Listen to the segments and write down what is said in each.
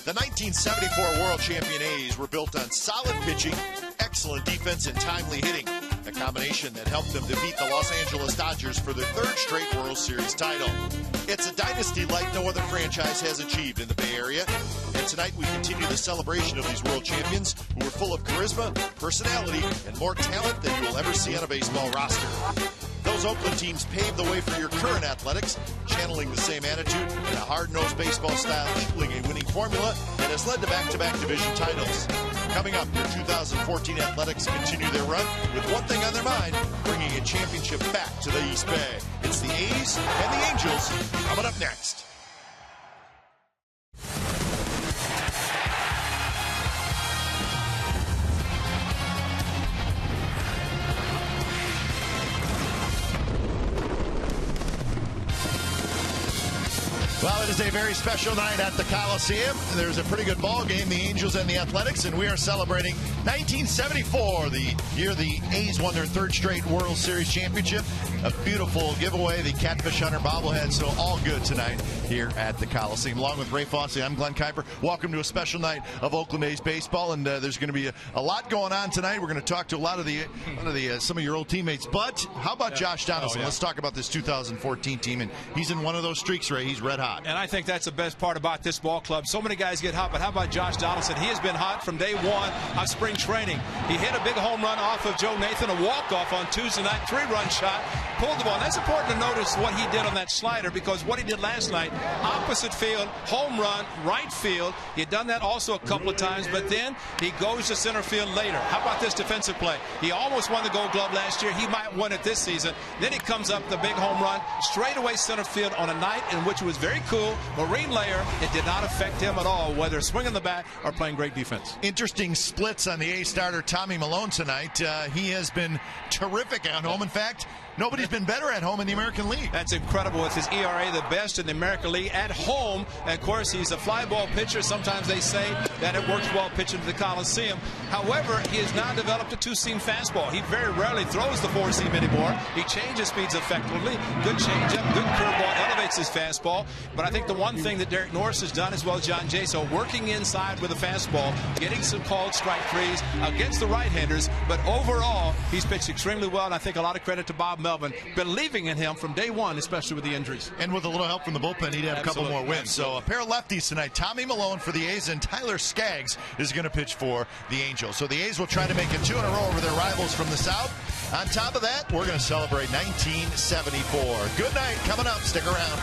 The 1974 World Champion A's were built on solid pitching, excellent defense, and timely hitting, a combination that helped them defeat the Los Angeles Dodgers for their third straight World Series title. It's a dynasty like no other franchise has achieved in the Bay Area, and tonight we continue the celebration of these world champions who are full of charisma, personality, and more talent than you will ever see on a baseball roster. Those Oakland teams paved the way for your current athletics, channeling the same attitude and a hard-nosed baseball style equaling a winning formula that has led to back-to-back division titles. Coming up, your 2014 Athletics continue their run with one thing on their mind, bringing a championship back to the East Bay. It's the A's and the Angels coming up next. Well, it is a very special night at the Coliseum. There's a pretty good ball game, the Angels and the Athletics, and we are celebrating 1974, the year the A's won their third straight World Series championship. A beautiful giveaway, the Catfish Hunter bobblehead, so all good tonight here at the Coliseum. Along with Ray Fossey, I'm Glenn Kuiper. Welcome to a special night of Oakland A's baseball, and there's going to be a lot going on tonight. We're going to talk to a lot of some of your old teammates, but how about Josh Donaldson? Let's talk about this 2014 team, and he's in one of those streaks, Ray. He's red hot. And I think that's the best part about this ball club. So many guys get hot, but how about Josh Donaldson? He has been hot from day one of spring training. He hit a big home run off of Joe Nathan, a walk-off on Tuesday night, 3-run shot, pulled the ball. And that's important to notice what he did on that slider, because what he did last night, opposite field, home run, right field. He had done that also a couple of times, but then he goes to center field later. How about this defensive play? He almost won the Gold Glove last year. He might win it this season. Then he comes up the big home run, straightaway center field on a night in which it was very cool. Marine layer, it did not affect him at all, whether swinging the bat or playing great defense. Interesting splits on the A starter Tommy Milone tonight. He has been terrific at home. In fact, nobody's been better at home in the American League. That's incredible with his ERA, the best in the American League at home. And of course, he's a fly ball pitcher. Sometimes they say that it works well pitching to the Coliseum. However, he has now developed a two-seam fastball. He very rarely throws the four-seam anymore. He changes speeds effectively. Good changeup, good curveball, elevates his fastball. But I think the one thing that Derek Norris has done, as well as John Jay, so working inside with a fastball, getting some called strike threes against the right-handers. But overall, he's pitched extremely well, and I think a lot of credit to Bob Melvin, believing in him from day one, especially with the injuries. And with a little help from the bullpen, he'd have a couple more wins. Absolutely. So a pair of lefties tonight. Tommy Milone for the A's, and Tyler Skaggs is going to pitch for the Angels. So the A's will try to make it 2 in a row over their rivals from the South. On top of that, we're going to celebrate 1974. Good night. Coming up. Stick around.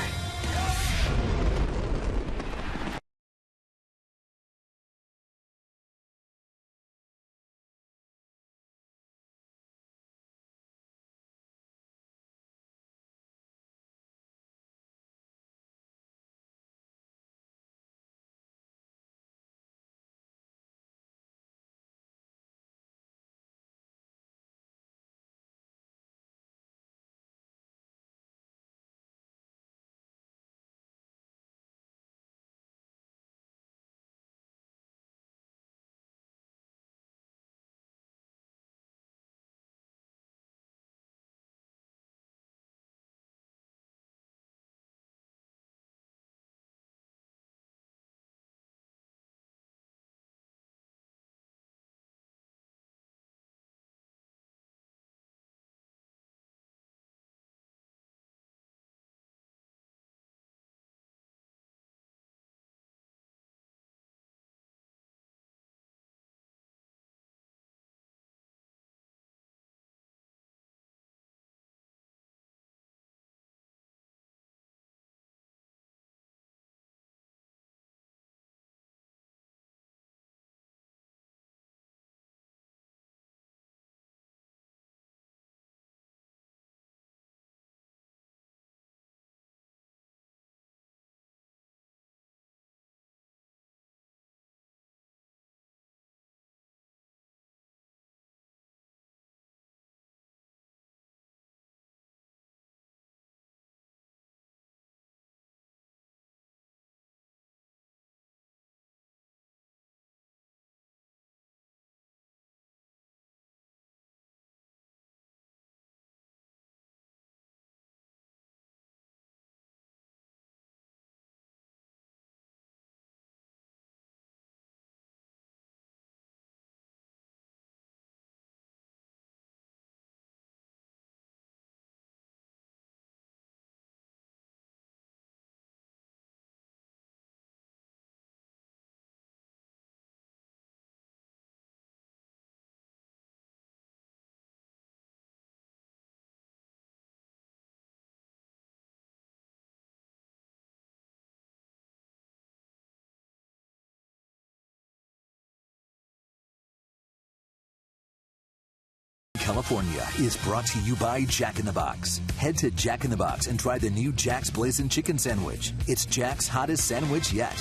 California is brought to you by Jack in the Box. Head to Jack in the Box and try the new Jack's Blazin' Chicken Sandwich. It's Jack's hottest sandwich yet.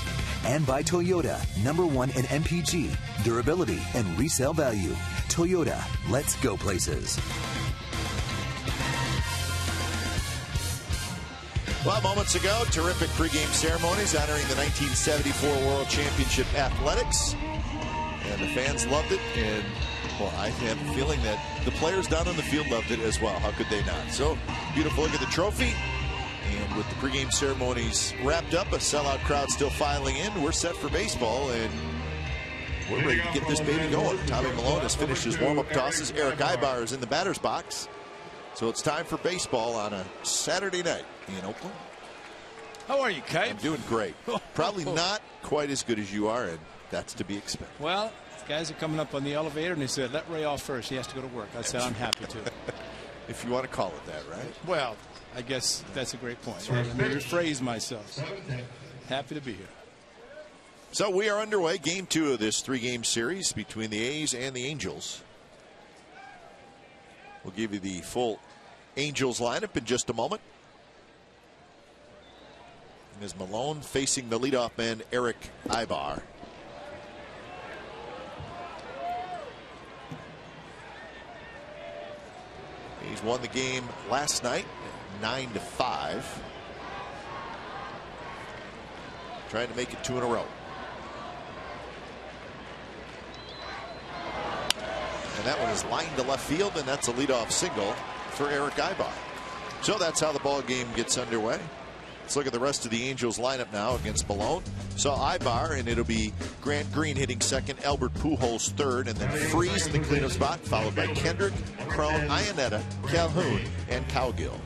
And by Toyota, #1 in MPG, durability, and resale value. Toyota, let's go places. Well, moments ago, terrific pregame ceremonies honoring the 1974 World Championship Athletics. And the fans loved it. And, well, I have a feeling that the players down on the field loved it as well. How could they not? So, beautiful look at the trophy. And with the pregame ceremonies wrapped up, a sellout crowd still filing in, we're set for baseball. And we're ready to get this baby going. Tommy Milone has finished his warm-up tosses. Eric Ibar is in the batter's box. So it's time for baseball on a Saturday night in Oakland. How are you, Kite? I'm doing great. Probably not quite as good as you are, and that's to be expected. Well, guys are coming up on the elevator, and they said, let Ray off first. He has to go to work. I said, I'm happy to. If you want to call it that, right? Well, I guess that's a great point. Let me rephrase myself. Happy to be here. So we are underway. Game 2 of this 3-game series between the A's and the Angels. We'll give you the full Angels lineup in just a moment. As Milone facing the leadoff man, Eric Ibar. He's won the game last night, 9-5. Trying to make it 2 in a row. And that one is lined to left field, and that's a leadoff single for Eric Ibar. So that's how the ball game gets underway. Let's look at the rest of the Angels lineup now against Milone. So Ibar, and it'll be Grant Green hitting second, Albert Pujols third, and then Freese in the cleanup spot, followed by Kendrick, Crone, Iannetta, Calhoun, and Cowgill.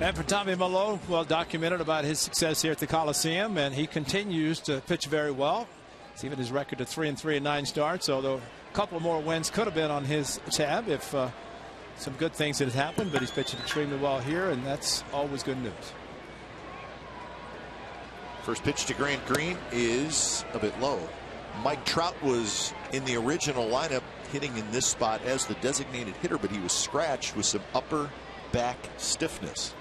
And for Tommy Milone, well documented about his success here at the Coliseum, and he continues to pitch very well. It's even his record of 3-3 in 9 starts, although a couple more wins could have been on his tab if some good things had happened, but he's pitching extremely well here, and that's always good news. First pitch to Grant Green is a bit low. Mike Trout was in the original lineup hitting in this spot as the designated hitter, but he was scratched with some upper back stiffness.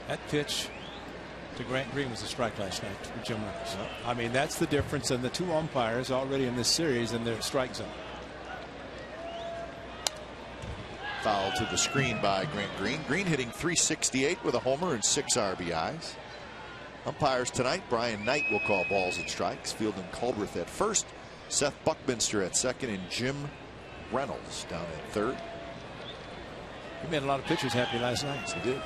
That pitch to Grant Green was a strike last night for Jim Reynolds. I mean, that's the difference in the 2 umpires already in this series in their strike zone. Foul to the screen by Grant Green. Green hitting .368 with a homer and 6 RBIs. Umpires tonight, Brian Knight will call balls and strikes. Fielding Culbreth at first, Seth Buckminster at second, and Jim Reynolds down at third. He made a lot of pitchers happy last night. Yes, he did.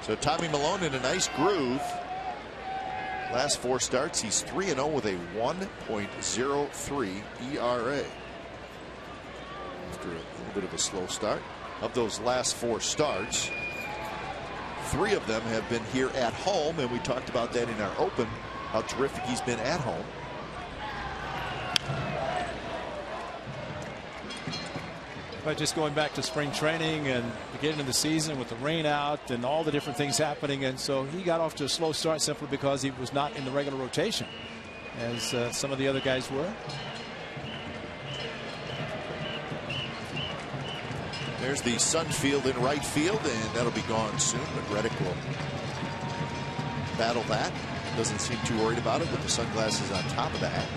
So Tommy Milone in a nice groove. Last 4 starts, he's 3-0 with a 1.03 ERA. After a little bit of a slow start. Of those last 4 starts, 3 of them have been here at home, and we talked about that in our open, how terrific he's been at home. But just going back to spring training and beginning of the season with the rain out and all the different things happening, and so he got off to a slow start simply because he was not in the regular rotation as some of the other guys were. There's the Sunfield in right field, and that'll be gone soon, but Reddick will battle that. Doesn't seem too worried about it with the sunglasses on top of the hat.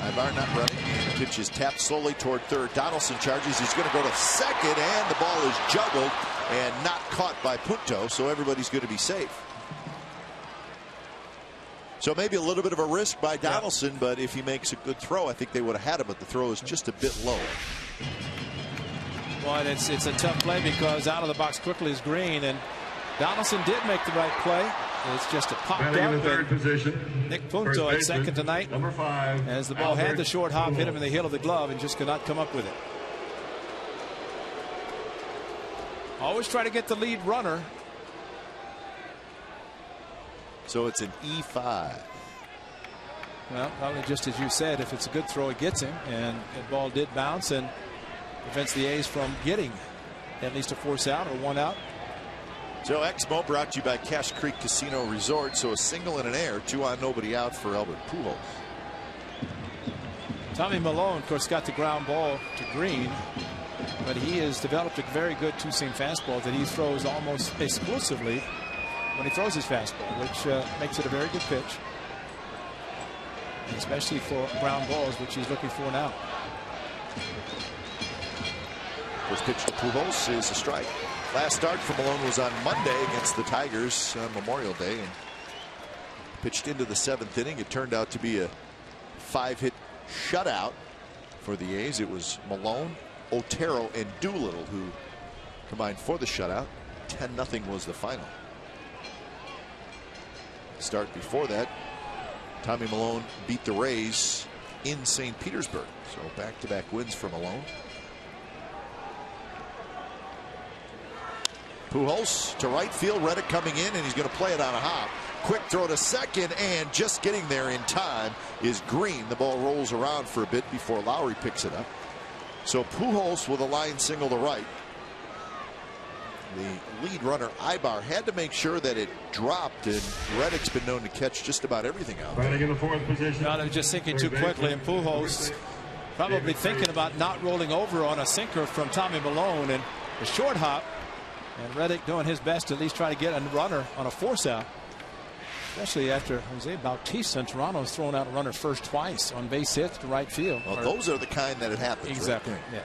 Ibar not running, and the pitch is tapped slowly toward third. Donaldson charges. He's going to go to second, and the ball is juggled and not caught by Punto, so everybody's going to be safe. So maybe a little bit of a risk by Donaldson, but if he makes a good throw, I think they would have had him, but the throw is just a bit low. Well, and it's a tough play because out of the box quickly is Green, and Donaldson did make the right play. It's just a popped up, and Nick Punto at second tonight, #5, as the ball had the short hop, hit him in the heel of the glove, and just could not come up with it. Always try to get the lead runner. So it's an E5. Well, probably just as you said, if it's a good throw, it gets him, and the ball did bounce and prevents the A's from getting at least a force out or one out. So Exmo brought to you by Cache Creek Casino Resort. So a single and an error, 2 on, nobody out for Albert Pujols. Tommy Milone, of course, got the ground ball to Green, but he has developed a very good two-seam fastball that he throws almost exclusively when he throws his fastball, which makes it a very good pitch, especially for ground balls, which he's looking for now. First pitch to Pujols is a strike. Last start for Milone was on Monday against the Tigers on Memorial Day, and pitched into the 7th inning. It turned out to be a 5-hit shutout for the A's. It was Milone, Otero, and Doolittle who combined for the shutout. 10-0 was the final. Start before that, Tommy Milone beat the Rays in St. Petersburg. So back-to-back wins for Milone. Pujols to right field. Reddick coming in, and he's going to play it on a hop. Quick throw to second, and just getting there in time is Green. The ball rolls around for a bit before Lowry picks it up. So Pujols with a line single to right. The lead runner, Ibar, had to make sure that it dropped, and Reddick's been known to catch just about everything out there. In the 4th position. Now they're just thinking too quickly, and Pujols probably thinking about not rolling over on a sinker from Tommy Milone, and a short hop. And Reddick doing his best to at least try to get a runner on a force out, especially after Jose Bautista in Toronto has thrown out a runner first twice on base hits to right field. Well, those are the kind that it happens. Exactly. Right? Yeah.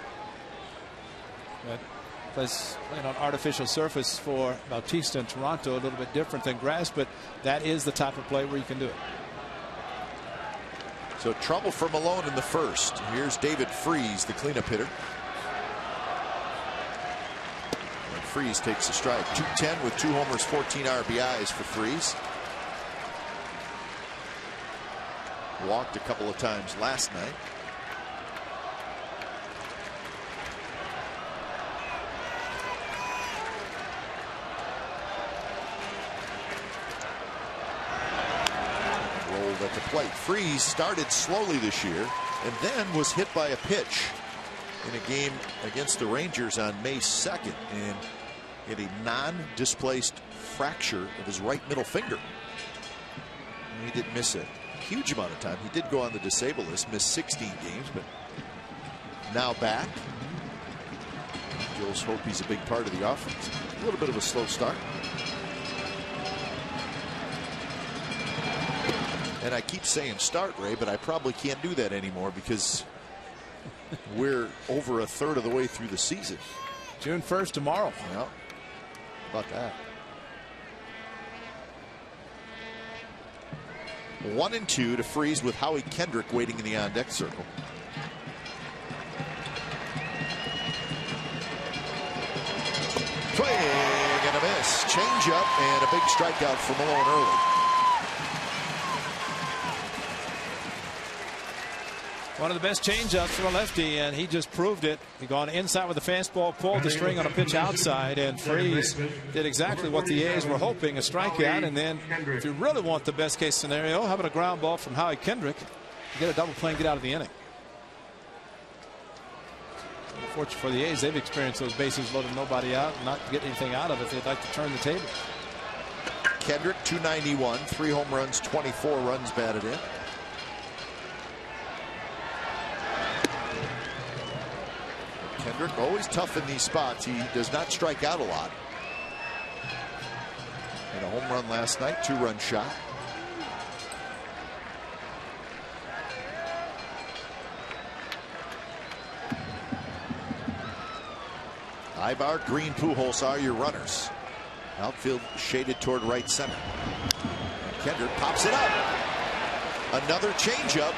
But plus playing on artificial surface for Bautista in Toronto, a little bit different than grass, but that is the type of play where you can do it. So trouble for Milone in the first. Here's David Freese, the cleanup hitter. Freese takes a strike. 210 with 2 homers, 14 RBIs for Freese. Walked a couple of times last night. Rolled at the plate. Freese started slowly this year and then was hit by a pitch in a game against the Rangers on May 2nd, and had a non-displaced fracture of his right middle finger. And he didn't miss a huge amount of time. He did go on the disabled list, missed 16 games, but now back. Angels hope he's a big part of the offense. A little bit of a slow start. And I keep saying start, Ray, but I probably can't do that anymore because we're over a third of the way through the season. June 1st tomorrow. Yeah. How about that? 1-2 to Freese with Howie Kendrick waiting in the on-deck circle. Swing and a miss. Change up and a big strikeout for Milone early. One of the best changeups for a lefty, and he just proved it. He gone inside with the fastball, pulled the string on a pitch outside, and Freese did exactly what the A's were hoping, a strikeout. And then if you really want the best case scenario, how about a ground ball from Howie Kendrick? Get a double play and get out of the inning. Unfortunately for the A's, they've experienced those bases loaded, nobody out, not get anything out of it. They'd like to turn the table. Kendrick, 291, 3 home runs, 24 runs batted in. Kendrick always tough in these spots. He does not strike out a lot. And a home run last night, 2-run shot. Ibar, Green, Pujols are your runners. Outfield shaded toward right center. And Kendrick pops it up. Another changeup.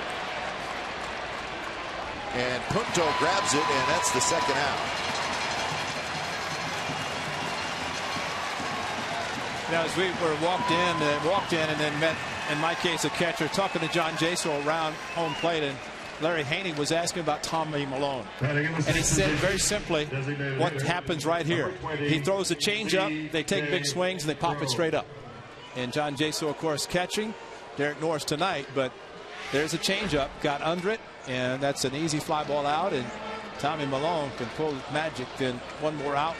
And Punto grabs it, and that's the second out. Now, as we were walked in and then met, in my case, a catcher, talking to John Jaso around home plate, and Larry Haney was asking about Tommy Milone. And he said very simply what happens right here. He throws a changeup, they take big swings, and they pop it straight up. And John Jaso, of course, catching. Derek Norris tonight, but there's a changeup, got under it, and that's an easy fly ball out, and Tommy Milone can pull magic. Then one more out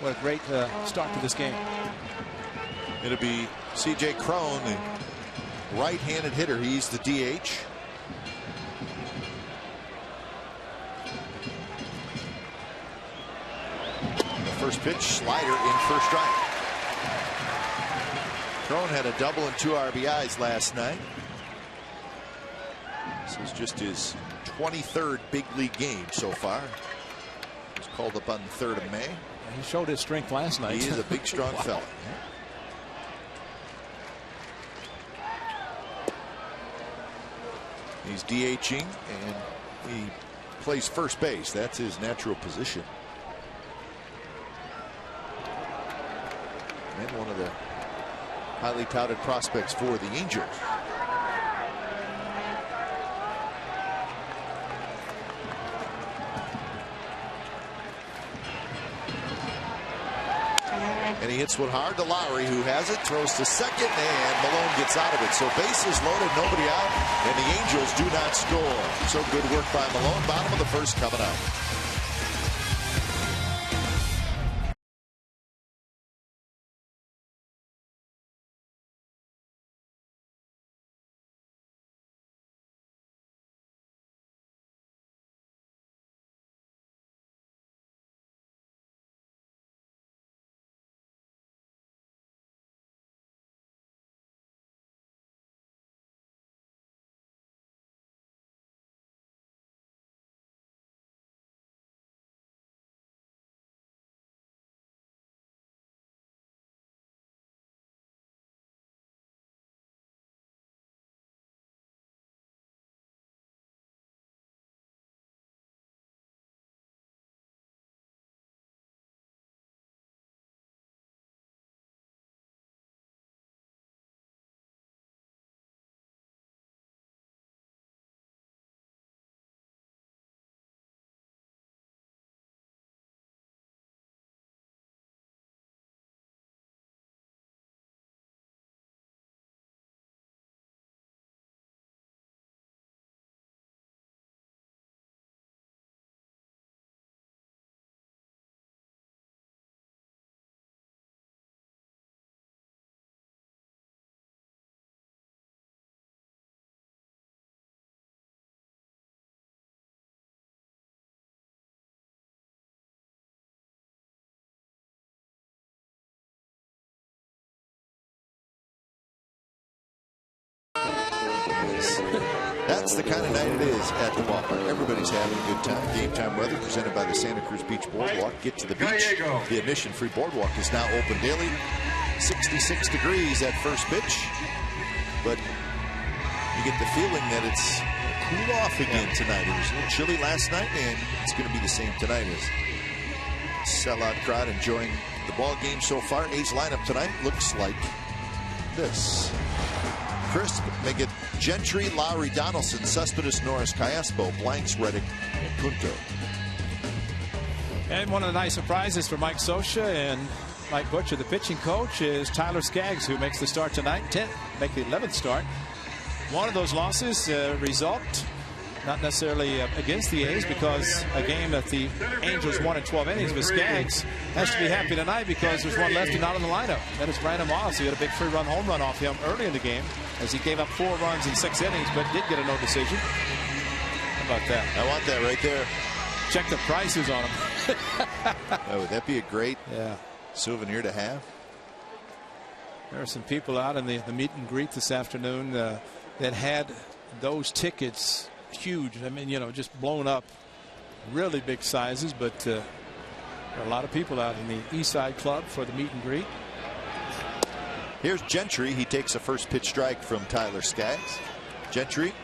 What a great start to this game. It'll be C.J. Cron, the right-handed hitter. He's the DH. The first pitch, slider in first strike. Cron had a double and 2 RBIs last night. This is just his 23rd big league game so far. He was called up on the 3rd of May. He showed his strength last night. He is a big, strong wow. fella. He's DHing, and he plays first base. That's his natural position. And one of the highly touted prospects for the Angels. And he hits one hard to Lowry, who has it, throws to second, and Malone gets out of it. So bases loaded, nobody out, and the Angels do not score. So good work by Malone. Bottom of the first coming out. That's the kind of night it is at the ballpark. Everybody's having a good time. Game time weather presented by the Santa Cruz Beach Boardwalk. Get to the beach. The admission-free boardwalk is now open daily. 66 degrees at first pitch. But you get the feeling that it's cool off again tonight. It was a little chilly last night, and it's going to be the same tonight. As sellout crowd enjoying the ball game so far. A's lineup tonight looks like this. Crisp, make it Gentry, Lowry, Donaldson, Cespedes, Norris, Callaspo, Blanks, Reddick, and Punto. And one of the nice surprises for Mike Scioscia and Mike Butcher, the pitching coach, is Tyler Skaggs, who makes the start tonight. Make the 11th start. One of those losses result not necessarily against the A's, because a game that the Angels won in 12 innings with Skaggs has to be happy tonight because there's one lefty not in the lineup. That is Brandon Moss. He had a big 3-run home run off him early in the game as he gave up 4 runs in 6 innings, but did get a no decision. How about that? I want that right there. Check the prices on him. Oh, would that be a great souvenir to have? There are some people out in the meet and greet this afternoon that had those tickets huge. I mean, you know, just blown up, really big sizes. But there are a lot of people out in the East Side Club for the meet and greet. Here's Gentry. He takes a first pitch strike from Tyler Skaggs. Gentry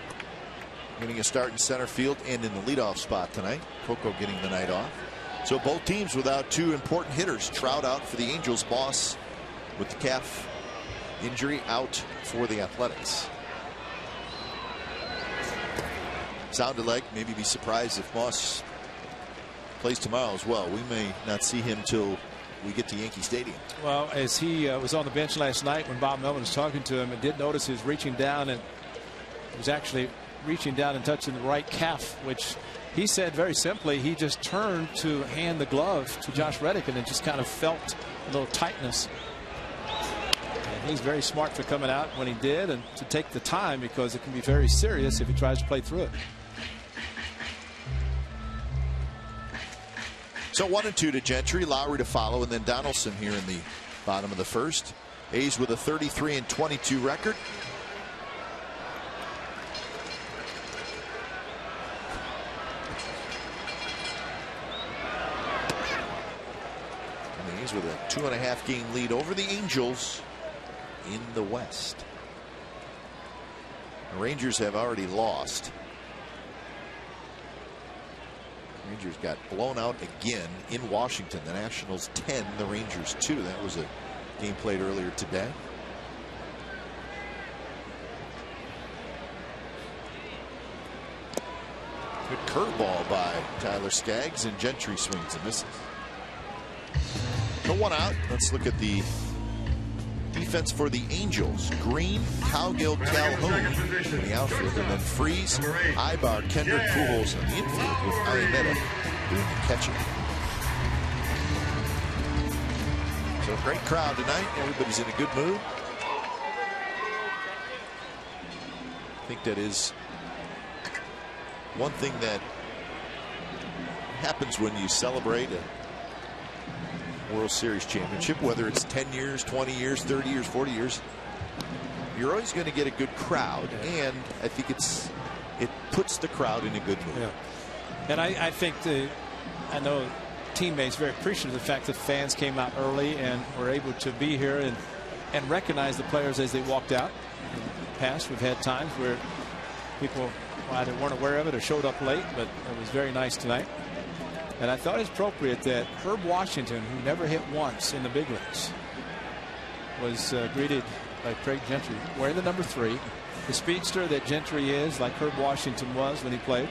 getting a start in center field and in the leadoff spot tonight. Coco getting the night off. So both teams without 2 important hitters. Trout out for the Angels. Moss with the calf injury out for the Athletics. Sounded like maybe be surprised if Moss plays tomorrow as well. We may not see him till we get to Yankee Stadium. Well, as he was on the bench last night when Bob Melvin was talking to him, and did notice he was reaching down, and it was actually reaching down and touching the right calf, which he said very simply, he just turned to hand the glove to Josh Reddick and it just kind of felt a little tightness. And he's very smart for coming out when he did and to take the time, because it can be very serious if he tries to play through it. So 1-2 to Gentry, Lowry to follow, and then Donaldson here in the bottom of the first. A's with a 33-22 record. And the A's with a 2.5 game lead over the Angels in the West. The Rangers have already lost. Rangers got blown out again in Washington. The Nationals 10, the Rangers 2. That was a game played earlier today. Good curveball by Tyler Skaggs, and Gentry swings and misses. So 1 out. Let's look at the defense for the Angels. Green, Cowgill, Calhoun in the outfield, and then Freese, Ibar, Kendrick, Pujols in the infield with Iannetta doing the catching. So great crowd tonight. Everybody's in a good mood. I think that is one thing that happens when you celebrate a World Series championship, whether it's 10 years, 20 years, 30 years, 40 years. You're always going to get a good crowd, and I think it puts the crowd in a good mood. Yeah. And I think I know teammates very appreciative of the fact that fans came out early and were able to be here and recognize the players as they walked out. In the past, we've had times where people either weren't aware of it or showed up late, but it was very nice tonight. And I thought it's appropriate that Herb Washington, who never hit once in the big leagues, was greeted by Craig Gentry wearing the number 3, the speedster that Gentry is, like Herb Washington was when he played.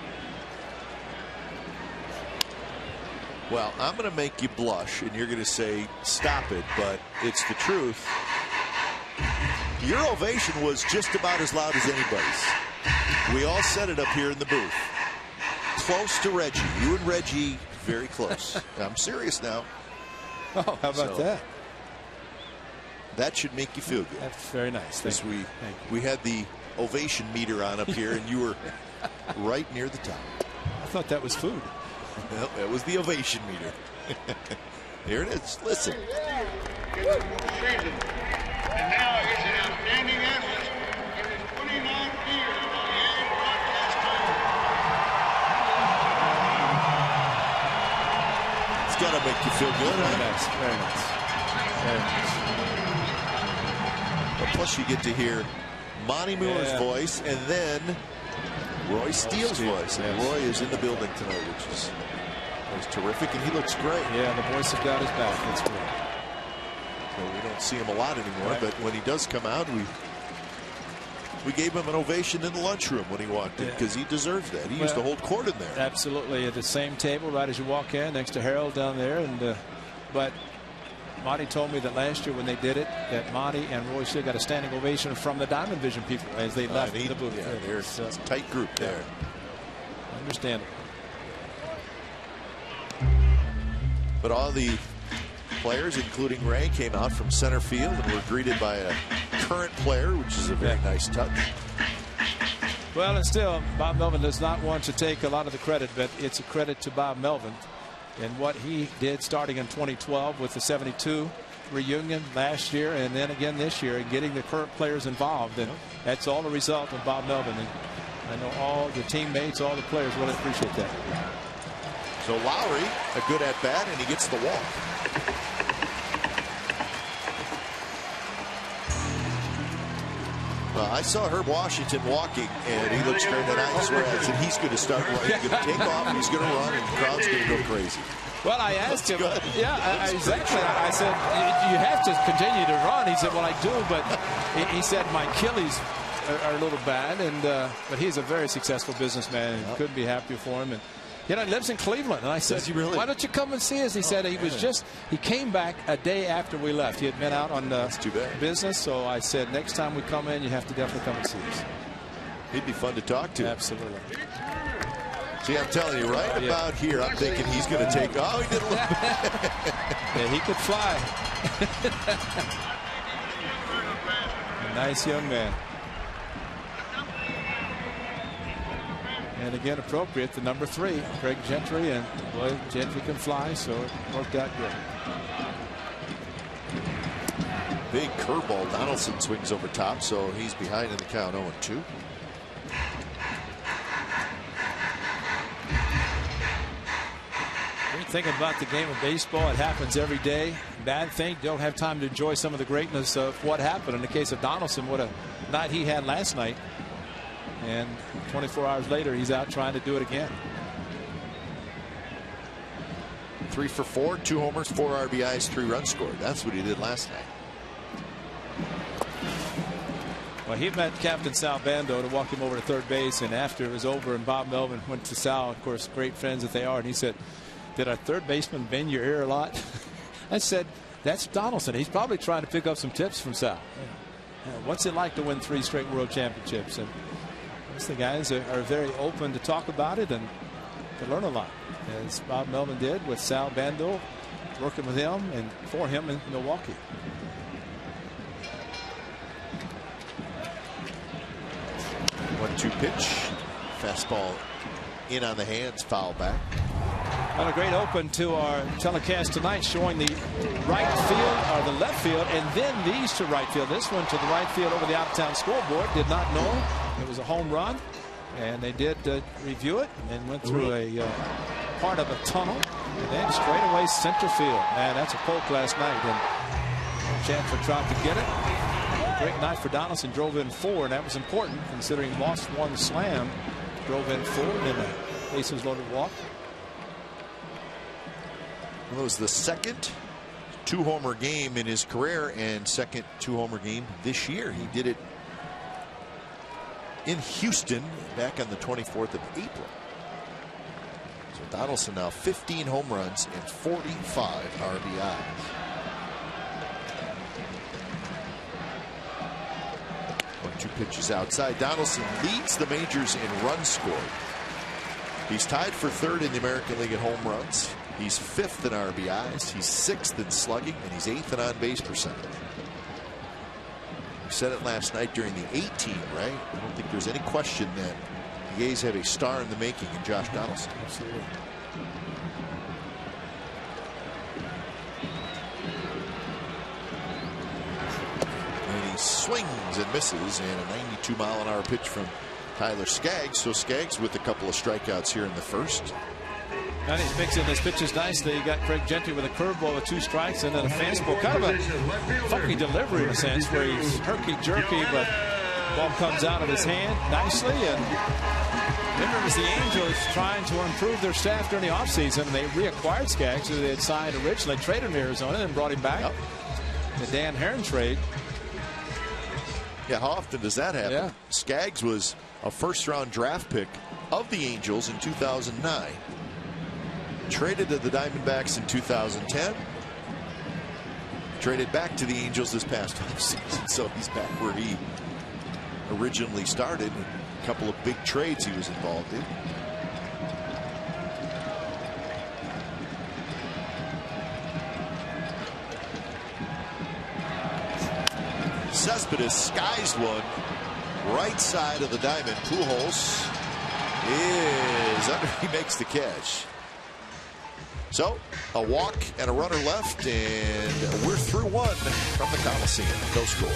Well, I'm going to make you blush, and you're going to say, stop it, but it's the truth. Your ovation was just about as loud as anybody's. We all said it up here in the booth. Close to Reggie. You and Reggie, very close. I'm serious now. Oh, how about that? That should make you feel good. That's very nice. Because we had the ovation meter on up here, and you were right near the top. I thought that was food. Well, that was the ovation meter. Here it is. Listen. And now he's an outstanding athlete in his 29th year on the A's broadcast team. It's got to make you feel good. Very nice. Very nice. Very nice. But plus you get to hear Monty Miller's voice, and then Roy Steele's voice. And Roy is in the building tonight, which is terrific, and he looks great. Yeah, the voice of God is back. That's great. So we don't see him a lot anymore, but when he does come out, we gave him an ovation in the lunchroom when he walked in, because he deserves that. He used to hold court in there. Absolutely, at the same table right as you walk in, next to Harold down there. And but Monty told me that last year when they did it, that Monty and Roy Steele got a standing ovation from the Diamond Vision people as they left the booth. Yeah, there's a tight group there. Understand it. But all the players, including Ray, came out from center field and were greeted by a current player, which is a very nice touch. Well, and still, Bob Melvin does not want to take a lot of the credit, but it's a credit to Bob Melvin and what he did starting in 2012 with the 72 reunion last year, and then again this year, and getting the current players involved. And that's all a result of Bob Melvin. And I know all the teammates, all the players really appreciate that. So Lowry, a good at bat, and he gets the walk. I saw Herb Washington walking, and he looks great. And I swear, I said he's going to start running. He's going to take off, he's going to run, and the crowd's going to go crazy. Well, I asked him. Good. Yeah, exactly. I said, you have to continue to run. He said, well, I do, but he said my Achilles are a little bad, and but he's a very successful businessman, and couldn't be happier for him. And he lives in Cleveland. And I said, why don't you come and see us? He said he came back a day after we left. He had been out on business. So I said, next time we come in, you have to definitely come and see us. He'd be fun to talk to. Absolutely. See, I'm telling you, right about here, I'm thinking he's going to take. Oh, he did a little bit. Yeah, he could fly. A nice young man. And again, appropriate, the number 3, Craig Gentry, and boy, Gentry can fly, so it worked out good. Big curveball. Donaldson swings over top, so he's behind in the count, 0-2. Thinking about the game of baseball, it happens every day. Bad thing, don't have time to enjoy some of the greatness of what happened. In the case of Donaldson, what a night he had last night. And 24 hours later, he's out trying to do it again. 3 for 4, 2 homers, 4 RBIs, 3 runs scored. That's what he did last night. Well, he met Captain Sal Bando to walk him over to third base, and after it was over and Bob Melvin went to Sal, of course, great friends that they are, and he said, "Did our third baseman bend your ear a lot?" I said, "That's Donaldson. He's probably trying to pick up some tips from Sal. What's it like to win 3 straight world championships?" And the guys are very open to talk about it and to learn a lot, as Bob Melvin did with Sal Bando, working with him and for him in Milwaukee. One-two pitch, fastball in on the hands, foul back. And a great open to our telecast tonight, showing the right field or the left field, and then these to right field. This one to the right field over the out-of-town scoreboard. Did not know it was a home run, and they did review it and went through a part of a tunnel and then straight away center field. Man, that's a poke last night, and chance for Trout to get it. Great night for Donaldson. Drove in 4, and that was important considering he lost 1 slam. Drove in 4 and then a bases loaded walk. Well, it was the second 2-homer game in his career and second 2-homer game this year. He did it in Houston back on the 24th of April. So Donaldson now 15 home runs and 45 RBIs. 1-2 pitches outside. Donaldson leads the majors in runs scored. He's tied for 3rd in the American League in home runs. He's 5th in RBIs. He's 6th in slugging, and he's 8th in on-base percentage. We said it last night during the 18, right? I don't think there's any question that the A's have a star in the making in Josh Donaldson. Absolutely. And he swings and misses, and a 92-mile-an-hour pitch from Tyler Skaggs. So Skaggs with a couple of strikeouts here in the first. And he's mixing his pitches nicely. You got Craig Gentry with a curveball with 2 strikes and then a fastball. Kind of a funky delivery in a sense, where he's herky-jerky, but the ball comes out of his hand nicely. And remember, it was the Angels trying to improve their staff during the offseason, and they reacquired Skaggs, who they had signed originally, traded him to Arizona, and brought him back. Yep. The Dan Herron trade. Yeah, how often does that happen? Yeah. Skaggs was a first-round draft pick of the Angels in 2009. Traded to the Diamondbacks in 2010. Traded back to the Angels this past offseason. So he's back where he originally started. A couple of big trades he was involved in. Cespedes skies one right side of the diamond. Pujols is under. He makes the catch. So a walk and a runner left, and we're through 1 from the Coliseum. No score.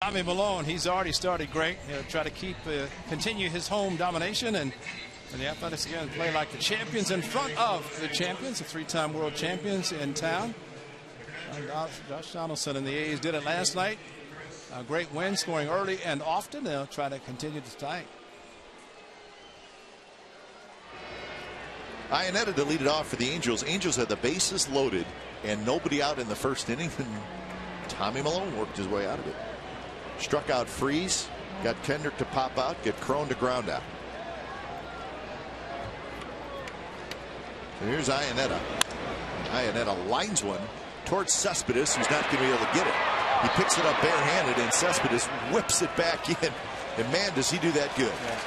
Tommy Malone, he's already started great. He'll try to continue his home domination, and the Athletics again play like the champions in front of the champions, the 3-time world champions in town. Josh Donaldson and the A's did it last night. A great win, scoring early and often. They'll try to continue to tie. Iannetta to lead it off for the Angels. Angels had the bases loaded and nobody out in the first inning, and Tommy Malone worked his way out of it. Struck out Freeze, got Kendrick to pop out, get Crone to ground out. So here's Iannetta. Iannetta lines one towards Cespedes, who's not going to be able to get it. He picks it up barehanded, and Cespedes whips it back in. And man, does he do that good. Yeah.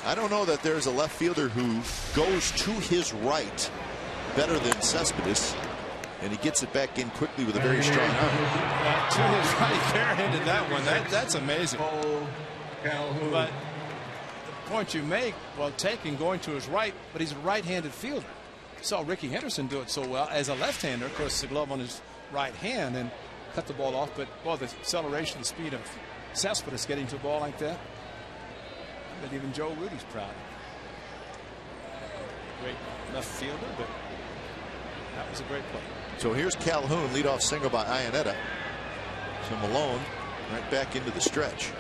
I don't know that there's a left fielder who goes to his right better than Cespedes, and he gets it back in quickly with a very strong arm. To his right, barehanded that one. That's amazing. But the point you make, well taken, going to his right, but he's a right-handed fielder. Saw Ricky Henderson do it so well as a left-hander. Of course, the glove on his right hand and cut the ball off. But boy, the acceleration, the speed of Cespedes getting to a ball like that. But even Joe Rudy's proud. Great left fielder, but that was a great play. So here's Calhoun, leadoff single by Iannetta. So Malone right back into the stretch.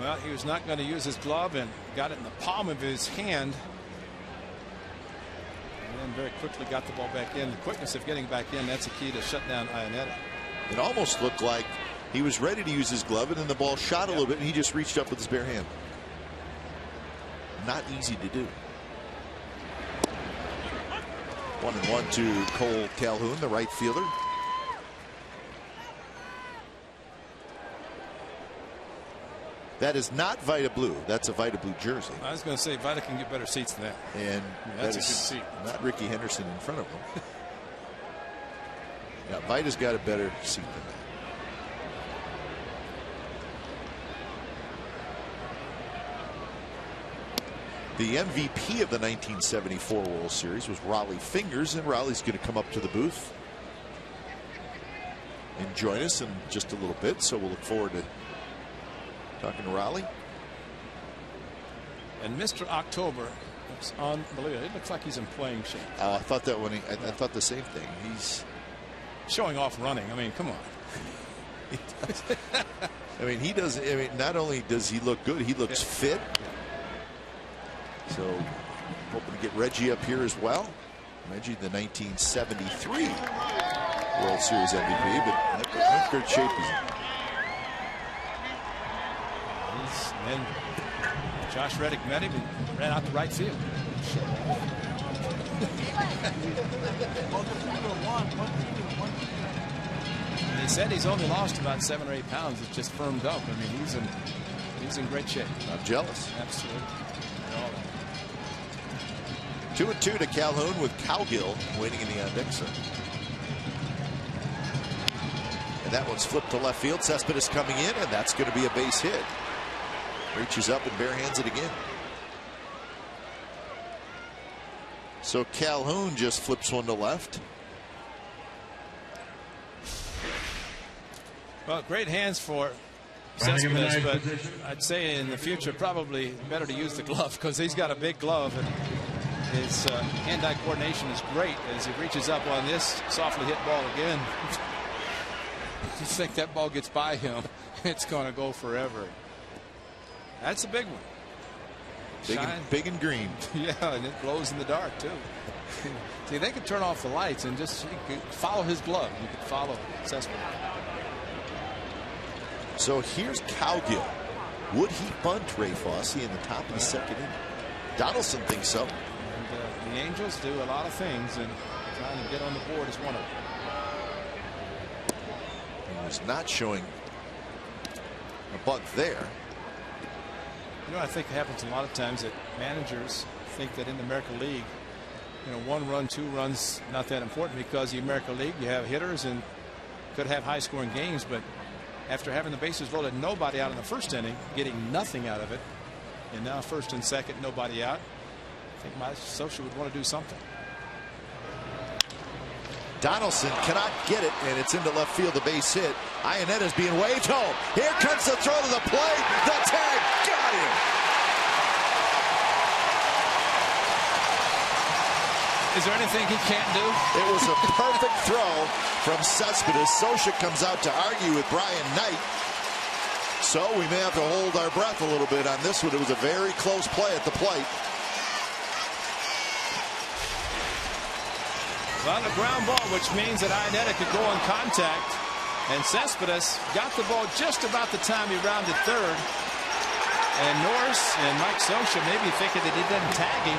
Well, he was not going to use his glove and got it in the palm of his hand. And then very quickly got the ball back in. The quickness of getting back in, that's the key to shut down Iannetta. It almost looked like he was ready to use his glove, and then the ball shot a little bit, and he just reached up with his bare hand. Not easy to do. 1-1 to Cole Calhoun, the right fielder. That is not Vita Blue. That's a Vita Blue jersey. I was going to say Vita can get better seats than that. And that's that is a good seat. Not Ricky Henderson in front of him. Yeah, Vita's got a better seat than that. The MVP of the 1974 World Series was Raleigh Fingers, and Raleigh's going to come up to the booth and join us in just a little bit. So we'll look forward to talking to Raleigh. And Mr. October, it's unbelievable. It looks like he's in playing shape. I thought that when I thought the same thing. He's showing off running. I mean, come on. I mean, he does. I mean, not only does he look good, he looks fit. So hoping to get Reggie up here as well. Reggie, the 1973 World Series MVP, but not good shape he's in. And Josh Reddick met him and ran out to right field. And he said he's only lost about 7 or 8 pounds. It's just firmed up. I mean, he's in great shape. I'm jealous. Absolutely. 2-2 to Calhoun with Cowgill waiting in the on-deck zone. And that one's flipped to left field. Cespedes coming in, and that's going to be a base hit. Reaches up and barehands it again. So Calhoun just flips one to left. Well, great hands for Cespedes, but I'd say in the future probably better to use the glove because he's got a big glove and his hand-eye coordination is great as he reaches up on this softly hit ball again. You think that ball gets by him, it's going to go forever. That's a big one. Big and green. Yeah, and it glows in the dark too. See, they could turn off the lights and just follow his glove. You could follow Cespedes. So here's Cowgill. Would he bunt Ray Fosse in the top of the second inning? Donaldson thinks so. And the Angels do a lot of things, and trying to get on the board is one of them. He was not showing a bunt there. You know, I think it happens a lot of times that managers think that in the American League, you know, 1 run, 2 runs, not that important because the American League, you have hitters and could have high scoring games, but after having the bases loaded, nobody out in the first inning, getting nothing out of it, and now first and second, nobody out, I think my associate would want to do something. Donaldson cannot get it, and it's into left field, the base hit. Ionetta's being waved home. Here comes the throw to the plate. The tag got him. Is there anything he can't do? It was a perfect throw from Cespedes. Scioscia comes out to argue with Brian Knight. So we may have to hold our breath a little bit on this one. It was a very close play at the plate. Well, a ground ball, which means that Ionetta could go in contact. And Cespedes got the ball just about the time he rounded third. And Norris and Mike Scioscia maybe thinking that he didn't tag him.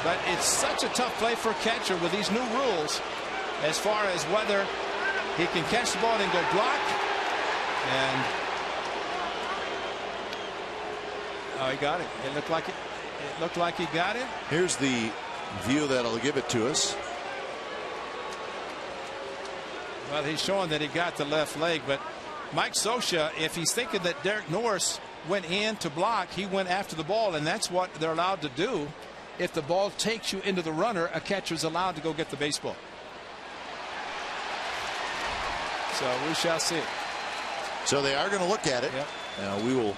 But it's such a tough play for a catcher with these new rules as far as whether he can catch the ball and go block. And oh, he got it. It looked like it. It looked like he got it. Here's the view that'll give it to us. Well, he's showing that he got the left leg, but Mike Scioscia, if he's thinking that Derek Norris went in to block, he went after the ball, and that's what they're allowed to do. If the ball takes you into the runner, a catcher's allowed to go get the baseball. So we shall see. So they are going to look at it. Yep. Now we will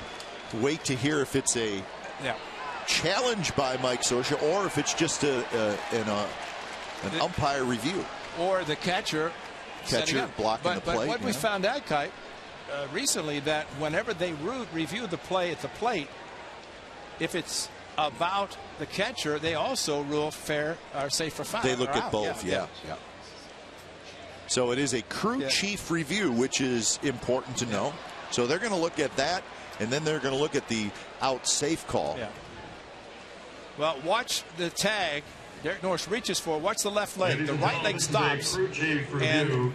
wait to hear if it's a challenge by Mike Scioscia or if it's just an umpire review. Or the catcher blocking the plate. But what we found out, Kite, recently, that whenever they review the play at the plate, if it's about the catcher, they also rule fair or safe for foul. They look at out. both, yeah. So it is a crew chief review, which is important to know. So they're going to look at that, and then they're going to look at the out safe call. Yeah. Well, watch the tag. Derek Norris reaches for. Watch the left leg. The right leg stops. And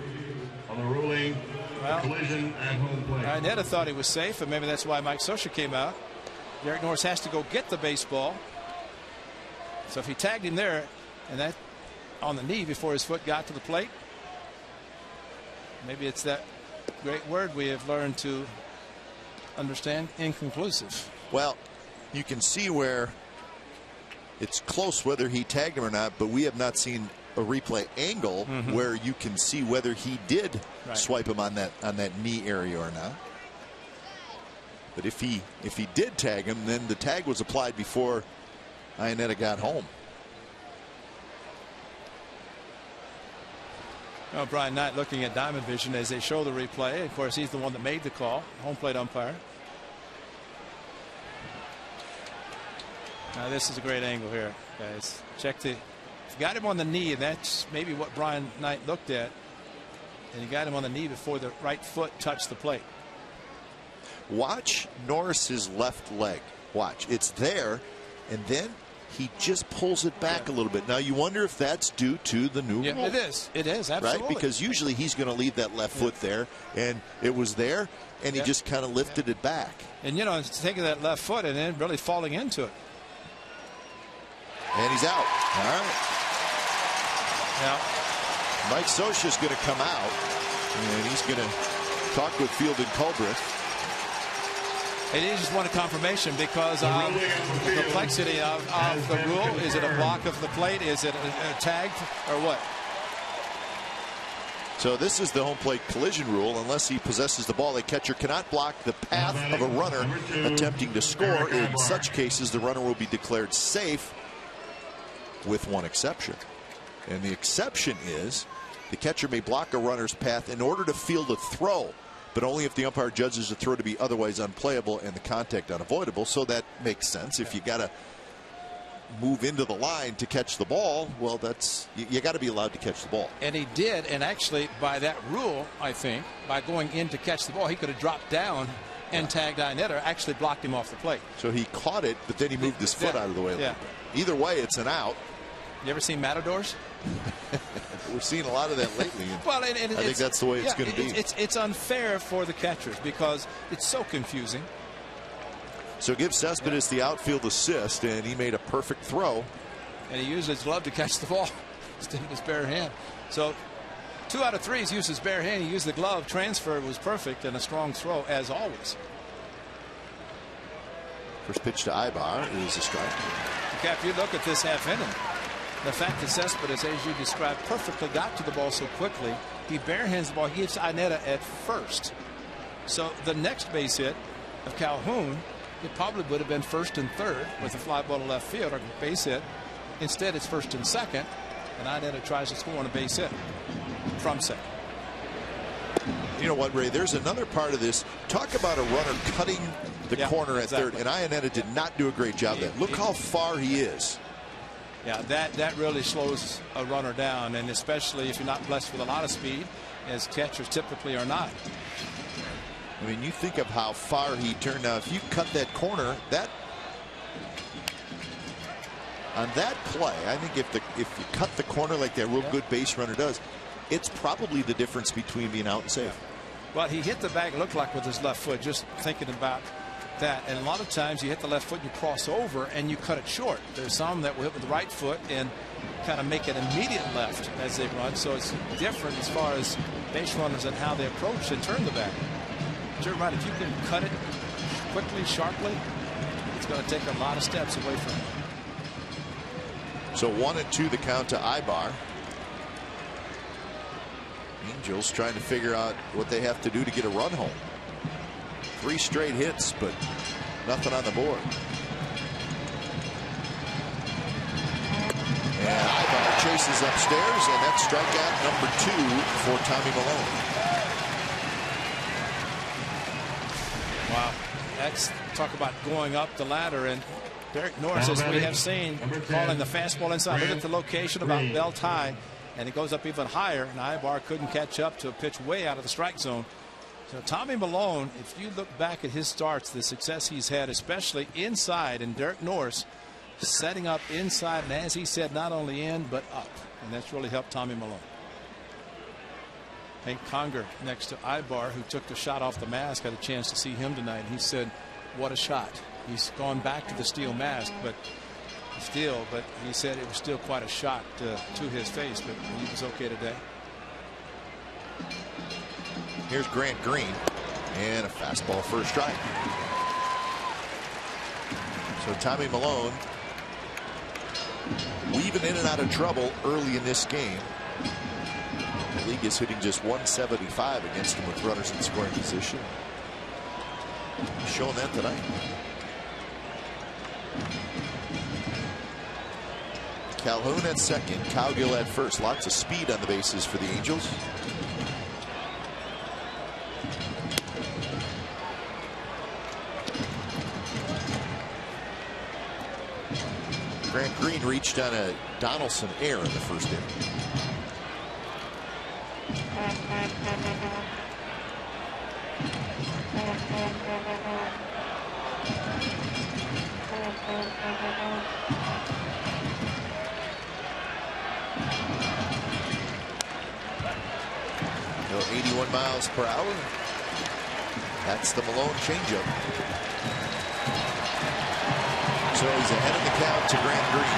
on the ruling, collision at home plate. Ionetta thought he was safe, and maybe that's why Mike Scioscia came out. Derek Norris has to go get the baseball. So if he tagged him there, and that on the knee before his foot got to the plate, maybe it's that great word we have learned to understand, inconclusive. Well, you can see where it's close whether he tagged him or not, but we have not seen a replay angle where you can see whether he did swipe him on that knee area or not. But if he did tag him, then the tag was applied before Ionetta got home. Well, Brian Knight looking at Diamond Vision as they show the replay. Of course, he's the one that made the call, home plate umpire. Now this is a great angle here, guys. Check the. Got him on the knee, and that's maybe what Brian Knight looked at. And he got him on the knee before the right foot touched the plate. Watch Norris's left leg. Watch, it's there, and then he just pulls it back a little bit. Now you wonder if that's due to the new rule. It is. It is, absolutely. Right, because usually he's going to leave that left foot there, and it was there, and he just kind of lifted it back. And you know, taking that left foot and then really falling into it. And he's out. All right. Now, Mike Scioscia is going to come out, and he's going to talk with Field and Culbreth. And he just wanted confirmation because of the complexity of the rule. Is it a block of the plate? Is it a tag or what? So this is the home plate collision rule. Unless he possesses the ball, the catcher cannot block the path of a runner attempting to score. In such cases, the runner will be declared safe, with one exception. And the exception is the catcher may block a runner's path in order to field a throw, but only if the umpire judges the throw to be otherwise unplayable and the contact unavoidable. So that makes sense. If you got to move into the line to catch the ball, well, that's you got to be allowed to catch the ball. And he did, and actually by that rule, I think, by going in to catch the ball, he could have dropped down and tagged Ionetta, actually blocked him off the plate. So he caught it, but then he moved his foot out of the way a little bit. Either way, it's an out. You ever seen Matadors? We're seeing a lot of that lately. Well, I think that's the way it's going to be. It's unfair for the catchers because it's so confusing. So give Cespedes the outfield assist, and he made a perfect throw. And he used his glove to catch the ball instead of his bare hand. So 2 out of 3 he's used his bare hand. He used the glove. Transfer was perfect and a strong throw as always. First pitch to Ibar is a strike. If you look at this half inning, the fact that Cespedes, as you described, perfectly got to the ball so quickly, he barehands the ball. He hits Ineta at first. So the next base hit of Calhoun, it probably would have been first and third with a fly ball to left field or base hit. Instead, it's first and second, and Ineta tries to score on a base hit from second. You know what, Ray? There's another part of this. Talk about a runner cutting the corner at third, and Ineta did not do a great job of that. Look how far he is. Yeah, that really slows a runner down, and especially if you're not blessed with a lot of speed, as catchers typically are not. I mean, you think of how far he turned out. If you cut that corner, on that play, I think if you cut the corner like that real good base runner does, it's probably the difference between being out and safe. Yeah. Well, he hit the bag, it looked like, with his left foot, just thinking about that. And a lot of times you hit the left foot, you cross over, and you cut it short. There's some that will hit with the right foot and kind of make an immediate left as they run. So it's different as far as base runners and how they approach and turn the bag. But you're right, if you can cut it quickly, sharply, it's going to take a lot of steps away from it. So 1-2 the count to Ibar. Angels trying to figure out what they have to do to get a run home. 3 straight hits, but nothing on the board. And Ibar chases upstairs, and that's strikeout number 2 for Tommy Milone. Wow, that's talk about going up the ladder. And Derek Norris, as we have seen, calling the fastball inside. Look at the location about belt high, and it goes up even higher. And Ibar couldn't catch up to a pitch way out of the strike zone. So Tommy Milone, if you look back at his starts, the success he's had, especially inside, and Derek Norris setting up inside, and as he said, not only in but up, and that's really helped Tommy Milone. Hank Conger next to Ibar, who took the shot off the mask, had a chance to see him tonight, and he said, what a shot. He's gone back to the steel mask, but he said it was still quite a shot to his face, but he was okay today. Here's Grant Green, and a fastball for a strike. So Tommy Milone weaving in and out of trouble early in this game. The league is hitting just 175 against him with runners in scoring position. He's showing that tonight. Calhoun at second, Cowgill at first. Lots of speed on the bases for the Angels. Grant Green reached on a Donaldson error in the first inning. Go 81 miles per hour. That's the Milone changeup. So he's ahead of the count to Grant Green.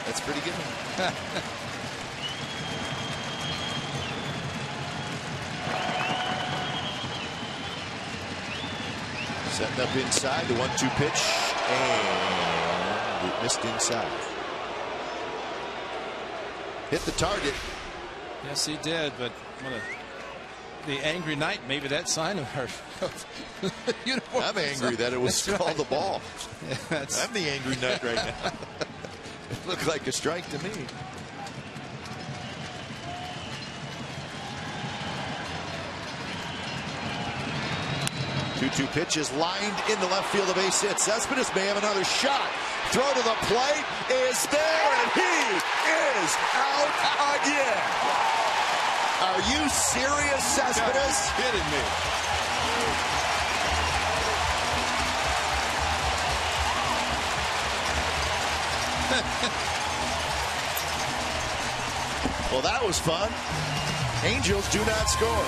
That's pretty good. Setting up inside, the 1-2 pitch, and it missed inside. Hit the target. Yes, he did, but the angry night, maybe that sign of her uniform. I'm angry that it was called the ball. Yeah, I'm the angry nut right now. It looked like a strike to me. Two pitch is lined in the left field, the base hit. Cespedes may have another shot. Throw to the plate is there, and he is out again. Are you serious, Cespedes? You're kidding me. Well, that was fun. Angels do not score.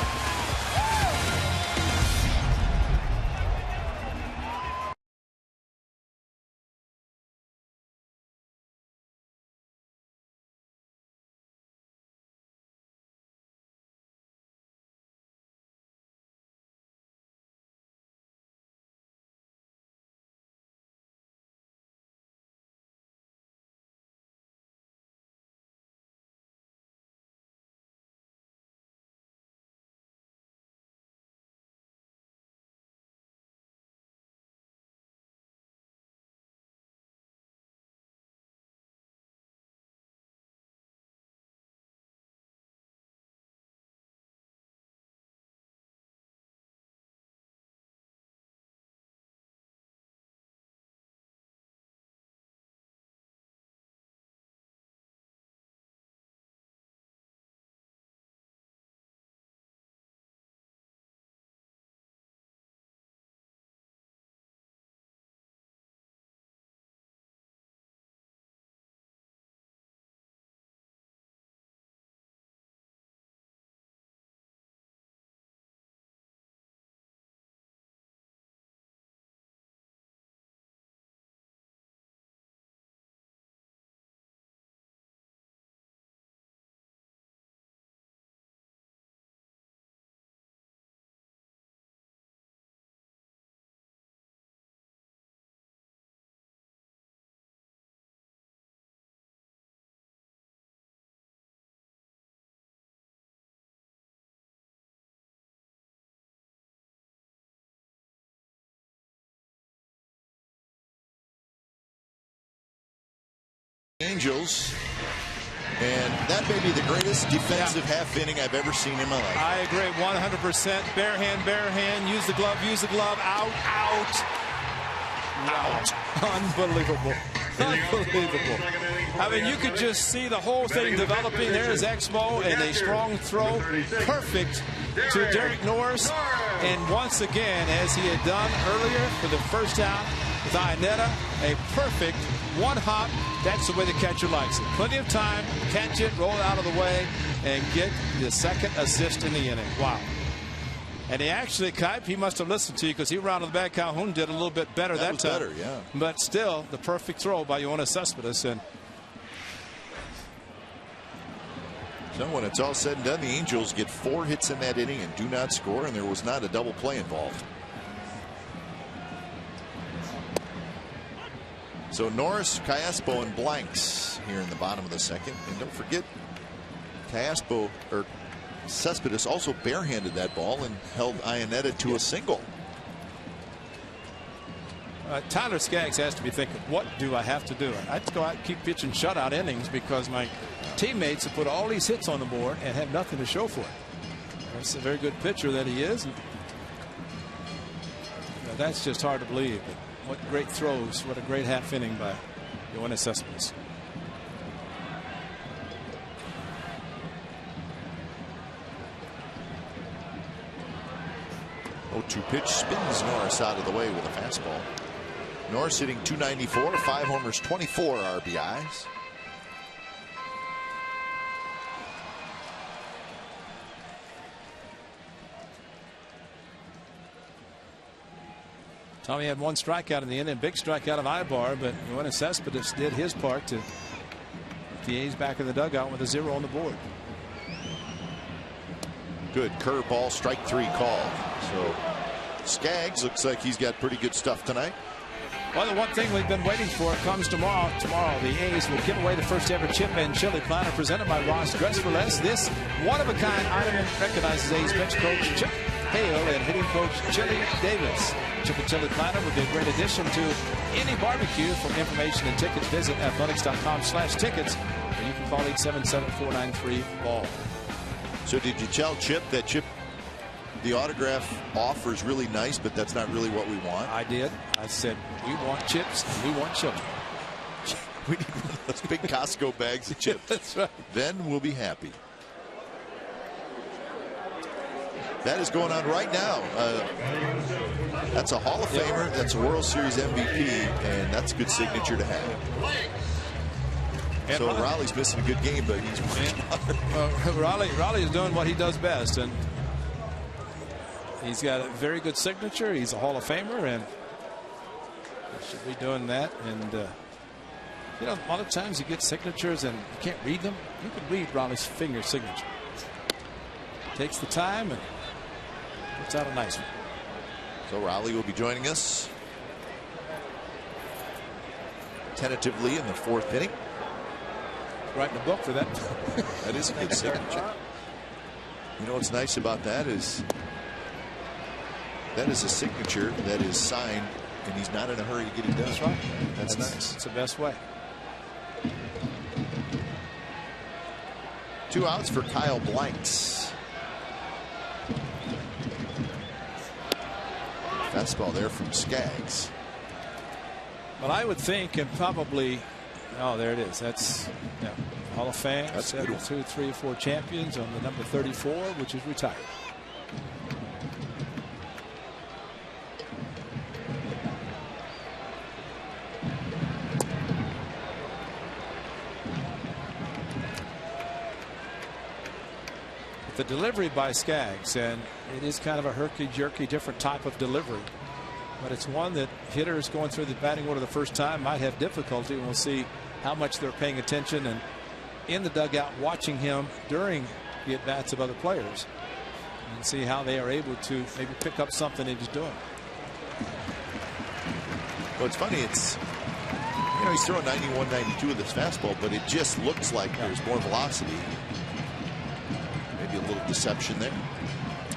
Angels. And that may be the greatest defensive half inning I've ever seen in my life. I agree 100%. Bare hand, use the glove, out. Unbelievable. Unbelievable. I mean, you could just see the whole thing developing. There's Exmo and a strong throw. Perfect to Derek Norris. And once again, as he had done earlier for the first out with Iannetta, a perfect one hop. That's the way the catcher likes it. Plenty of time, catch it, roll it out of the way, and get the second assist in the inning. Wow. And he actually, Kipe, he must have listened to you because he rounded the back. Calhoun did a little bit better that time. Better, yeah. But still, the perfect throw by Yoenis Cespedes. And so when it's all said and done, the Angels get 4 hits in that inning and do not score, and there was not a double play involved. So Norris, Callaspo, and blanks here in the bottom of the second. And don't forget, Cespedes also barehanded that ball and held Iannetta to a single. Tyler Skaggs has to be thinking, what do I have to do? I'd go out and keep pitching shutout innings because my teammates have put all these hits on the board and have nothing to show for it. That's a very good pitcher that he is. And that's just hard to believe. But what great throws. What a great half inning by Yoenis Cespedes. 0-2 pitch spins Norris out of the way with a fastball. Norris hitting .294, 5 homers, 24 RBIs. Tommy had 1 strikeout in the inning, big strikeout of Ibar, but Yoenis Cespedes did his part to get the A's back in the dugout with a 0 on the board. Good curveball, strike 3 call. So Skaggs looks like he's got pretty good stuff tonight. Well, the one thing we've been waiting for comes tomorrow. Tomorrow, the A's will give away the first ever chip and chili platter presented by Ross Dress for Less. This one-of-a-kind item recognizes A's bench coach Chip Hale and hitting coach Chili Davis. Chip and chili platter would be a great addition to any barbecue. For information and tickets, visit athletics.com/tickets, or you can call 877-493-BALL. So did you tell Chip that the autograph offer is really nice, but that's not really what we want? I did. I said, we want chips and we want chili. We need one of those big Costco bags of chips. That's right. Then we'll be happy. That is going on right now. That's a Hall of Famer. That's a World Series MVP, and that's a good signature to have. So Raleigh's missing a good game, but he's working hard. Raleigh is doing what he does best, and he's got a very good signature. He's a Hall of Famer, and he should be doing that. And you know, a lot of times you get signatures and you can't read them. You can read Raleigh's finger signature. Takes the time and puts out a nice one. So Raleigh will be joining us tentatively in the 4th inning. Writing a book for that. That is a good signature. You know what's nice about that is a signature that is signed, and he's not in a hurry to get it done. That's right. That's nice. It's the best way. 2 outs for Kyle Blanks. Fastball there from Skaggs. Well, I would think, and probably, oh, there it is. That's Hall of Fame. That's 2, 3, 4 champions on the number 34, which is retired. The delivery by Skaggs, and it is kind of a herky-jerky, different type of delivery, but it's one that hitters going through the batting order the first time might have difficulty. We'll see how much they're paying attention and in the dugout watching him during the at-bats of other players, and see how they are able to maybe pick up something he's doing. Well, it's funny. It's, you know, he's throwing 91, 92 with his fastball, but it just looks like there's more velocity. A little deception there.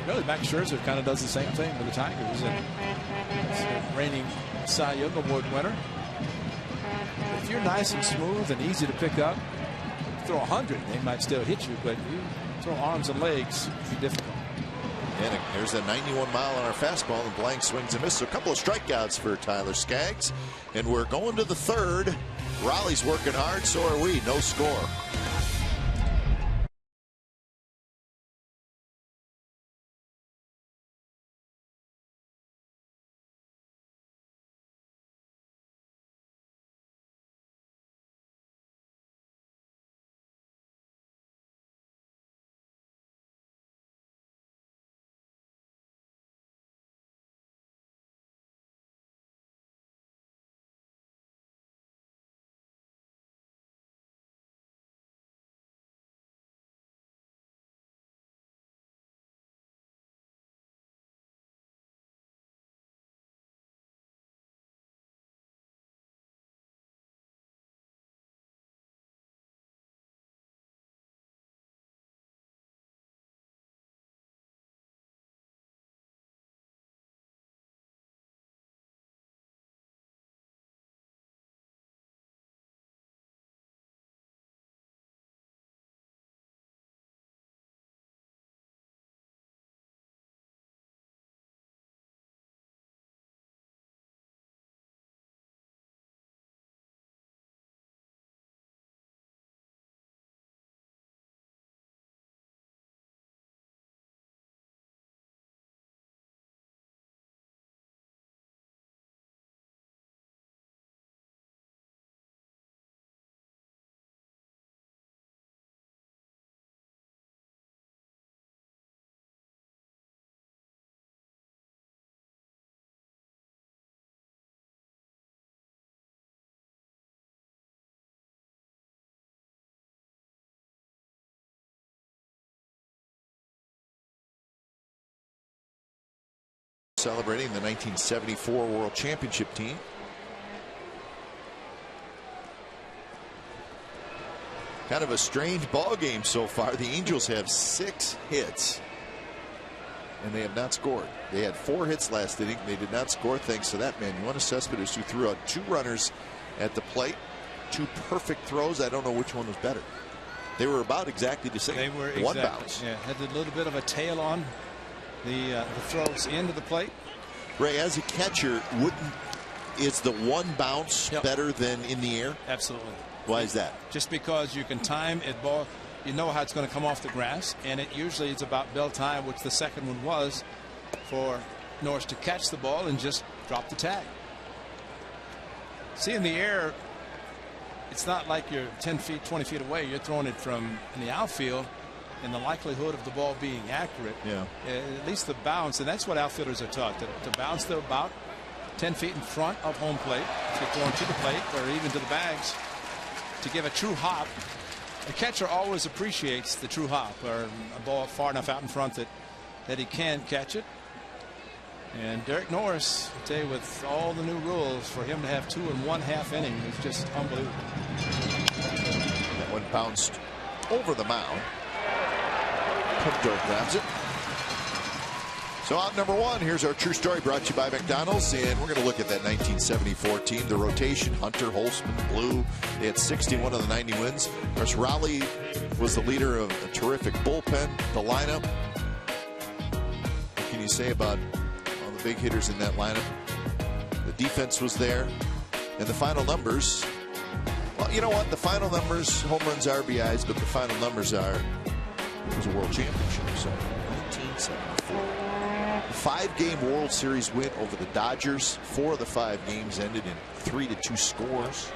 Really, Max Scherzer kind of does the same thing with the Tigers, and reigning Cy Young Award winner. If you're nice and smooth and easy to pick up, throw 100, they might still hit you, but you throw arms and legs, it'd be difficult. And there's a 91 mile on our fastball and blank swings and misses. So a couple of strikeouts for Tyler Skaggs. And we're going to the third. Raleigh's working hard, so are we. No score. Celebrating the 1974 World Championship team. Kind of a strange ball game so far. The Angels have 6 hits and they have not scored. They had 4 hits last inning. They did not score thanks to that man, Yoenis Cespedes, who threw out 2 runners at the plate. 2 perfect throws. I don't know which one was better. They were about exactly the same. They were one exactly, bounce. Yeah, had a little bit of a tail on the throws into the plate. Ray, as a catcher, is the one bounce better than in the air? Absolutely. Why is that? Just because you can time it, ball, you know how it's going to come off the grass, and it usually is about bell time, which the second one was, for Norris to catch the ball and just drop the tag. See, in the air, it's not like you're 10 feet, 20 feet away. You're throwing it from in the outfield, and the likelihood of the ball being accurate, at least the bounce, and that's what outfielders are taught, to bounce to about 10 feet in front of home plate, if you're throwing to the plate or even to the bags, to give a true hop. The catcher always appreciates the true hop, or a ball far enough out in front that he can catch it. And Derek Norris, I tell you, with all the new rules, for him to have 2 1/2 innings is just unbelievable. That one bounced over the mound. Pinto grabs it. So out number 1, here's our true story, brought to you by McDonald's, and we're going to look at that 1974 team. The rotation: Hunter, Holtzman, Blue. They had 61 of the 90 wins. Of course, Raleigh was the leader of a terrific bullpen. The lineup. What can you say about all the big hitters in that lineup? The defense was there, and the final numbers. Well, you know what? The final numbers: home runs, RBIs, but the final numbers are. It was a world championship. So 1974. 5-game World Series win over the Dodgers. 4 of the 5 games ended in 3-2 scores.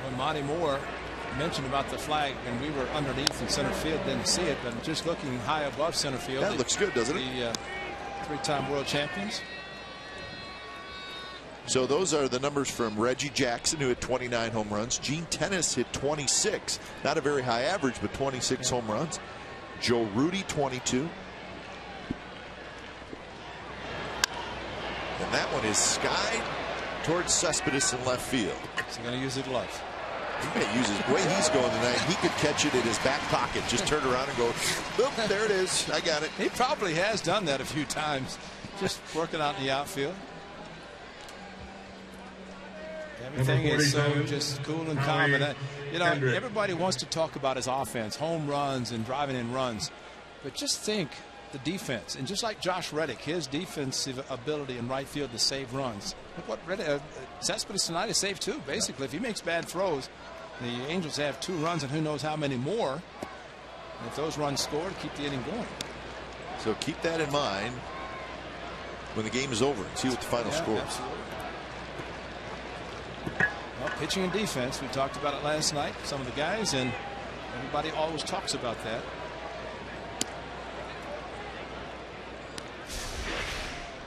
When Monty Moore mentioned about the flag, and we were underneath in center field, didn't see it, but just looking high above center field. That looks good, doesn't it? The 3-time world champions. So those are the numbers from Reggie Jackson, who had 29 home runs. Gene Tennis hit 26. Not a very high average, but 26 home runs. Joe Rudy, 22. And that one is skied towards Cespedes in left field. He's going to use a glove. He may use his way he's going tonight. He could catch it in his back pocket. Just turn around and go, boop, there it is. I got it. He probably has done that a few times, just working out in the outfield. Everything is so just cool and calm. And you know, everybody wants to talk about his offense, home runs and driving in runs, but just think the defense. And just like Josh Reddick, his defensive ability in right field to save runs. Look what Cespedes tonight is saved too. Basically, if he makes bad throws, the Angels have 2 runs and who knows how many more. And if those runs scored, keep the inning going. So keep that in mind when the game is over. See what the final score is. Absolutely. Well, pitching and defense, we talked about it last night, some of the guys, and everybody always talks about that.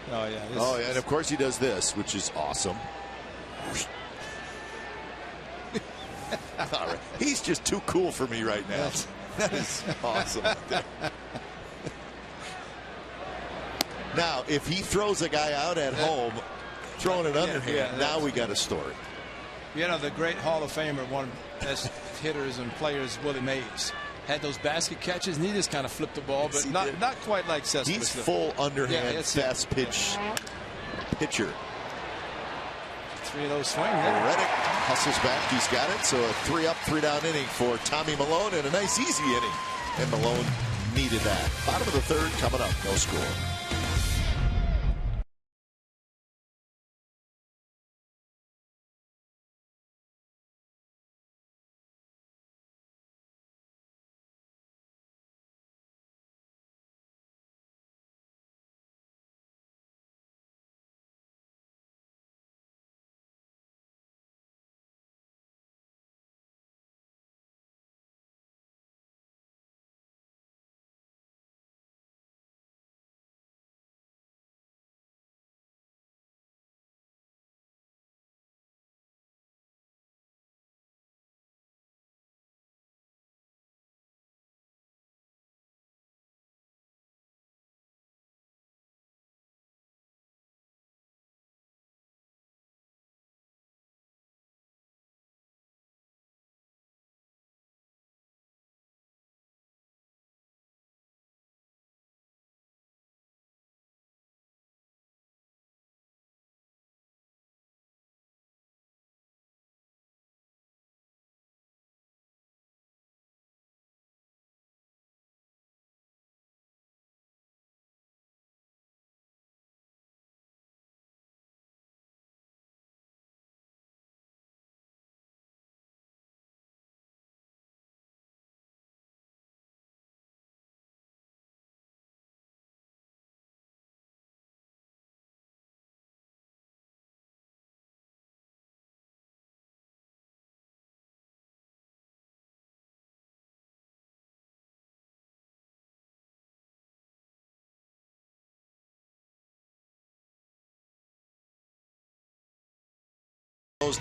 Oh, yeah. Oh, yeah, and of course he does this, which is awesome. All right. He's just too cool for me right now. That is awesome. Now, if he throws a guy out at home, throwing an underhand, now we got a story. You know, the great Hall of Famer, one of the best hitters and players, Willie Mays, had those basket catches, and he just kind of flipped the ball, but not quite like Cespedes. He's full underhand, fast pitch pitcher. 3 of those swings. Reddick hustles back. He's got it. So a 3-up, 3-down inning for Tommy Milone, and a nice easy inning. And Milone needed that. Bottom of the 3rd coming up. No score.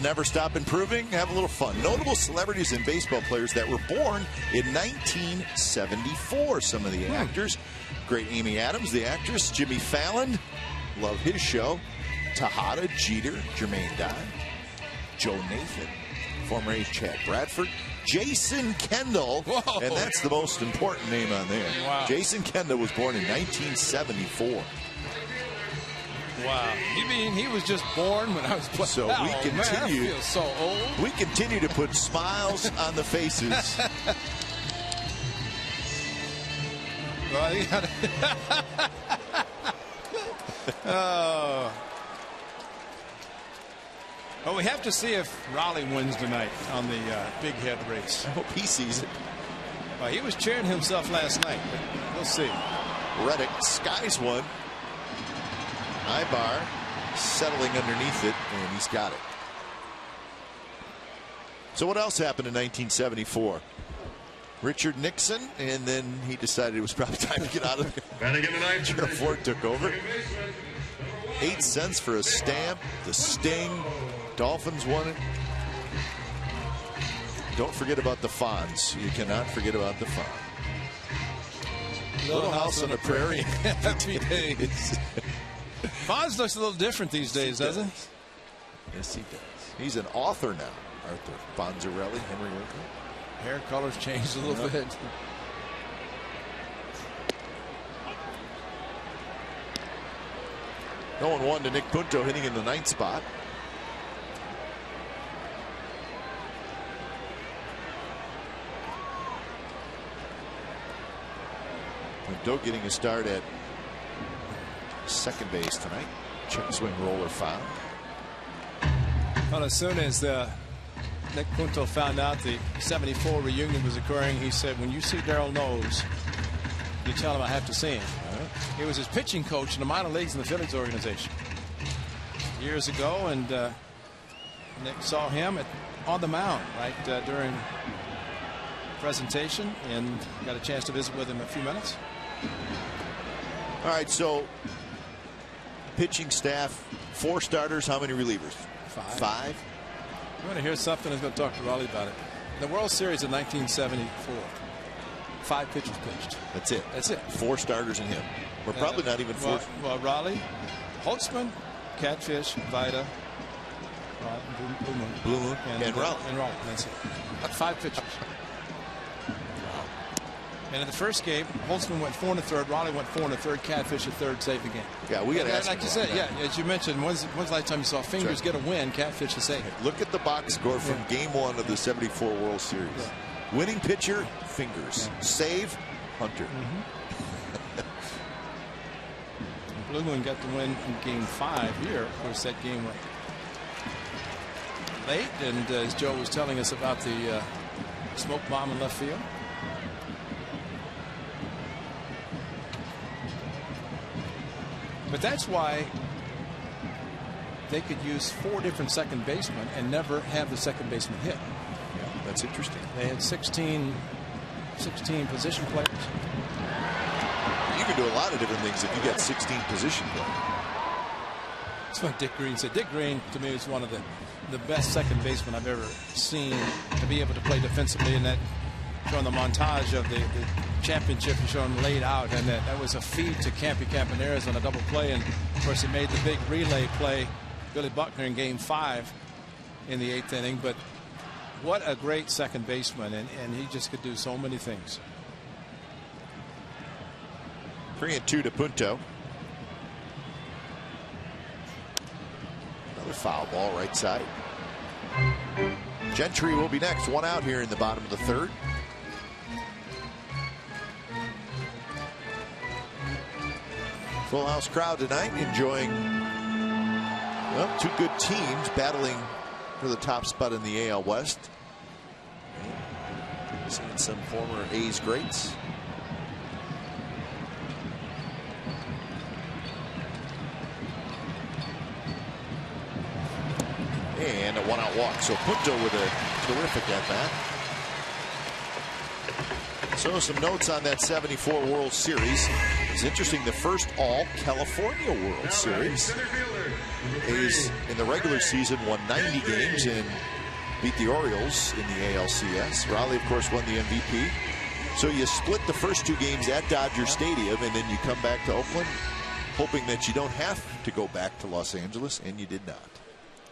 Never stop improving. Have a little fun. Notable celebrities and baseball players that were born in 1974. Some of the actors. Great Amy Adams, the actress. Jimmy Fallon. Love his show. Tejada, Jeter, Jermaine Dye. Joe Nathan. Former ace Chad Bradford. Jason Kendall. Whoa. And that's the most important name on there. Wow. Jason Kendall was born in 1974. Wow. You mean he was just born when I was playing? So we continue. Man, I feel so old. We continue to put smiles on the faces. Well, you gotta oh. Well, we have to see if Raleigh wins tonight on the big head race. I hope he sees it. Well, he was cheering himself last night, but we'll see. Reddick skies one. Ibar settling underneath it, and he's got it. So what else happened in 1974? Richard Nixon, and then he decided it was probably time to get out of there. Gerald Ford took over. 8 cents for a stamp. The Sting. Dolphins won it. Don't forget about the Fonz. You cannot forget about the Fonz. Little House on the Prairie. Happy days. Fonz looks a little different these days, doesn't he? Yes, he does. He's an author now. Arthur Fonzarelli, Henry Winkler. Hair colors changed a little bit. 0-1 to Nick Punto, hitting in the 9th spot. Pinto getting a start at second base tonight. Check swing roller foul. Well, as soon as Nick Pinto found out the '74 reunion was occurring, he said, when you see Darryl Knowles, you tell him I have to see him. He was his pitching coach in the minor leagues in the Phillies organization years ago, and Nick saw him on the mound right during presentation and got a chance to visit with him a few minutes. All right, so pitching staff, 4 starters, how many relievers? 5. You want to hear something? I was going to talk to Raleigh about it. The World Series in 1974, 5 pitchers pitched. That's it. That's it. 4 starters and him. We're probably not even 4. Well, Raleigh, Holtzman, Catfish, Vida, Blue Moon, and Raleigh. That's it. 5 pitchers. And in the first game, Holtzman went 4 1/3. Raleigh went 4 1/3. Catfish at third, saved the game. Yeah, we got to ask. Like you said, yeah, as you mentioned, when's the last time you saw Fingers get a win? Catfish to save. Look at the box score from Game 1 of the '74 World Series. Yeah. Winning pitcher, Fingers. Yeah. Save, Hunter. Blue Moon got the win in Game 5 here. Of course, that game went late, and as Joe was telling us about the smoke bomb in left field. But that's why they could use 4 different second basemen and never have the second baseman hit. Yeah, that's interesting. They had 16 position players. You can do a lot of different things if you got 16 position players. That's what Dick Green said. Dick Green, to me, is one of the best second basemen I've ever seen to be able to play defensively. And that, showing the montage of the championship, and showing him laid out, and that was a feed to Campy Campaneris on a double play. And of course, he made the big relay play, Billy Buckner, in Game 5 in the 8th inning. But what a great second baseman, and he just could do so many things. 3-2 to Pinto. Another foul ball right side. Gentry will be next. 1 out here in the bottom of the 3rd. Full house crowd tonight, enjoying, well, 2 good teams battling for the top spot in the AL West. Seeing some former A's greats. And a 1-out walk. So Pinto with a terrific at bat. So some notes on that '74 World Series. It's interesting, the first all-California World Series. A's in the regular season won 90 games and beat the Orioles in the ALCS. Raleigh, of course, won the MVP. So you split the first 2 games at Dodger Stadium, and then you come back to Oakland, hoping that you don't have to go back to Los Angeles, and you did not.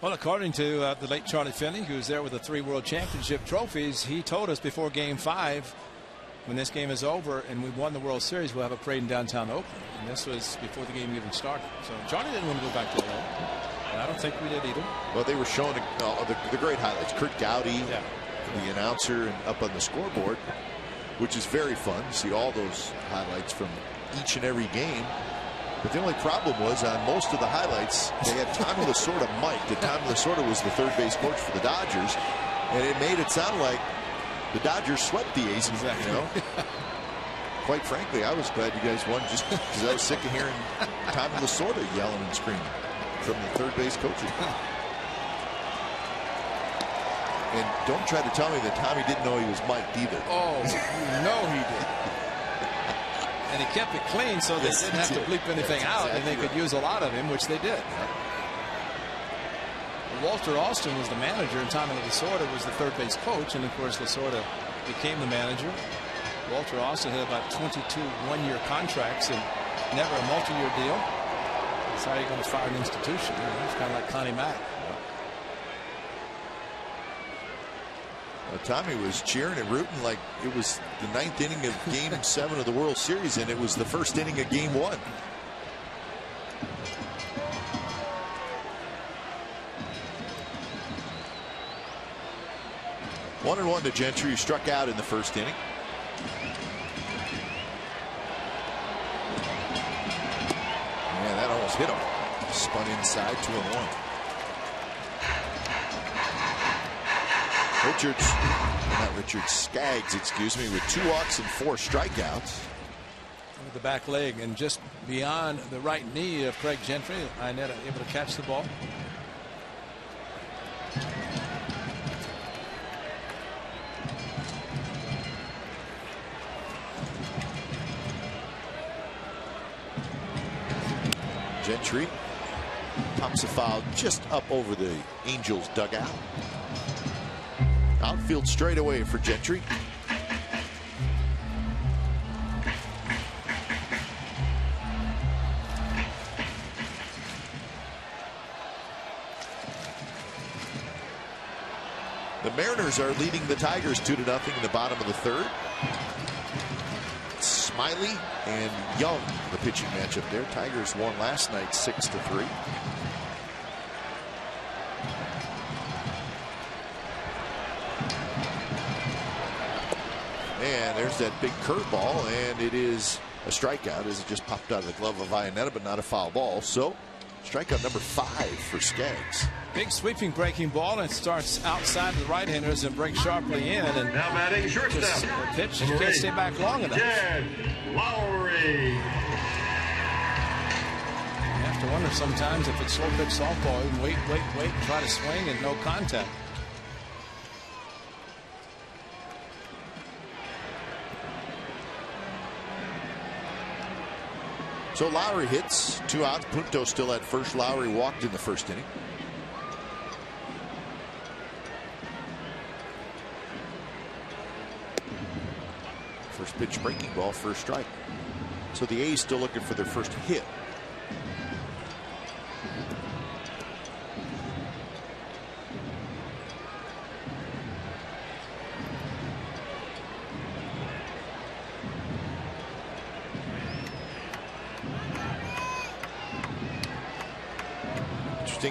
Well, according to the late Charlie Finney, who was there with the 3 World Championship trophies, he told us before Game 5, when this game is over and we won the World Series, we'll have a parade in downtown Oakland. And this was before the game even started. So Charlie didn't want to go back to LA. And I don't think we did either. Well, they were showing the great highlights. Kurt Gowdy, the announcer, and up on the scoreboard, which is very fun to see all those highlights from each and every game. But the only problem was on most of the highlights, they had Tommy Lasorda mic'd. And Tommy Lasorda was the third base coach for the Dodgers. And it made it sound like the Dodgers swept the A's. Exactly. You know? Quite frankly, I was glad you guys won just because I was sick of hearing Tommy Lasorda yelling and screaming from the third base coaches. And don't try to tell me that Tommy didn't know he was mic'd either. Oh, you know he did. And he kept it clean so they didn't have to bleep anything out, and they could use a lot of him, which they did. Walter Austin was the manager, and Tommy Lasorda was the third base coach, and of course Lasorda became the manager. Walter Austin had about 22 one-year contracts and never a multi-year deal. That's how you're going to fire an institution. You know, it's kind of like Connie Mack. Well, Tommy was cheering and rooting like it was the 9th inning of Game 7 of the World Series, and it was the first inning of Game 1. One and 1 to Gentry, who struck out in the first inning. Phillies hit him. Spun inside, 2-1. Skaggs, excuse me, with 2 walks and 4 strikeouts. With the back leg and just beyond the right knee of Craig Gentry. Inetta able to catch the ball. Gentry pumps a foul just up over the Angels dugout. Outfield straightaway for Gentry. The Mariners are leading the Tigers 2-0 in the bottom of the 3rd. Smiley and Young, the pitching matchup there. Tigers won last night 6-3. And there's that big curveball, and it is a strikeout as it just popped out of the glove of Iannetta, but not a foul ball. So strikeout number 5 for Skaggs. Big sweeping breaking ball, and it starts outside the right-handers and breaks sharply in. And Now batting shortstop. just a pitch, you can't stay back long enough. Jed Lowry. You have to wonder sometimes if it's slow pitch softball, you can wait, try to swing and no contact. So Lowry hits, 2 outs. Punto still at first. Lowry walked in the 1st inning. First pitch breaking ball, first strike. So the A's still looking for their first hit.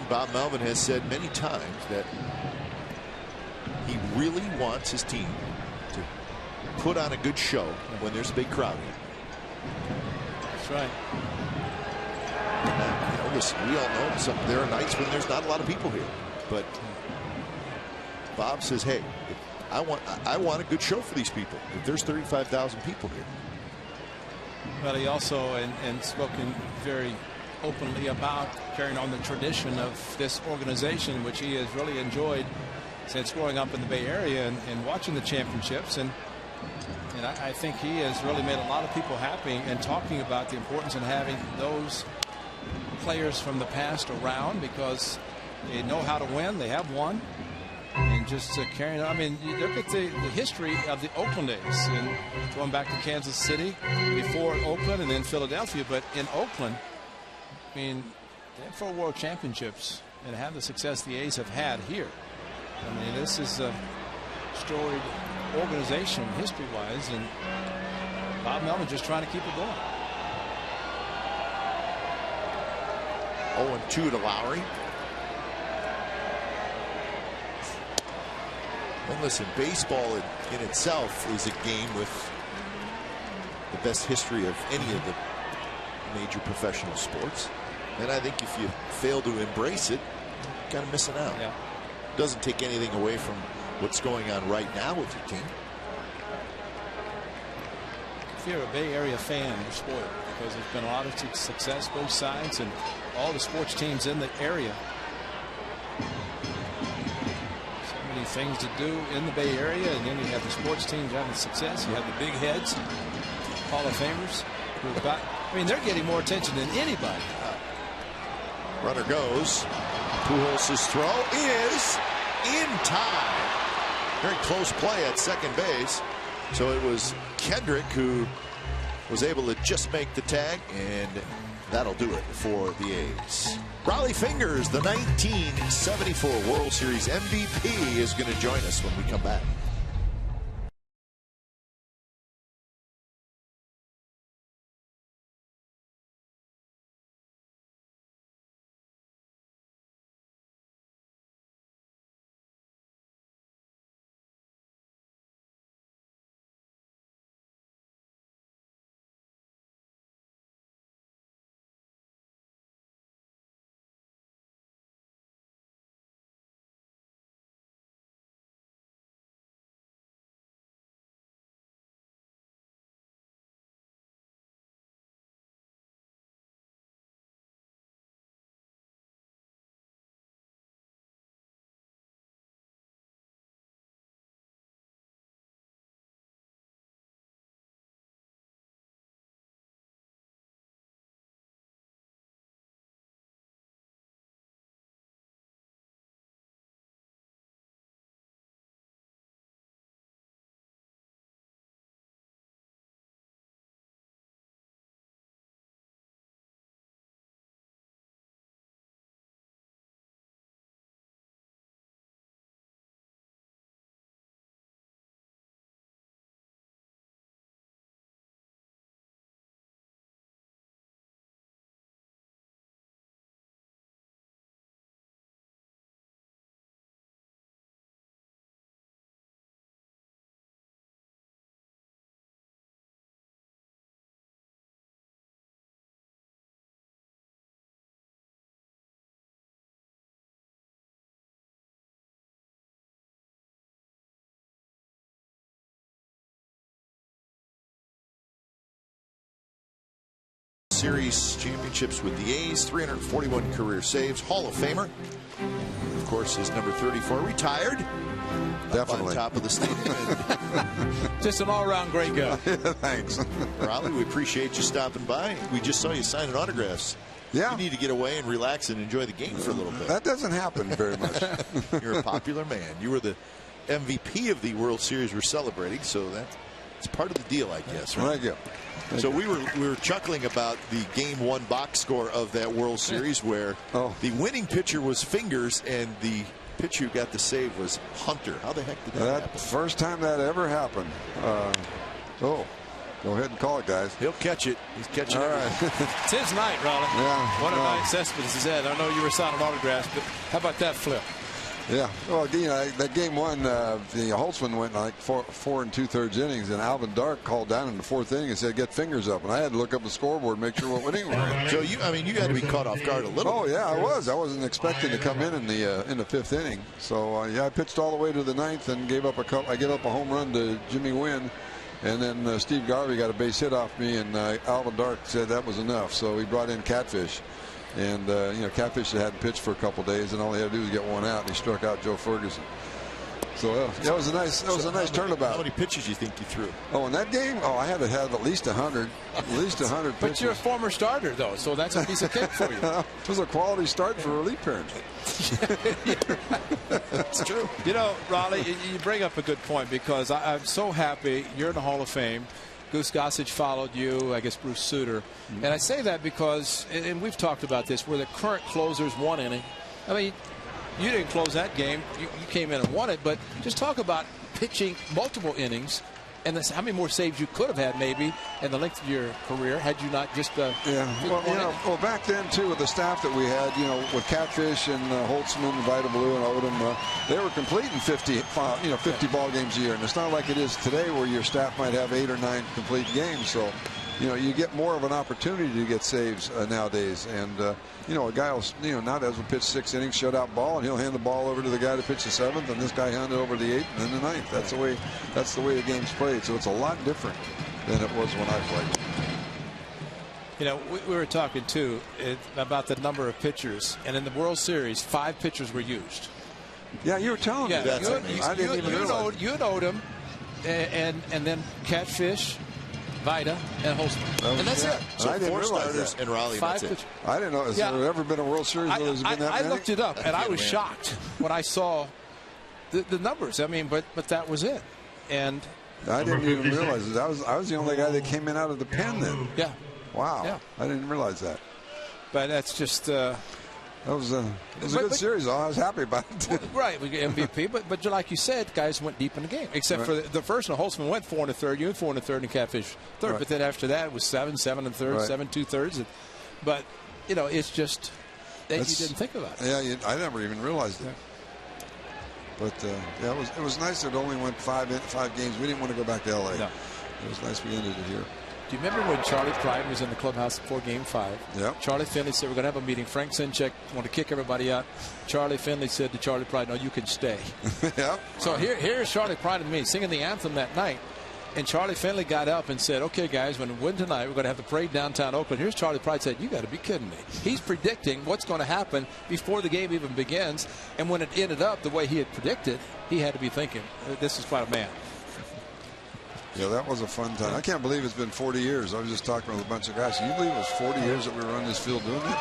Bob Melvin has said many times that he really wants his team to put on a good show when there's a big crowd here. That's right. Listen, we all know there are nights when there's not a lot of people here, but Bob says, hey, I want a good show for these people. If there's 35,000 people here. Well, he also and spoken very openly about carrying on the tradition of this organization, which he has really enjoyed since growing up in the Bay Area and watching the championships. And I think he has really made a lot of people happy and talking about the importance of having those players from the past around, because they know how to win. They have won. And just carrying on. I mean, you look at the history of the Oakland days and going back to Kansas City, before Oakland and then Philadelphia. But in Oakland, I mean, they have 4 World Championships and have the success the A's have had here. I mean, this is a storied organization history-wise, and Bob Melvin just trying to keep it going. 0-2 to Lowry. And listen, baseball in itself is a game with the best history of any of the major professional sports. And I think if you fail to embrace it, you're kind of missing out. Yeah. Doesn't take anything away from what's going on right now with your team. If you're a Bay Area fan, you're spoiled, because there's been a lot of success both sides and all the sports teams in the area. So many things to do in the Bay Area, and then you have the sports teams having success. You have the big heads, Hall of Famers, who've got, I mean, they're getting more attention than anybody. Runner goes. Pujols' throw is in time. Very close play at second base. So it was Kendrick who was able to just make the tag, and that'll do it for the A's. Rollie Fingers, the 1974 World Series MVP, is going to join us when we come back. Series championships with the A's, 341 career saves, Hall of Famer. Of course, is number 34, retired. Definitely. On top of the stadium. Just an all-around great guy. Thanks. Raleigh, we appreciate you stopping by. We just saw you signing autographs. Yeah. You need to get away and relax and enjoy the game for a little bit. That doesn't happen very much. You're a popular man. You were the MVP of the World Series we're celebrating, so that's part of the deal, I guess. Right? Thank you. So we were chuckling about the Game 1 box score of that World Series where the winning pitcher was Fingers and the pitcher who got the save was Hunter. How the heck did that happen? First time that ever happened. Go ahead and call it, guys. He'll catch it. He's catching it. All right. It's his night, Raleigh. Yeah. What a night Cespedes is at. I know you were signing autographs, but how about that flip? Yeah. Well, that game 1, the Holtzman went like 4 2/3 innings, and Alvin Dark called down in the 4th inning and said, "Get Fingers up." And I had to look up the scoreboard and make sure what inning we're in. So you had to be caught off guard a little. Oh yeah, I was. I wasn't expecting to come in the 5th inning. So I pitched all the way to the 9th and gave up I gave up a home run to Jimmy Wynn. And then Steve Garvey got a base hit off me, and Alvin Dark said that was enough. So he brought in Catfish. And, Catfish hadn't pitched for a couple days, and all he had to do was get one out, and he struck out Joe Ferguson. So that was a nice turnabout. How many pitches do you think you threw? Oh, in that game? Oh, I had to have at least 100. At least 100 pitches. But you're a former starter, though, so that's a piece of cake for you. It was a quality start for a relief pitcher. That's true. Raleigh, you bring up a good point because I'm so happy you're in the Hall of Fame. Goose Gossage followed you, I guess Bruce Sutter. And I say that because, and we've talked about this, where the current closers 1 inning. I mean, you didn't close that game. You came in and won it. But just talk about pitching multiple innings and how many more saves you could have had maybe in the length of your career had you not just well, back then too, with the staff that we had, with Catfish and Holtzman, Vita Blue and Odom, they were completing 50 ball games a year, and it's not like it is today where your staff might have 8 or 9 complete games. So you get more of an opportunity to get saves nowadays. And a guy will, nowadays will pitch 6 innings, shutout ball, and he'll hand the ball over to the guy to pitch the 7th, and this guy handed over the 8th and then the 9th. That's the way the game's played. So it's a lot different than it was when I played. We were talking too about the number of pitchers, and in the World Series, 5 pitchers were used. Yeah, you were telling me that. I didn't even realize. You knowed him, and then Catfish, Vita, and Holtzman. And that's it. So I didn't 4 realize starters that. and Raleigh. That's it. I didn't know. Has there ever been a World Series where there's been that many? I looked it up, and I was shocked when I saw the numbers. I mean, but that was it. And I didn't even realize it. I was the only guy that came in out of the pen then. Yeah. Wow. Yeah. I didn't realize that. But that's just. It was a good series. I was happy about it. Right, we get MVP, but like you said, guys went deep in the game. Except for the first one, Holtzman went 4 1/3, you went 4 1/3, and Catfish 3rd. Right. But then after that, it was 7 1/3, 7 2/3. But it's just that you didn't think about it. Yeah, I never even realized it. Yeah. But it was nice that it only went 5 games. We didn't want to go back to LA. No. It was nice we ended it here. Do you remember when Charlie Pride was in the clubhouse before Game 5? Yep. Charlie Finley said, we're going to have a meeting. Frank Sinchek wanted to kick everybody out. Charlie Finley said to Charlie Pride, no, you can stay. Yep. So here's Charlie Pride and me singing the anthem that night. And Charlie Finley got up and said, okay, guys, when we win tonight, we're going to have the parade downtown Oakland. Here's Charlie Pride said, you got to be kidding me. He's predicting what's going to happen before the game even begins. And when it ended up the way he had predicted, he had to be thinking, this is quite a man. Yeah, that was a fun time. I can't believe it's been 40 years. I was just talking with a bunch of guys. Can you believe it was 40 years that we were on this field doing it?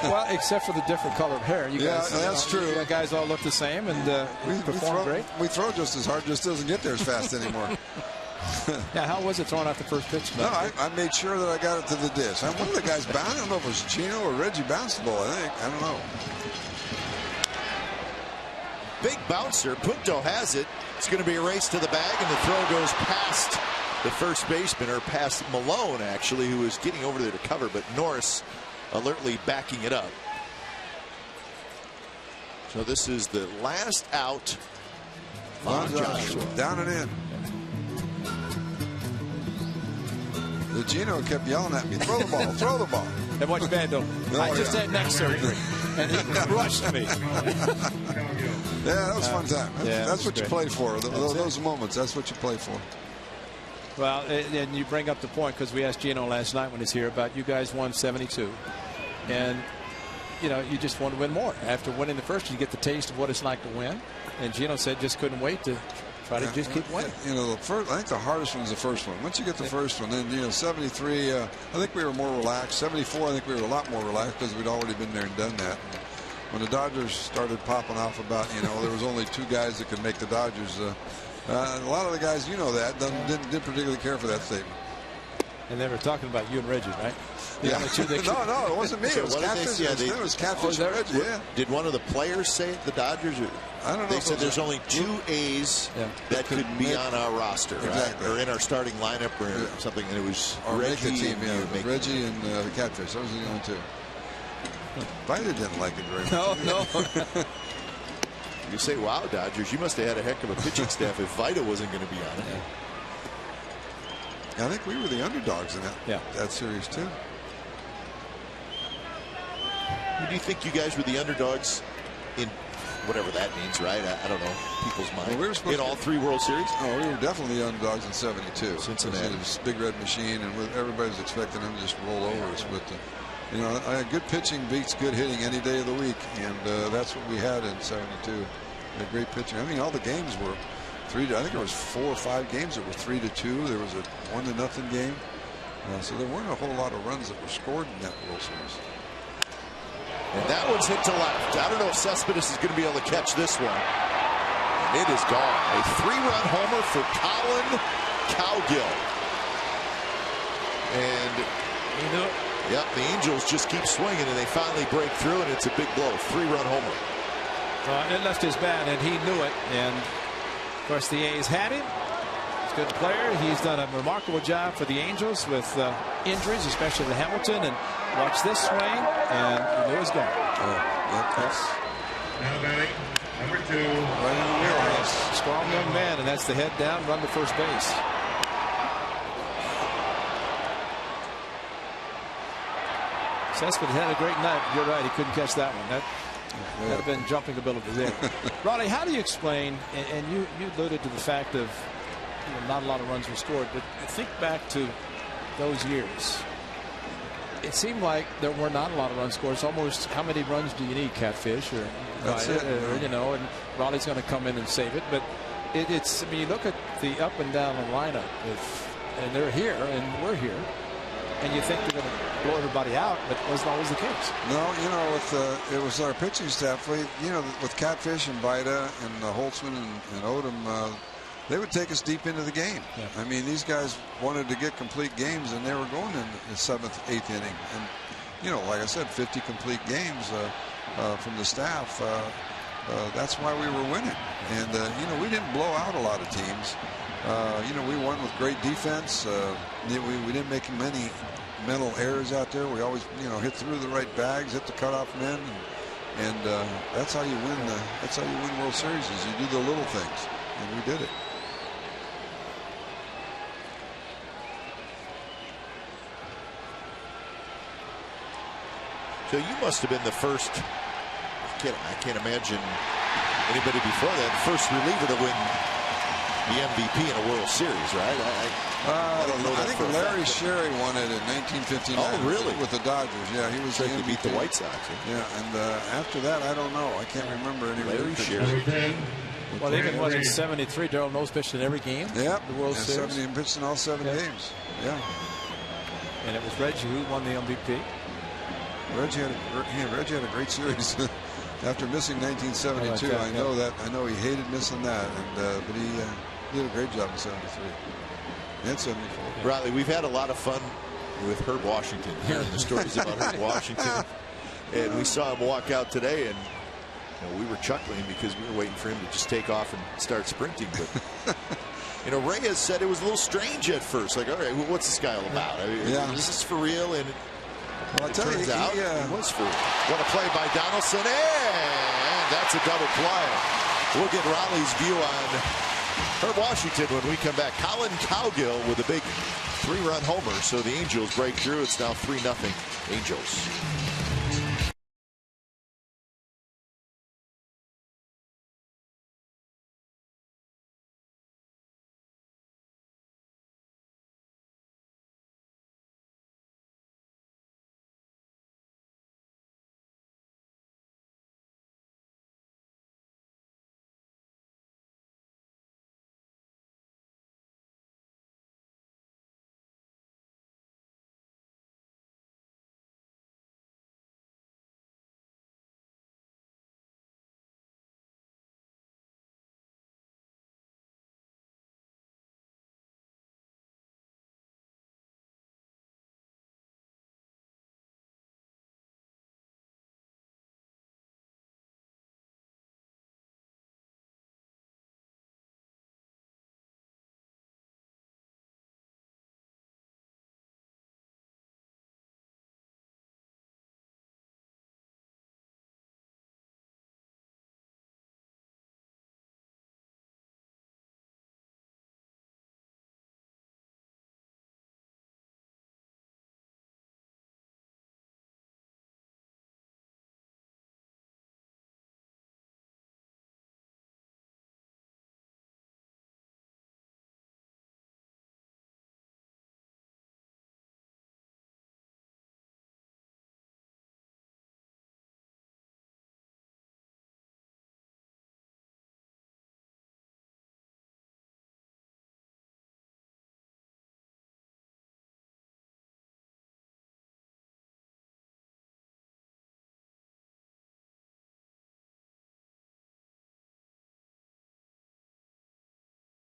Well, except for the different colored hair. You guys, that's true. You guys all look the same and we perform great. We throw just as hard, just doesn't get there as fast anymore. Yeah, how was it throwing out the first pitch? No, I made sure that I got it to the dish. One of the guys bounced. I don't know if it was Chino or Reggie bounced the ball. I don't know. Big bouncer. Punto has it. It's going to be a race to the bag, and the throw goes past the first baseman, or past Malone, actually, who was getting over there to cover, but Norris alertly backing it up. So this is the last out. Von Joshua. Down and in. The Gino kept yelling at me, throw the ball, throw the ball. And watch Vandal. I just had neck surgery, and he crushed me. Yeah, that was a fun time. Yeah, that's what great. you play for. Those moments, that's what you play for. Well, and you bring up the point, because we asked Gino last night when he's here about you guys won 72, and you know, you just want to win more. After winning the first, you get the taste of what it's like to win, and Gino said just couldn't wait to try to just keep winning. You know, I think the hardest one is the first one. Once you get the first one, then, you know, 73, I think we were more relaxed. 74, I think we were a lot more relaxed because we'd already been there and done that. And when the Dodgers started popping off about, you know, there was only 2 guys that could make the Dodgers. A lot of the guys, you know that, didn't particularly care for that statement. And they were talking about you and Reggie, right? Yeah. No, it wasn't me. It was Catfish. It was Catfish and Reggie. Yeah. Did one of the players say it, the Dodgers? I don't know. They said there's only 2 A's that could be on our roster, exactly, right? Or in our starting lineup or something. And it was Reggie make the team, and Reggie and the Catfish. Those are the only 2. Vita didn't like it very much. No. You say, wow, Dodgers, you must have had a heck of a pitching staff if Vita wasn't going to be on it. I think we were the underdogs in that series, too. Do you think you guys were the underdogs in whatever that means, right? I don't know people's mind. Well, we were supposed in all 3 World Series? No, we were definitely the underdogs in 72. Cincinnati. It was big red machine, and everybody was expecting them to just roll over us. But, you know, good pitching beats good hitting any day of the week, and that's what we had in 72. A great pitching. I mean, all the games were 3 to, I think there was 4 or 5 games that were 3-2. There was a 1-0 game. So there weren't a whole lot of runs that were scored in that World Series. And that one's hit to left. I don't know if Cespedes is going to be able to catch this one. And it is gone. A 3-run homer for Colin Cowgill. And yep, the Angels just keep swinging, and they finally break through, and it's a big blow. 3-run homer. It left his bat, and he knew it. And of course, the A's had him. He's a good player. He's done a remarkable job for the Angels with injuries, especially to Hamilton. And watch this swing, and he knew it was gone. Now batting, number 2. Right in the wheelhouse. Strong young man, and that's the head down, run to first base. Cespedes had a great night. You're right, he couldn't catch that one. That would have been jumping ability there. Ronnie, how do you explain, and you alluded to the fact of not a lot of runs were scored, but think back to those years. It seemed like there were not a lot of runs scored. It's almost, how many runs do you need, Catfish? Or that's it. You know, and Raleigh's going to come in and save it. But it's, I mean, you look at the up and down the lineup, and they're here, and we're here, and you think they're going to blow everybody out, but it wasn't always the case. No, you know, it was our pitching staff. You know, with Catfish and Vita and Holtzman and Odom, they would take us deep into the game. I mean, these guys wanted to get complete games, and they were going in the 7th, 8th inning. And, you know, like I said, 50 complete games from the staff. That's why we were winning. And, you know, we didn't blow out a lot of teams. You know, we won with great defense. We didn't make many mental errors out there. We always, you know, hit through the right bags, hit the cutoff men. And that's how you win. That's how you win World Series, is you do the little things. And we did it. So you must have been the first, I can't imagine anybody before that, first reliever to win the MVP in a World Series, right? I don't know. I think Larry Sherry won it in 1959. Oh, really? With the Dodgers. Yeah, he was the MVP. Beat the White Sox. Yeah, and after that, I don't know. I can't remember any Larry Sherry. Well, even was in 73, Darrell Knowles pitched in every game. Yep. The World Series. 70 and pitched in all 7 games. Yeah. And it was Reggie who won the MVP. Reggie had a great series after missing 1972. I know that. I know he hated missing that, and but he did a great job in 73 and 74. Riley, we've had a lot of fun with Herb Washington, hearing the stories about Herb Washington, and we saw him walk out today, and you know, we were chuckling because we were waiting for him to just take off and start sprinting. But you know, Reyes said it was a little strange at first. Like, all right, what's this guy all about? I mean, is this for real? And well, it turns out he was for real. What a play by Donaldson, and that's a double play. We'll get Raleigh's view on Herb Washington when we come back. Colin Cowgill with a big 3-run homer, so the Angels break through. It's now 3-0 Angels.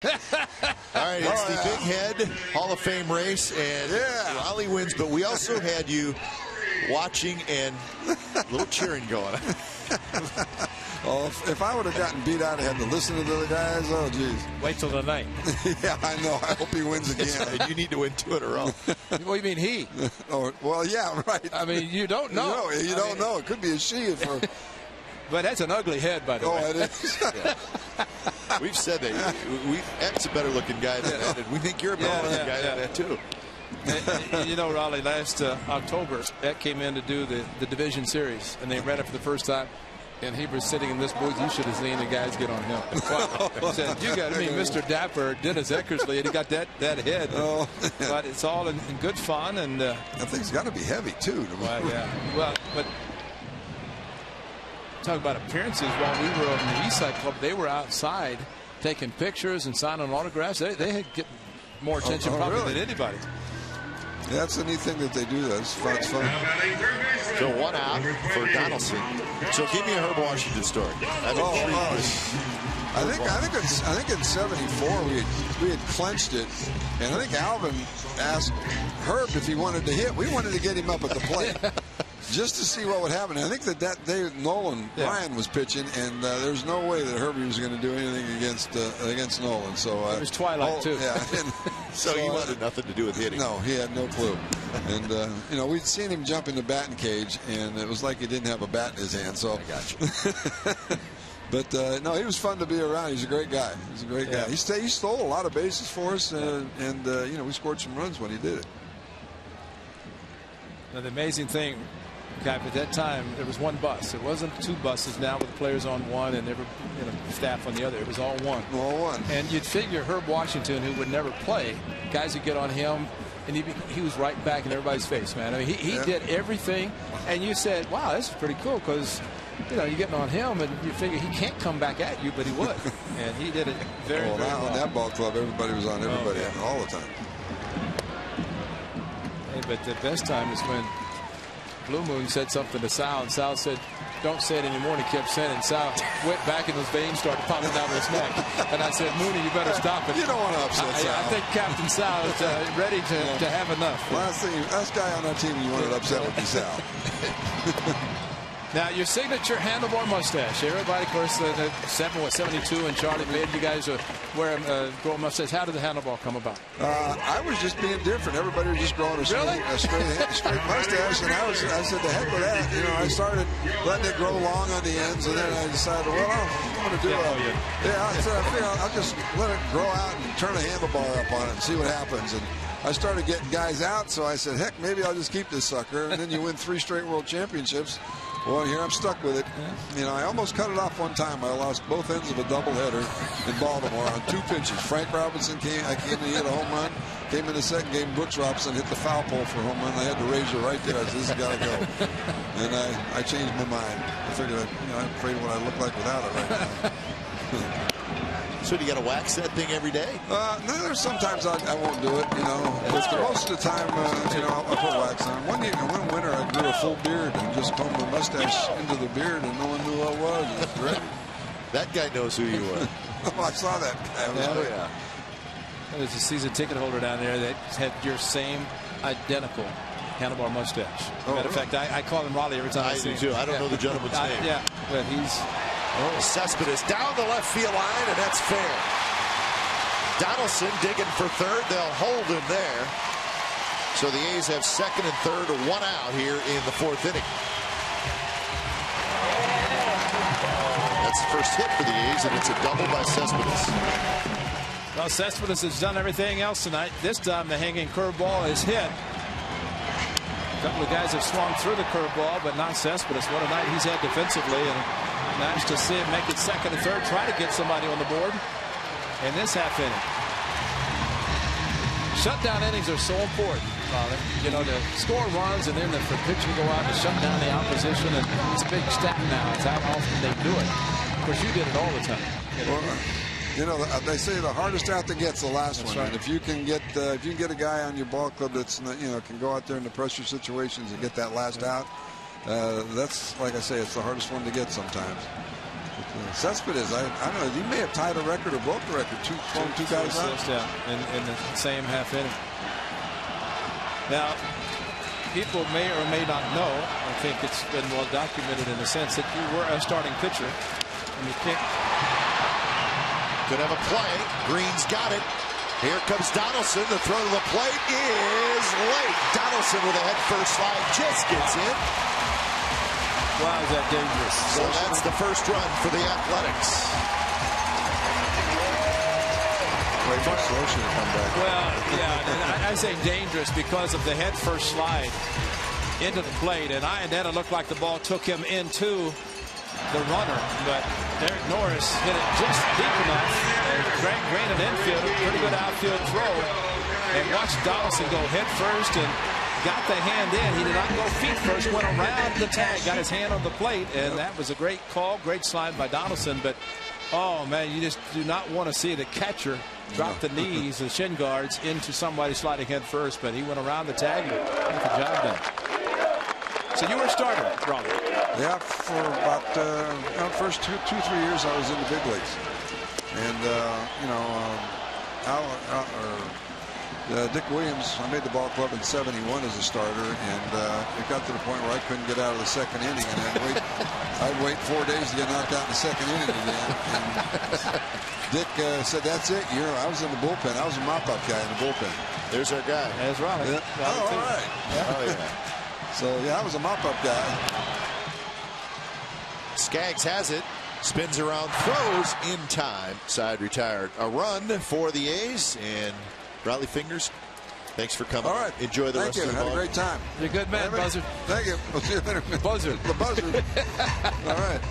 All right, it's the Big Head Hall of Fame race, and Raleigh wins, but we also had you watching and a little cheering going on. Oh, if I would have gotten beat out, I had to listen to the other guys. Oh, geez. Wait till the night. Yeah, I know. I hope he wins again. And you need to win 2 in a row. What do you mean he? Oh, well, yeah, right. I mean, you don't know. You don't know. It could be a she. But that's an ugly head, by the way. Oh, it is. Yeah. We've said that. Ed's a better-looking guy than Ed, and we think you're a better-looking guy than Ed, too. And, you know, Raleigh, last October, Ed came in to do the division series, and they ran it for the first time. And he was sitting in this booth. You should have seen the guys get on him. He said, "You got me, Mr. Dapper, Dennis Eckersley," and he got that head. Oh. But it's all in good fun, and I think it's got to be heavy too. Well, yeah. Well, but talk about appearances. While we were on the East Side Club, they were outside taking pictures and signing autographs. They had get more attention probably really? than anybody. Yeah, that's the neat thing that they do. That's fun. It's fun. So 1 out for Donaldson. So give me a Herb Washington story. I think in '74 we had clinched it, and I think Alvin asked Herb if he wanted to hit. We wanted to get him up at the plate. Just to see what would happen. I think that day Ryan was pitching, and there's no way that Herbie was going to do anything against Nolan. So it was twilight too. Yeah. So he wanted nothing to do with hitting. No, he had no clue. And you know, we'd seen him jump in the batting cage, and it was like he didn't have a bat in his hand. So I got you. But no, he was fun to be around. He's a great guy. He's a great guy. He stole a lot of bases for us, and you know, we scored some runs when he did it. Now, the amazing thing, at that time, there was one bus. It wasn't 2 buses now with players on one and staff on the other. It was all one. All one. And you'd figure Herb Washington, who would never play, guys would get on him, and he was right back in everybody's face, man. I mean, he did everything, and you said, wow, this is pretty cool, because you know, you're getting on him, and you figure he can't come back at you, but he would. And he did it very well. In that ball club, everybody was on everybody all the time. Hey, but the best time is when Blue Moon said something to Sal, and Sal said, "Don't say it anymore," and he kept saying it. And Sal went back, and those veins started popping down his neck. And I said, "Mooney, you better stop it." You don't want to upset Sal. I think Captain Sal is ready to have enough. Last guy on our team you wanted upset would be Sal. Now, your signature handlebar mustache. Everybody, of course, 72 and Charlie made you guys wear a grow a mustache. How did the handlebar come about? I was just being different. Everybody was just growing a straight mustache, and I said, "The heck with that." You know, I started letting it grow long on the ends, and then I decided, well, I'm going to do it. I said, I figure I'll just let it grow out and turn a handlebar up on it and see what happens. And I started getting guys out, so I said, heck, maybe I'll just keep this sucker. And then you win 3 straight world championships. Well, here I'm stuck with it. You know, I almost cut it off one time. I lost both ends of a doubleheader in Baltimore on 2 pitches. Frank Robinson came and hit a home run. Came in the second game. Brooks Robinson hit the foul pole for a home run. I had to raise it right there. I said, "This has got to go." And I changed my mind. I figured, I'm afraid of what I look like without it right now. So do you got to wax that thing every day? No, there's sometimes I won't do it, you know. But most of the time, you know, I'll put wax on. One winter I grew a full beard and just combed my mustache into the beard, and no one knew who I was. It was great. That guy knows who you are. Oh, I saw that guy. There's a season ticket holder down there that had your same identical handlebar mustache. Matter of fact, I call him Raleigh every time I see him. Do too. I don't know the gentleman's name. Yeah, but he's... Cespedes down the left field line, and that's fair. Donaldson digging for third. They'll hold him there. So the A's have second and third, 1 out here in the 4th inning. That's the first hit for the A's, and it's a double by Cespedes. Well, Cespedes has done everything else tonight. This time the hanging curveball is hit. A couple of guys have swung through the curveball, but not Cespedes. What a night he's had defensively, and managed to see him make it second and third, try to get somebody on the board in this half inning. Shutdown innings are so important. You know, to score runs and then for pitching to go out and shut down the opposition, and it's a big stat now. It's how often they do it. Of course, you did it all the time. You know, they say the hardest out that gets the last one. Right. And if you can get a guy on your ball club that's, you know, can go out there in the pressure situations and get that last out, that's, like I say, it's the hardest one to get sometimes. Cespedes, I don't know, he may have tied a record or broke the record. Two guys out. Yeah, in the same half inning. Now, people may or may not know, I think it's been well documented in the sense that you were a starting pitcher and you picked. Could have a play. Green's got it. Here comes Donaldson. The throw to the plate is late. Donaldson with a head first slide just gets in. Wow, is that dangerous? So that's the first run for the Athletics. Wait for Sloshie to come back. Well, yeah, I say dangerous because of the head first slide into the plate, and Iannetta looked like the ball took him into the runner, but Derek Norris hit it just deep enough. And Greg Green, an infield, a pretty good outfield throw, and watched Donaldson go head first and got the hand in. He did not go feet first, went around the tag, got his hand on the plate, and that was a great call, great slide by Donaldson. But oh man, you just do not want to see the catcher drop the knees, the shin guards into somebody sliding head first, but he went around the tag and got the job done. So you were a starter, Robert. Yeah, for about first 2-3 years I was in the big leagues, and Dick Williams, I made the ball club in '71 as a starter, and it got to the point where I couldn't get out of the second inning, and I'd wait 4 days to get knocked out in the second inning again. And Dick said, "That's it. I was in the bullpen. I was a mop-up guy in the bullpen." There's our guy. There's Robert. Yeah. Oh, all right. Yeah. Oh, yeah. So yeah, I was a mop-up guy. Skaggs has it, spins around, throws in time, side retired. A run for the A's, and Riley Fingers, thanks for coming. All right, enjoy the rest of the ball. Had a great time. You're a good man, Buzzard. Thank you. We'll see you later. Buzzard. The Buzzard. All right.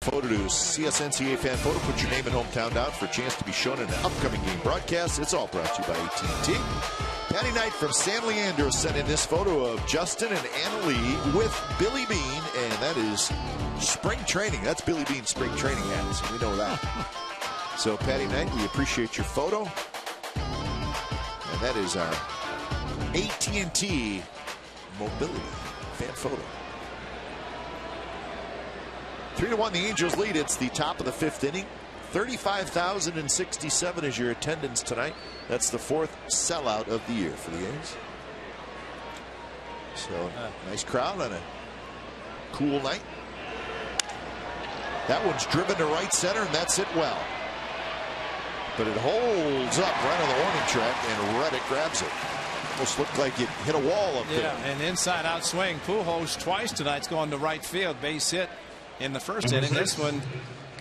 Photo to CSNCA Fan Photo. Put your name and hometown down for a chance to be shown in an upcoming game broadcast. It's all brought to you by AT&T. Patty Knight from San Leandro sent in this photo of Justin and Anna Lee with Billy Bean, and that is spring training. That's Billy Bean's spring training hats. We know that. So, Patty Knight, we appreciate your photo. And that is our AT&T Mobility Fan Photo. 3-1 the Angels lead. It's the top of the fifth inning. 35,067 is your attendance tonight. That's the fourth sellout of the year for the A's. So nice crowd on a cool night. That one's driven to right center, and that's it well. But it holds up right on the warning track, and Reddick grabs it. Almost looked like it hit a wall up there. Yeah, an inside out swing. Pujols twice tonight's going to right field. Base hit in the first inning. This one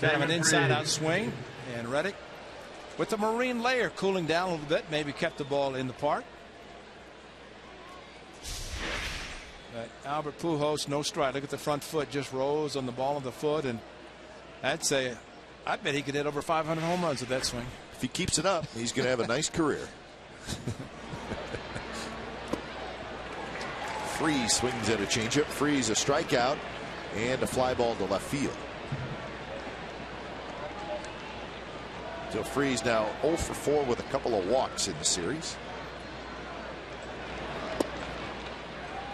Kind of an inside-out swing, and Reddick with the marine layer cooling down a little bit, maybe kept the ball in the park. But Albert Pujols, no strike. Look at the front foot, just rose on the ball of the foot, and I bet he could hit over 500 home runs with that swing. If he keeps it up, he's going to have a nice career. Freese swings at a changeup. Freese a strikeout and a fly ball to left field. So Freese now 0 for 4 with a couple of walks in the series.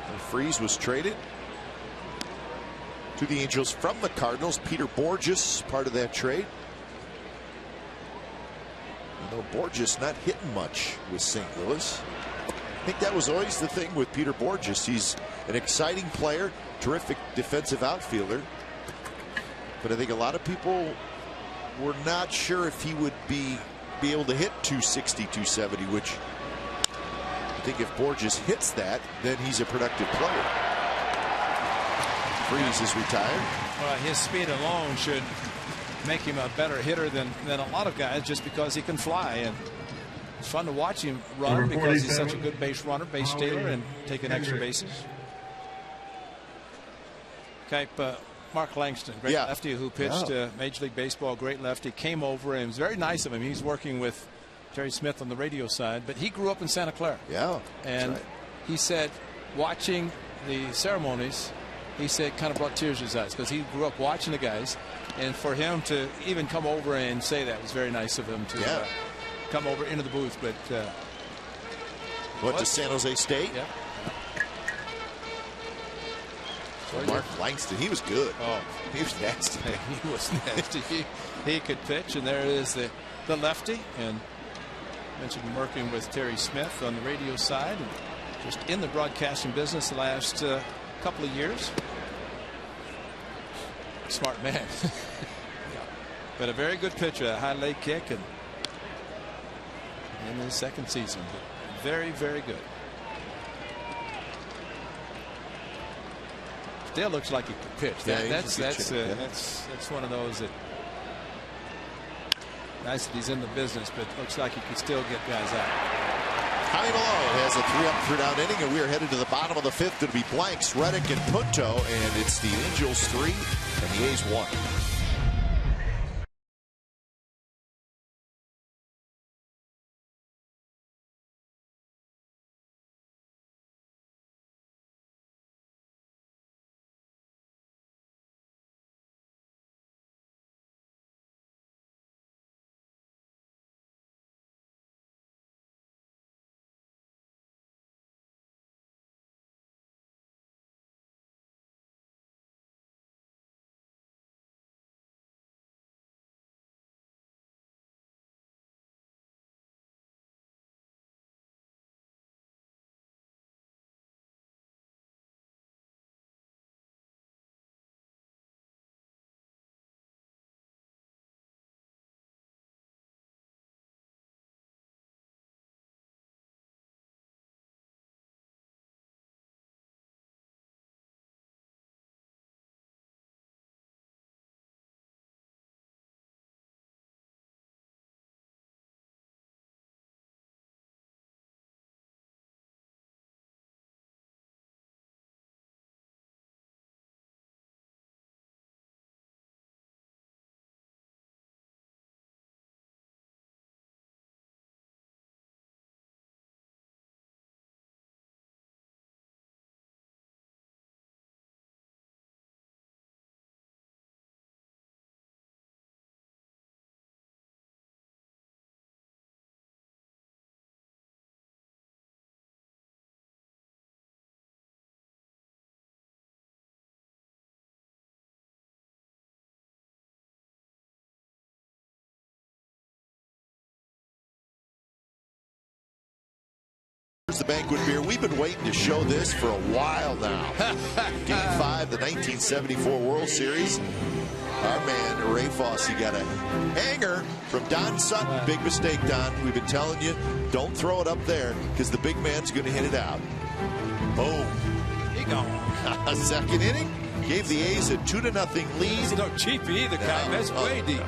And Freese was traded to the Angels from the Cardinals. Peter Borges, part of that trade. Although Borges not hitting much with St. Louis. I think that was always the thing with Peter Borges. He's an exciting player, terrific defensive outfielder. But I think a lot of people were not sure if he would be able to hit 260, 270, which I think if Borges hits that, then he's a productive player. Freese is retired. Well, his speed alone should make him a better hitter than a lot of guys, just because he can fly, and it's fun to watch him run because he's such a good base runner, base stealer, and taking extra bases. Okay, Mark Langston, great lefty who pitched Major League Baseball, great lefty, came over, and it was very nice of him. He's working with Terry Smith on the radio side, but he grew up in Santa Clara. Yeah, and he said watching the ceremonies, he said kind of brought tears to his eyes because he grew up watching the guys, and for him to even come over and say that was very nice of him to come over into the booth. But went to San Jose State. Yeah. So Mark Langston, he was good. Oh, he was nasty. He was nasty. he could pitch, and there is the lefty. And mentioned working with Terry Smith on the radio side, and just in the broadcasting business the last couple of years. Smart man. But a very good pitcher, a high leg kick, and in his second season, but very, very good. Still looks like he could pitch. That's one of those that nice that he's in the business, but looks like he could still get guys out. Jaime Malone has a 3-up, 3-down inning, and we are headed to the bottom of the fifth. It'll be blanks, Reddick and Punto, and it's the Angels 3 and the A's 1. The banquet beer. We've been waiting to show this for a while now. Game 5, the 1974 World Series. Our man Ray Fosse got a hanger from Don Sutton. Big mistake, Don. We've been telling you, don't throw it up there because the big man's going to hit it out. Boom. He gone. A second inning. Gave the A's a 2-0 lead. It's no cheap either, Cotton. That's way deep.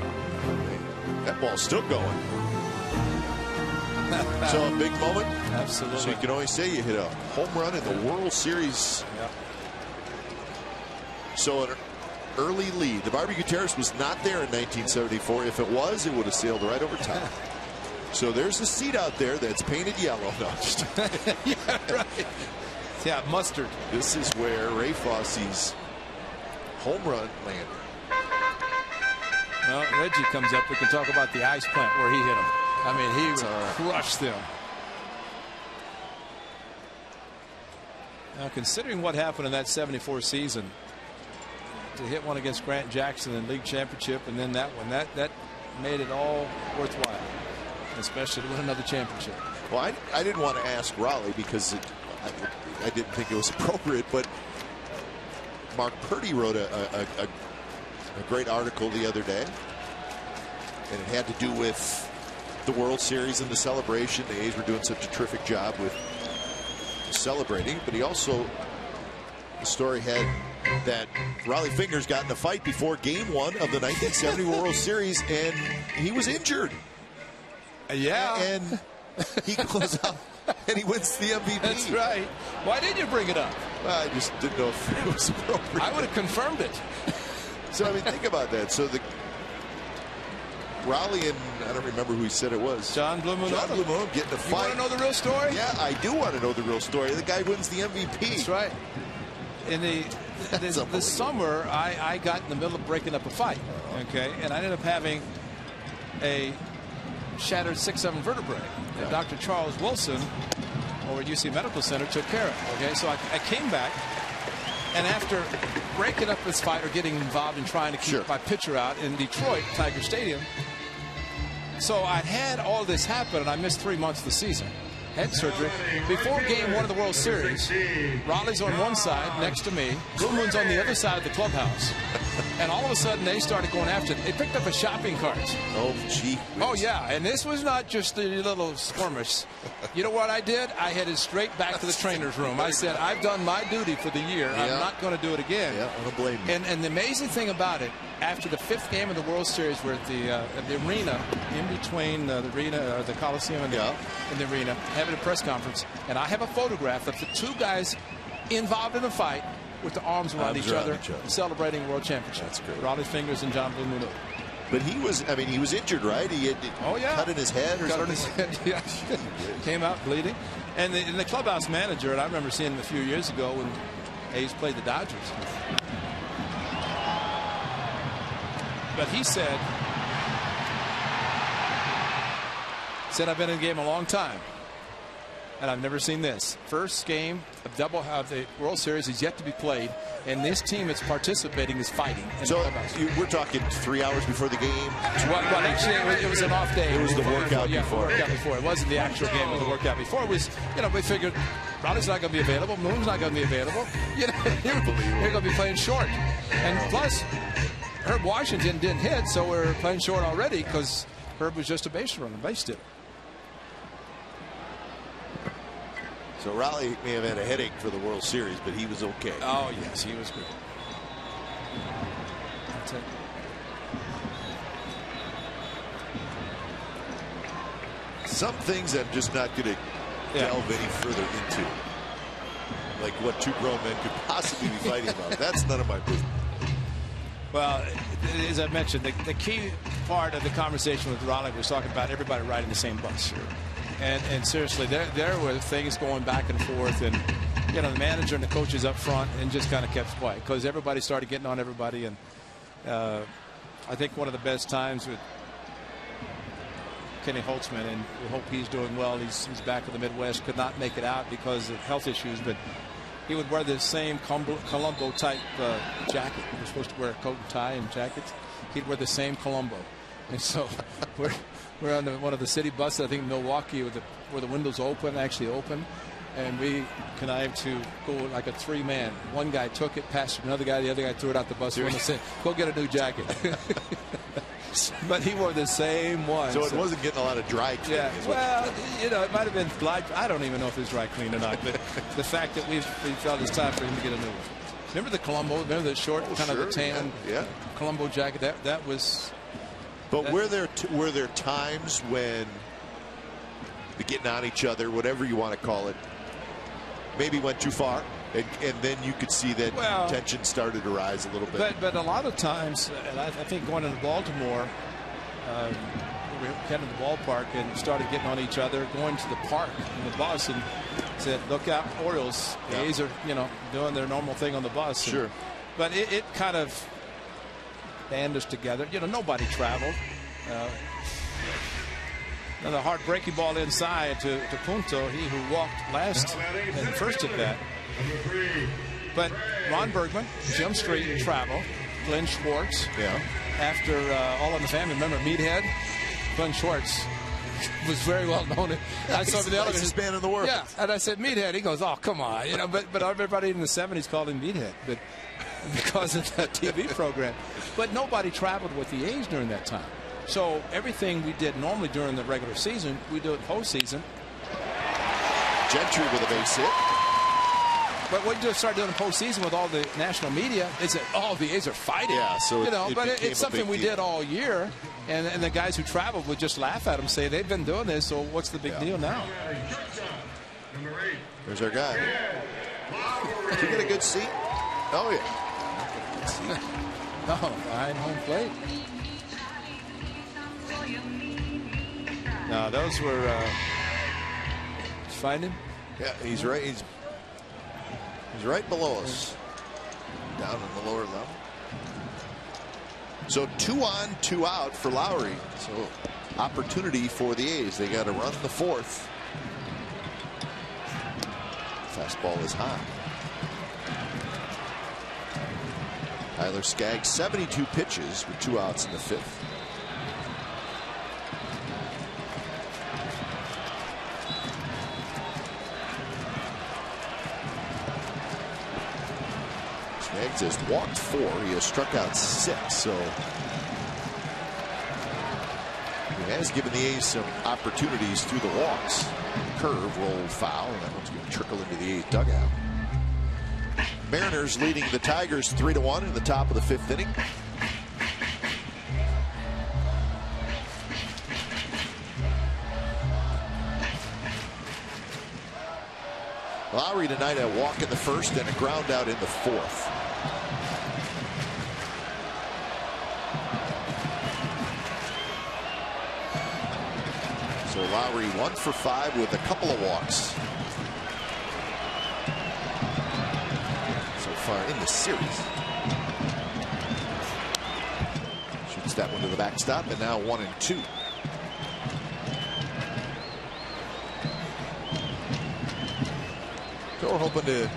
That ball's still going. So a big moment. Absolutely. So you can always say you hit a home run in the World Series. Yeah. So an early lead. The barbecue terrace was not there in 1974. If it was, it would have sailed right over top. So there's a seat out there that's painted yellow. No, just yeah, right. Yeah, mustard. This is where Ray Fosse's home run landed. Well, Reggie comes up. We can talk about the ice plant where he hit him. I mean, he crushed them. Now, considering what happened in that '74 season, to hit one against Grant Jackson in league championship, and then that one, that made it all worthwhile, especially to win another championship. Well, I didn't want to ask Raleigh because I didn't think it was appropriate, but Mark Purdy wrote a great article the other day, and it had to do with the World Series and the celebration. The A's were doing such a terrific job with celebrating, but he also, the story had that Raleigh Fingers got in a fight before Game 1 of the 1970 World Series, and he was injured. Yeah. And he goes out and he wins the MVP. That's right. Why didn't you bring it up? I just didn't know if it was appropriate. I would have confirmed it. So, I mean, think about that. So, the Raleigh and I don't remember who he said it was. John Blue Moon getting a fight. You want to know the real story? Yeah, I do want to know the real story. The guy wins the MVP. That's right. In the summer, I got in the middle of breaking up a fight. Okay, and I ended up having a shattered 6-7 vertebrae. And Dr. Charles Wilson over at UC Medical Center took care of it. Okay, so I came back, and after breaking up this fight or getting involved in trying to keep my pitcher out in Detroit, Tiger Stadium, so I'd had all this happen, and I missed 3 months of the season. Head surgery. Before Game 1 of the World Series, Raleigh's on one side next to me. Blue Moon's on the other side of the clubhouse. And all of a sudden, they started going after it. They picked up a shopping cart. Oh, gee. Oh, yeah. And this was not just a little skirmish. You know what I did? I headed straight back to the trainer's room. I said, I've done my duty for the year. I'm not going to do it again. Yeah, I don't blame you. And the amazing thing about it, after the 5th game of the World Series, we're at the arena, in between the arena, or the Coliseum and the arena, having a press conference, and I have a photograph of the two guys involved in a fight with the arms around each other, celebrating World Championship. That's great. Raleigh Fingers and John Blue Moon. But he was, I mean, he was injured, right? He had cut in his head or cut something. In his head, yeah. Came out bleeding. And the clubhouse manager, and I remember seeing him a few years ago when A's played the Dodgers. But he said, I've been in the game a long time, and I've never seen this. First game of the World Series is yet to be played, and this team that's participating is fighting. So we're talking 3 hours before the game. Well, actually, it was an off day. It was the workout before. The workout before. It wasn't the actual game. It was the workout before. It was, we figured Raleigh's not going to be available. Moon's not going to be available. They're going to be playing short, and plus, Herb Washington didn't hit, so we're playing short already because Herb was just a base runner, base hitter. So Raleigh may have had a headache for the World Series, but he was okay. Oh, yes, he was good. That's it. Some things I'm just not going to delve any further into. Like what two grown men could possibly be fighting about. That's none of my business. Well, as I mentioned, the key part of the conversation with Raleigh was talking about everybody riding the same bus. And seriously, there were things going back and forth, and the manager and the coaches up front, and just kind of kept quiet because everybody started getting on everybody. And I think one of the best times with Kenny Holtzman, and we hope he's doing well. He's back in the Midwest, could not make it out because of health issues, but he would wear the same Colombo type jacket. We're supposed to wear a coat and tie and jackets. He'd wear the same Colombo. And so we're on one of the city buses, I think in Milwaukee, where the windows actually open. And we connived to go like a 3-man. One guy took it, passed it to another guy. The other guy threw it out the bus. And said, go get a new jacket. But he wore the same one. So it wasn't getting a lot of dry cleaning. Yeah, well, it might have been I don't even know if it's dry clean or not. But the fact that we felt it's time for him to get a new one. Remember the Colombo? Remember the short, kind of the tan Colombo jacket? That was. But were there times when the getting on each other, whatever you want to call it, maybe went too far, and then you could see that tension started to rise a little bit? But a lot of times, and I think going into Baltimore, we were heading to the ballpark and started getting on each other, going to the park in the bus, and said, "Look out, Orioles!" The A's are, doing their normal thing on the bus. Sure. But it kind of band us together. Nobody traveled. And the hard breaking ball inside to Punto, he who walked last and first at bat. But Ron Bergman, Jim Street traveled. Glenn Schwartz. After All in the Family, remember Meathead? Glenn Schwartz was very well known. I saw the nicest man in the world. Yeah, and I said Meathead. He goes, "Oh, come on," But everybody in the '70s called him Meathead, but because of that TV program. But nobody traveled with the A's during that time. So everything we did normally during the regular season, we do it postseason. Gentry with a base hit. But what you just start doing in postseason with all the national media is that the A's are fighting. Yeah, so but it's something we did all year, and the guys who traveled would just laugh at them, say they've been doing this, so what's the big deal now? There's our guy. Did you get a good seat? Oh yeah. Behind home plate. No, those were. Did you find him? Yeah, he's right. He's right below us, down in the lower level. So 2 on, 2 out for Lowry. So opportunity for the A's. They got to run the fourth. Fastball is high. Tyler Skaggs, 72 pitches with 2 outs in the 5th. Skaggs has walked 4. He has struck out 6. So he has given the A's some opportunities through the walks. Curve rolled foul, and that one's going to trickle into the A's dugout. Mariners leading the Tigers 3-1 in the top of the 5th inning. Lowry tonight a walk in the 1st and a ground out in the 4th. So Lowry 1 for 5 with a couple of walks so far in the series. Shoots that one to the backstop, and now 1-2. So we're hoping to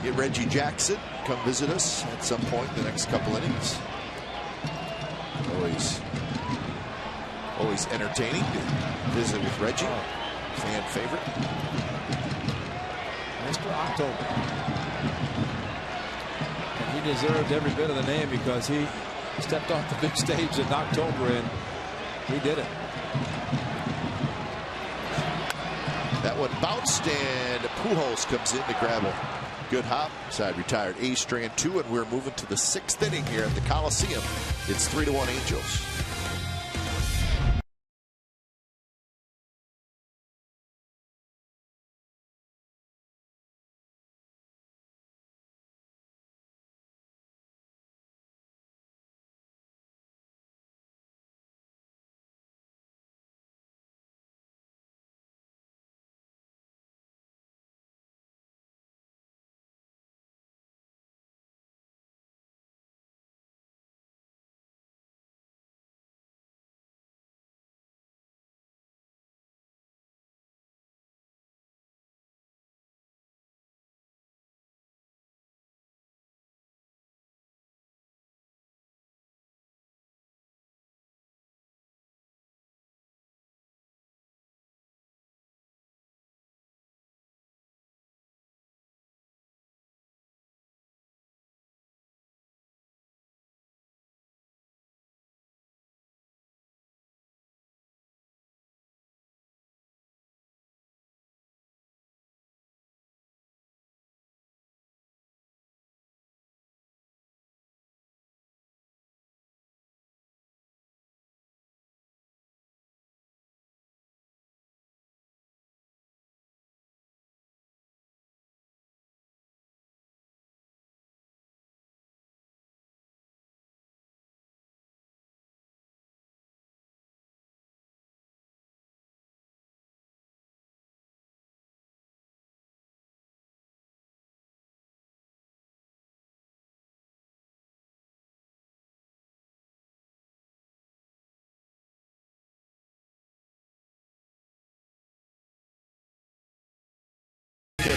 get Reggie Jackson come visit us at some point in the next couple innings. Always entertaining to visit with Reggie. Fan favorite. Mr. October. And he deserved every bit of the name because he stepped off the big stage in October and he did it. That one bounced and Pujols comes in to grab a good hop. Side retired. A's strand 2, and we're moving to the 6th inning here at the Coliseum. It's 3-1 Angels.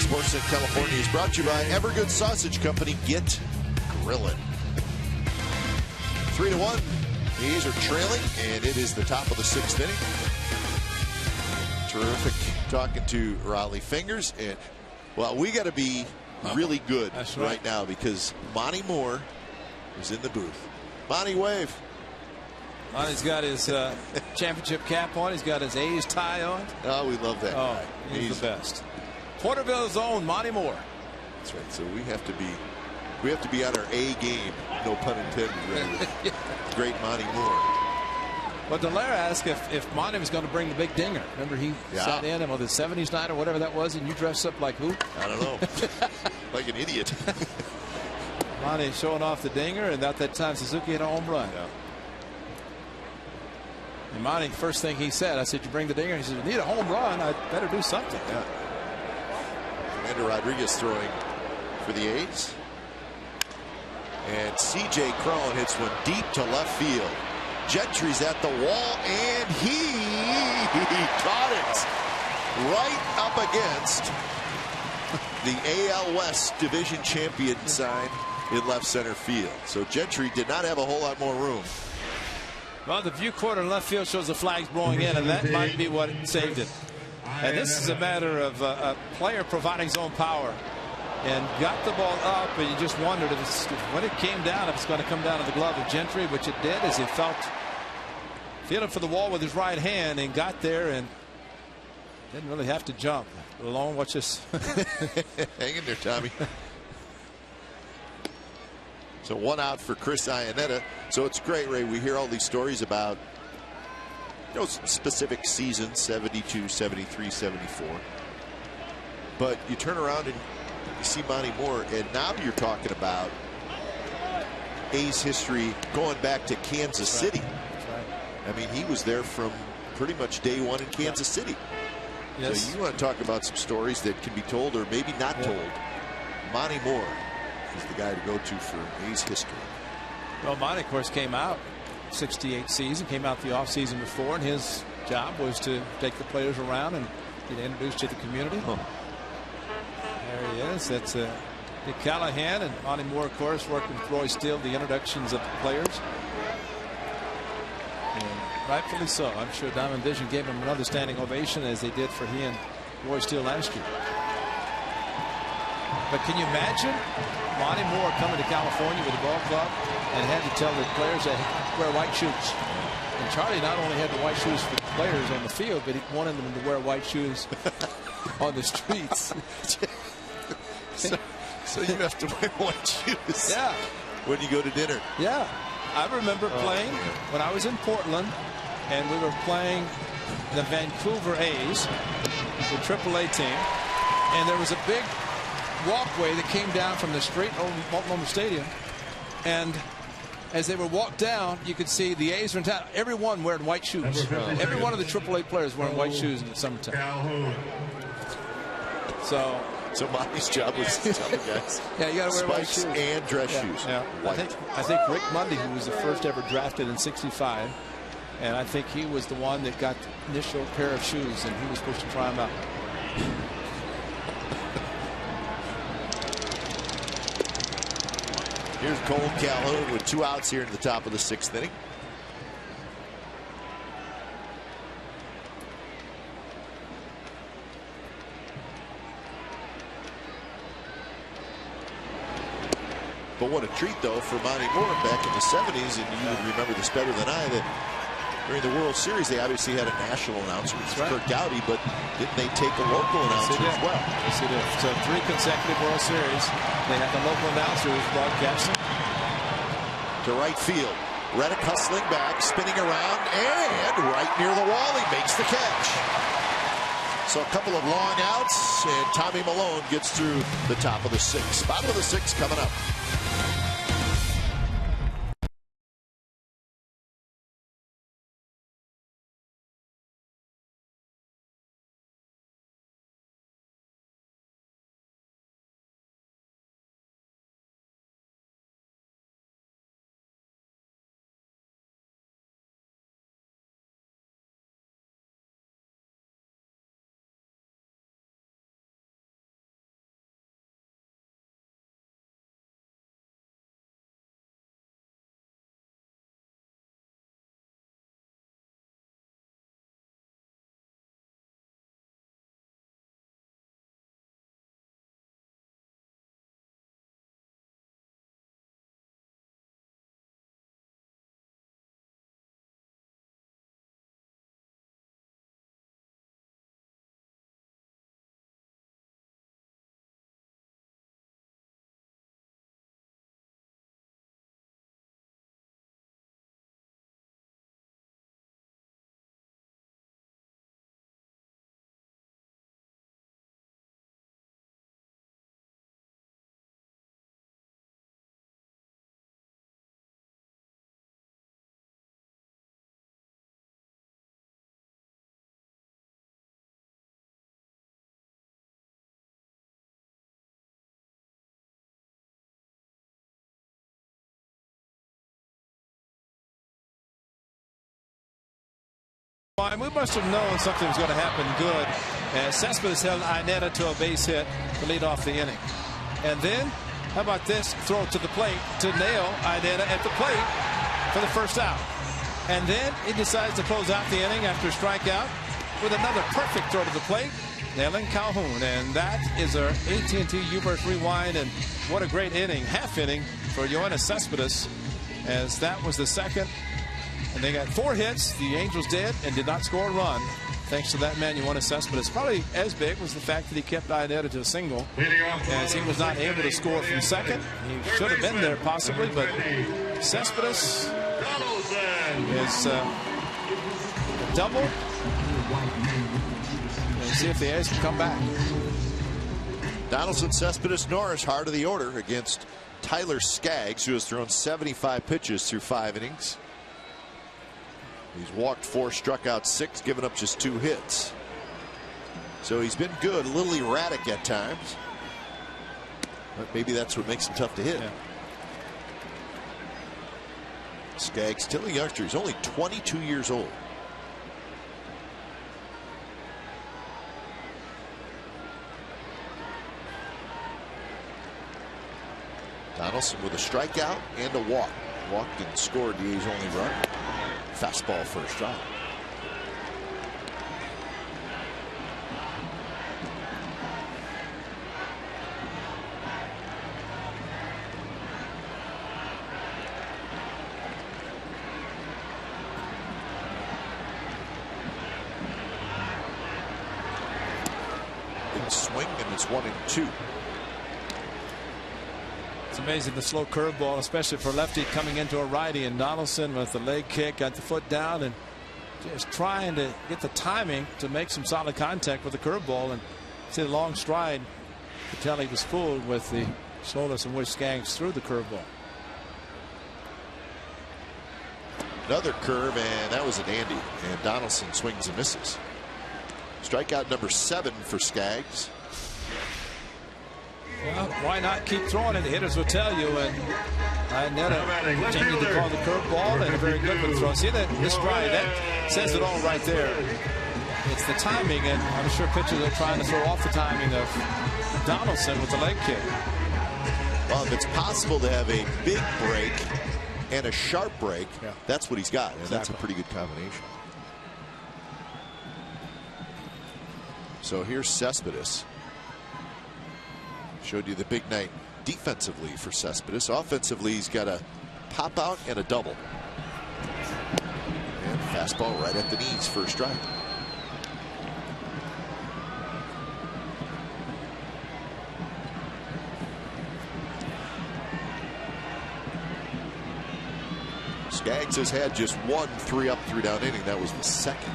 Sportsnet California is brought to you by Evergood Sausage Company. Get grillin'. 3-1. The A's are trailing, and it is the top of the 6th inning. Terrific talking to Raleigh Fingers. And, well, we got to be really good right now because Monty Moore is in the booth. Monty, wave. Monty's got his championship cap on. He's got his A's tie on. Oh, we love that guy. He's the best. Porterville's own Monty Moore. That's right. So we have to be on our A game. No pun intended. Right? Yeah. Great Monty Moore. Well, Dallaire asked if Monty was going to bring the big dinger. Remember, he sat in on the 70s night or whatever that was, and you dressed up like who? I don't know. Like an idiot. Monty showing off the dinger, and at that time Suzuki had a home run. Yeah. And Monty, first thing he said, I said, "You bring the dinger?" He said, "We need a home run. I better do something." Yeah. Fernando Rodriguez throwing for the A's. And C.J. Cron hits one deep to left field. Gentry's at the wall, and he caught it right up against the AL West division champion sign in left center field. So Gentry did not have a whole lot more room. Well, the view quarter in left field shows the flags blowing in, and that might be what saved it. And this is a matter of a player providing his own power. And got the ball up, and you just wondered if when it came down, if it's going to come down to the glove of Gentry, which it did, as he feeling for the wall with his right hand and got there and didn't really have to jump. Alone, watch this. Hang in there, Tommy. So 1 out for Chris Iannetta. So it's great, Ray. We hear all these stories about specific seasons, 72, 73, 74. But you turn around and you see Monty Moore, and now you're talking about A's history going back to Kansas City. That's right. I mean, he was there from pretty much day one in Kansas City. Yes. So you want to talk about some stories that can be told or maybe not told. Monty Moore is the guy to go to for A's history. Well, Monty, of course, came out 68 season, came out the offseason before, and his job was to take the players around and get introduced to the community. There he is. That's Dick Callahan, and Monty Moore, of course, working with Roy Steele, the introductions of the players. And rightfully so. I'm sure Diamond Vision gave him another standing ovation as they did for he and Roy Steele last year. But can you imagine Monty Moore coming to California with a ball club and had to tell the players they wear white shoes? And Charlie not only had the white shoes for the players on the field, but he wanted them to wear white shoes on the streets. So you have to wear white shoes. Yeah. When you go to dinner. Yeah. I remember playing when I was in Portland, and we were playing the Vancouver A's, the AAA team, and there was a big walkway that came down from the street over Multnomah Stadium, and as they were walked down, you could see the A's were in town. Everyone wearing white shoes. Every one of the AAA players wearing white shoes in the summertime. So Monty's job was to tell the guys. Yeah, you got to wear white spikes shoes and dress shoes. Yeah. White. I think Rick Mundy, who was the first ever drafted in '65, and I think he was the one that got the initial pair of shoes, and he was supposed to try them out. Here's Cole Calhoun with 2 outs here in the top of the 6th inning. But what a treat, though, for Monty Moore back in the 70s, and you would remember this better than I, that during the World Series, they obviously had a national announcer, which was Kurt Gowdy, but didn't they take a local announcer as well? Yes, they did. So 3 consecutive World Series, they had the local announcer who was broadcasting. To right field. Reddick hustling back, spinning around, and right near the wall, he makes the catch. So a couple of long outs, and Tommy Malone gets through the top of the 6th. Bottom of the 6th coming up. And we must have known something was going to happen good. And Cespedes held Ineta to a base hit to lead off the inning. And then, how about this? Throw to the plate to nail Ineta at the plate for the first out. And then he decides to close out the inning after a strikeout with another perfect throw to the plate, nailing Calhoun. And that is our AT&T U-verse rewind. And what a great inning, half inning for Yoenis Cespedes, as that was the second. And they got 4 hits. The Angels did and did not score a run. Thanks to that man, Yoenis Cespedes. Probably as big was the fact that he kept Ineta to a single, as he was not able to score from second. He should have been there possibly, but Cespedes is a double. Let's see if the A's can come back. Donaldson, Cespedes, Norris, heart of the order against Tyler Skaggs, who has thrown 75 pitches through 5 innings. He's walked 4, struck out 6, given up just 2 hits. So he's been good, a little erratic at times. But maybe that's what makes him tough to hit. Yeah. Skaggs, still a youngster. He's only 22 years old. Donaldson with a strikeout and a walk. Walked and scored the A's only run. Fastball first strike. Big swing, and it's 1-2. It's amazing, the slow curveball, especially for lefty coming into a righty, and Donaldson with the leg kick, got the foot down and just trying to get the timing to make some solid contact with the curveball. And see the long stride. You could tell he was fooled with the slowness in which Skaggs threw the curveball. Another curve, and that was a dandy. And Donaldson swings and misses. Strikeout number 7 for Skaggs. Well, why not keep throwing it? The hitters will tell you. And Ineta continued to call the curveball, and a very good one throw. See that this stride, that says it all right there. It's the timing, and I'm sure pitchers are trying to throw off the timing of Donaldson with the leg kick. Well, if it's possible to have a big break and a sharp break, that's what he's got, and that's a pretty good combination. So here's Cespedes. Showed you the big night defensively for Cespedes. Offensively, he's got a pop out and a double. And fastball right at the knees, first strike. Skaggs has had just 1 3-up, 3-down inning. That was the second.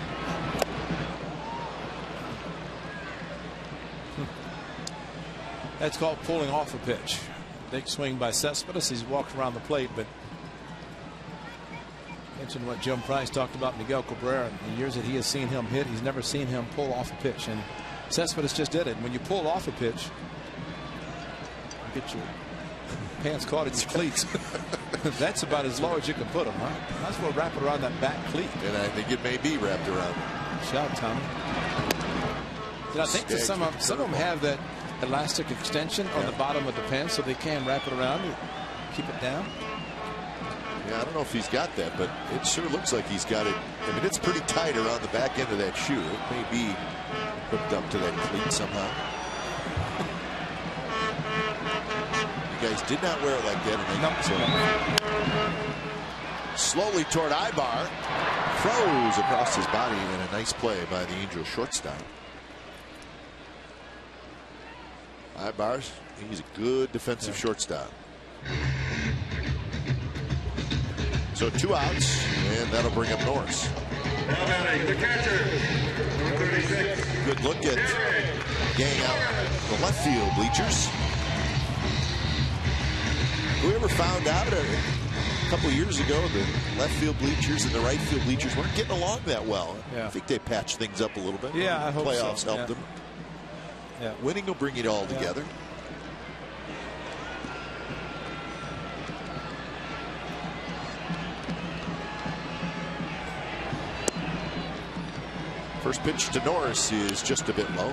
That's called pulling off a pitch. Big swing by Cespedes. He's walked around the plate, but mentioned what Jim Price talked about Miguel Cabrera. In the years that he has seen him hit, he's never seen him pull off a pitch. And Cespedes just did it. When you pull off a pitch, you get your pants caught in your cleats. That's about as low as you can put them, huh? Might as well wrap it around that back cleat. And I think it may be wrapped around. Shout, Tommy. And I think that some of them have that elastic extension on the bottom of the pen, so they can wrap it around and keep it down. Yeah, I don't know if he's got that, but it sure looks like he's got it. I mean, it's pretty tight around the back end of that shoe. It may be hooked up to that cleat somehow. You guys did not wear it like that. Slowly toward Ibar. Throws across his body, and a nice play by the Angels shortstop. Ibar's, he's a good defensive shortstop. So 2 outs, and that'll bring up Norris. Now batting, the catcher, number 36. Good look at gang out the left field bleachers. Whoever found out a couple years ago the left field bleachers and the right field bleachers weren't getting along that well. I think they patched things up a little bit. Yeah, I hope playoffs so. helped them. Yeah. Winning will bring it all together. First pitch to Norris is just a bit low.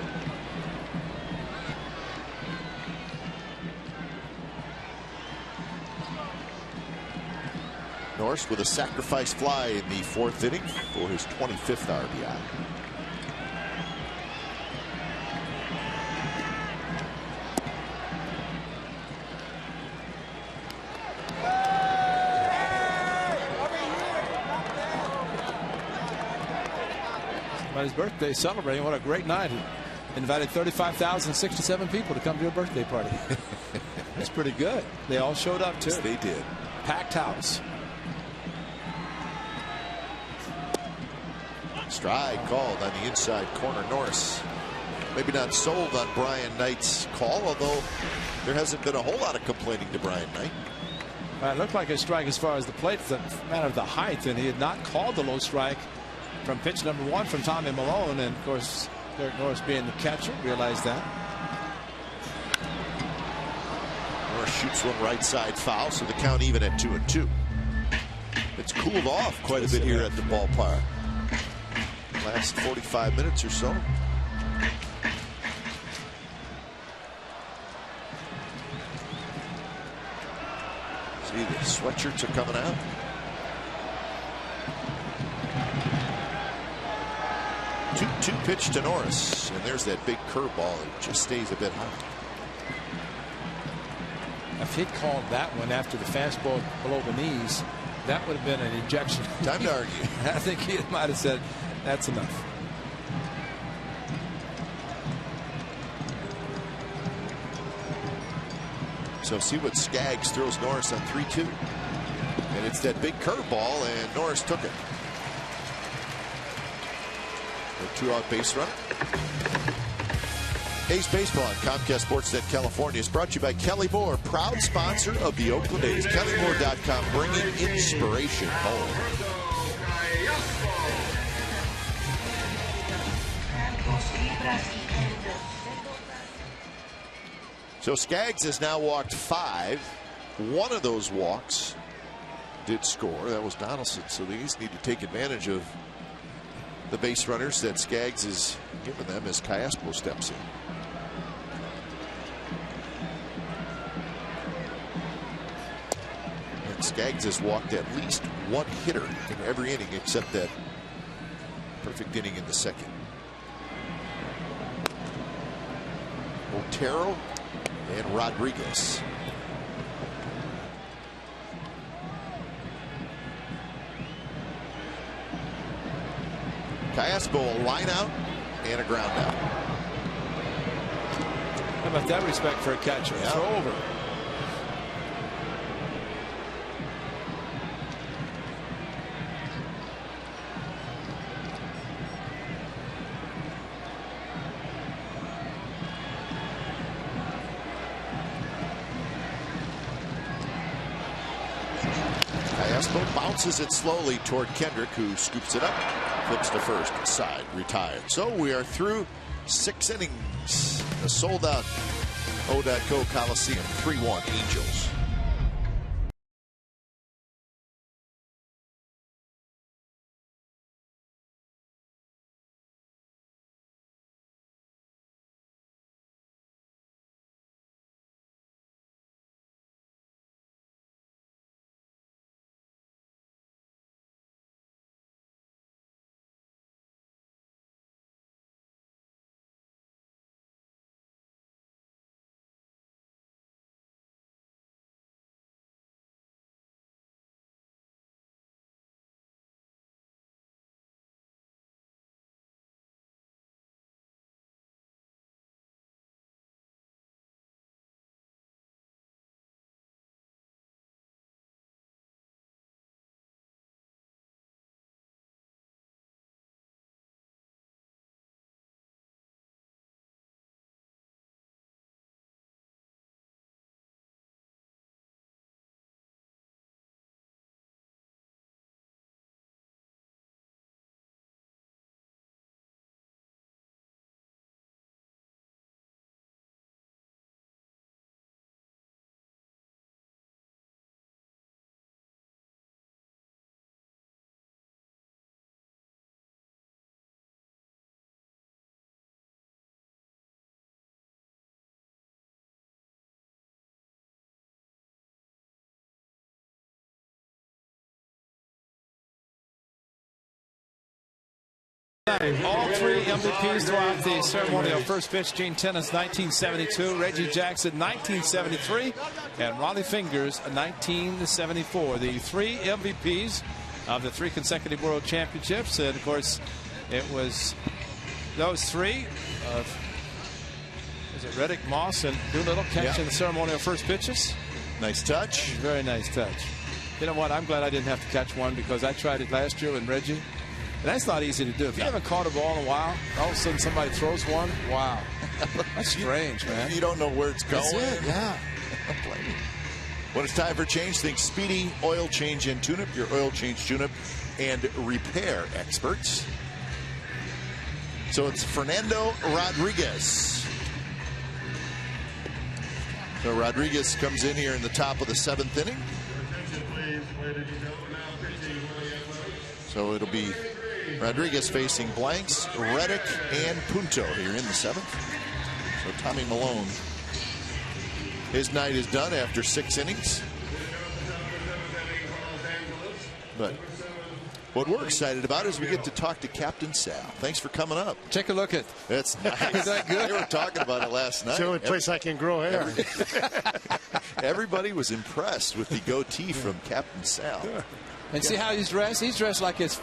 Norris with a sacrifice fly in the 4th inning for his 25th RBI. Somebody's birthday celebrating. What a great night. He invited 35,067 people to come to a birthday party. That's pretty good. They all showed up too. Yes, they did. Packed house. Stride called on the inside corner. Norris maybe not sold on Brian Knight's call, although there hasn't been a whole lot of complaining to Brian Knight. It looked like a strike as far as the plate. It's a matter of the height, and he had not called the low strike from pitch number 1 from Tommy Malone, and of course Derek Norris being the catcher realized that. Norris shoots one right side foul, so the count even at 2-2. It's cooled off quite a bit here at the ballpark. Last 45 minutes or so. See, the sweatshirts are coming out. 2-2 pitch to Norris, and there's that big curveball. It just stays a bit high. If he'd called that one after the fastball below the knees, that would have been an ejection. Time to argue. I think he might have said, that's enough. So see what Skaggs throws Norris on 3-2. And it's that big curveball, and Norris took it. A 2-out base runner. A's Baseball on Comcast Sportsnet California is brought to you by Kelly Moore, proud sponsor of the Oakland A's. KellyMoore.com, bringing inspiration home. So Skaggs has now walked 5. One of those walks did score. That was Donaldson. So the A's need to take advantage of the base runners that Skaggs is giving them as Cayaspo steps in. And Skaggs has walked at least one hitter in every inning except that perfect inning in the second. Otero and Rodriguez. Cayaspo, a line out and a ground out. How about that respect for a catcher? Yeah. Throw over. Cayaspo bounces it slowly toward Kendrick, who scoops it up, flips to first, side, retired. So we are through 6 innings. A sold-out O.co Coliseum, 3-1 Angels. All three MVPs throughout the ceremonial first pitch. Gene Tenace, 1972. Reggie Jackson, 1973. And Raleigh Fingers, 1974. The three MVPs of the three consecutive World Championships. And, of course, it was those three of, is it Reddick, Moss, and Doolittle catching the ceremonial first pitches. Nice touch. Very nice touch. You know what? I'm glad I didn't have to catch one because I tried it last year with Reggie. And that's not easy to do. If you haven't caught a ball in a while, all of a sudden somebody throws one. Wow. That's strange, man. You don't know where it's going. That's it, yeah. When it's time for change, think Speedy Oil Change and Tune-Up, your oil change, tune-up, and repair experts. So it's Fernando Rodriguez. So Rodriguez comes in here in the top of the 7th inning. So it'll be Rodriguez facing blanks, Reddick, and Punto here in the 7th. So Tommy Malone, his night is done after 6 innings. But what we're excited about is we get to talk to Captain Sal. Thanks for coming up. Take a look at. That's nice. Is that good? They were talking about it last night. It's the only place I can grow hair. Everybody was impressed with the goatee from Captain Sal. And see how he's dressed? He's dressed like it's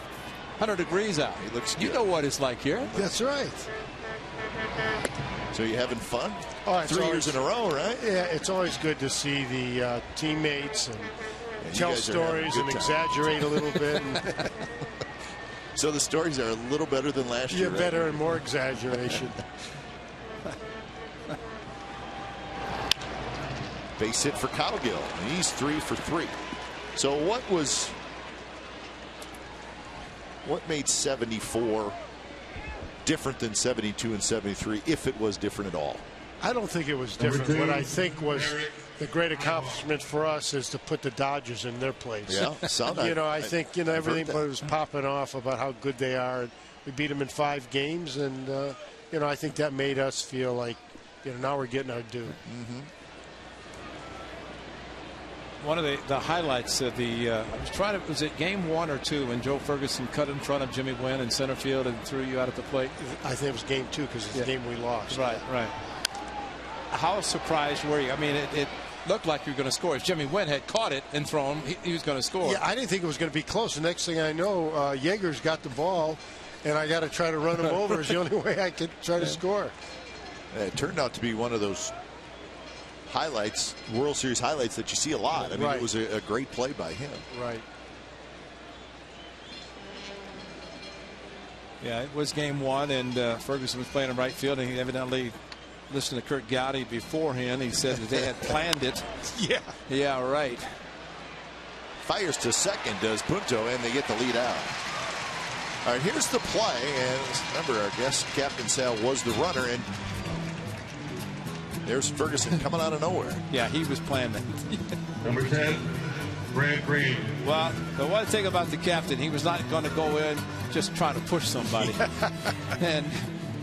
100 degrees out. He looks good. You know what it's like here. That's right. So you having fun? Oh, 3 years in a row, right? Yeah, it's always good to see the teammates and tell stories and exaggerate a little bit. So the stories are a little better than last year. Yeah, better and more exaggeration. Base hit for Cowgill, and he's 3 for 3. So what made 74 different than 72 and 73, if it was different at all? I don't think it was different. What I think was the great accomplishment for us is to put the Dodgers in their place. Yeah, I think everything was popping off about how good they are. We beat them in 5 games, and I think that made us feel like now we're getting our due. Mm-hmm. One of the highlights of was it game 1 or 2 when Joe Ferguson cut in front of Jimmy Wynn in center field and threw you out at the plate? I think it was game 2 because it's the game we lost. Right. How surprised were you? I mean, it looked like you were going to score. If Jimmy Wynn had caught it and thrown, he was going to score. Yeah, I didn't think it was going to be close. The next thing I know, Yeager's got the ball, and I got to try to run him over. Is the only way I could try to score. It turned out to be one of those highlights, World Series highlights that you see a lot. I mean, it was a great play by him. Right. Yeah, it was game 1, and Ferguson was playing in right field, and he evidently listened to Kurt Gowdy beforehand. He said that they had planned it. Yeah, right. Fires to second, does Punto, and they get the lead out. All right, here's the play, and remember, our guest, Captain Sal, was the runner, and there's Ferguson coming out of nowhere. Yeah, he was playing that. Number 10, Brad Green. Well, the one thing about the captain, he was not going to go in just trying to push somebody. And,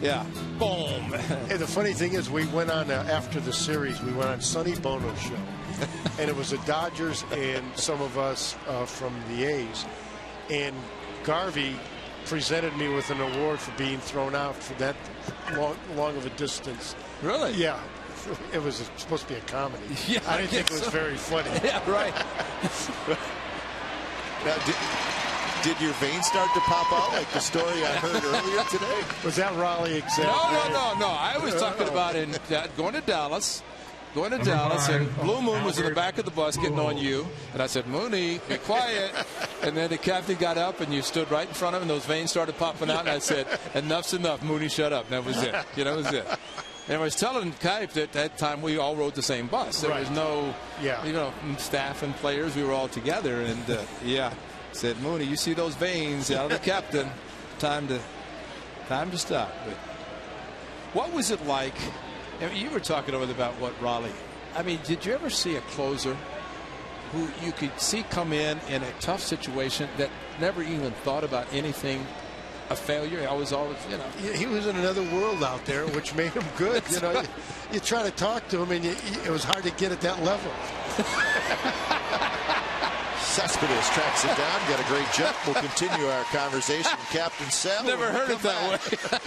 yeah, boom. And the funny thing is, we went on, after the series, we went on Sonny Bono's show. And it was the Dodgers and some of us from the A's. And Garvey presented me with an award for being thrown out for that long of a distance. Really? Yeah. It was supposed to be a comedy. Yeah, I didn't think it was very funny. Yeah, right. Now, did your veins start to pop out like the story I heard earlier today? Was that Raleigh example? No. I was talking about going to Dallas. And Blue Moon was in the back of the bus getting on you. And I said, Mooney, be quiet. And then the captain got up, and you stood right in front of him, and those veins started popping out. And I said, enough's enough. Mooney, shut up. And that was it. That was it. And I was telling Kipe that at that time we all rode the same bus. There was no, staff and players. We were all together. And, said, Mooney, you see those veins out of the captain. Time to stop. But what was it like? I mean, you were talking about what Raleigh. I mean, did you ever see a closer who you could see come in a tough situation that never even thought about anything, a failure? I was always, He was in another world out there, which made him good. You try to talk to him, and it was hard to get at that level. Cespedes tracks it down. Got a great jump. We'll continue our conversation with Captain Sal. Never heard it that way.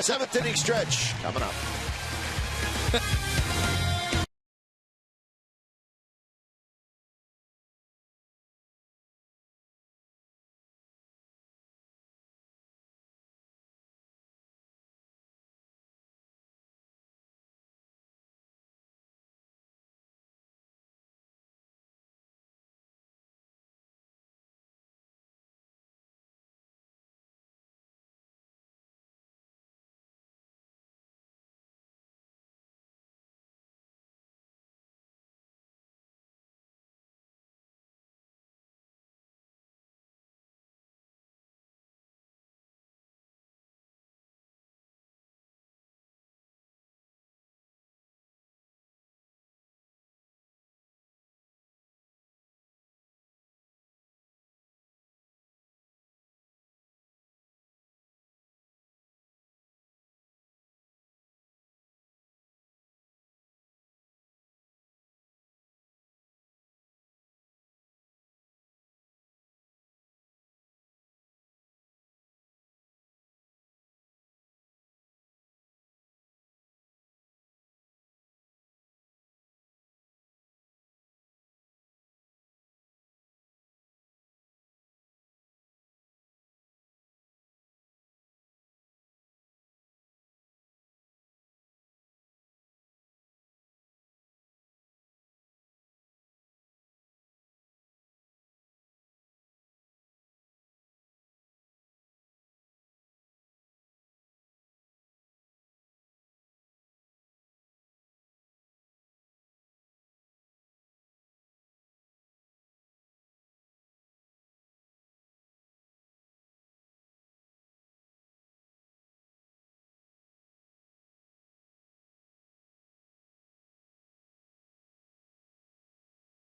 7th inning stretch coming up.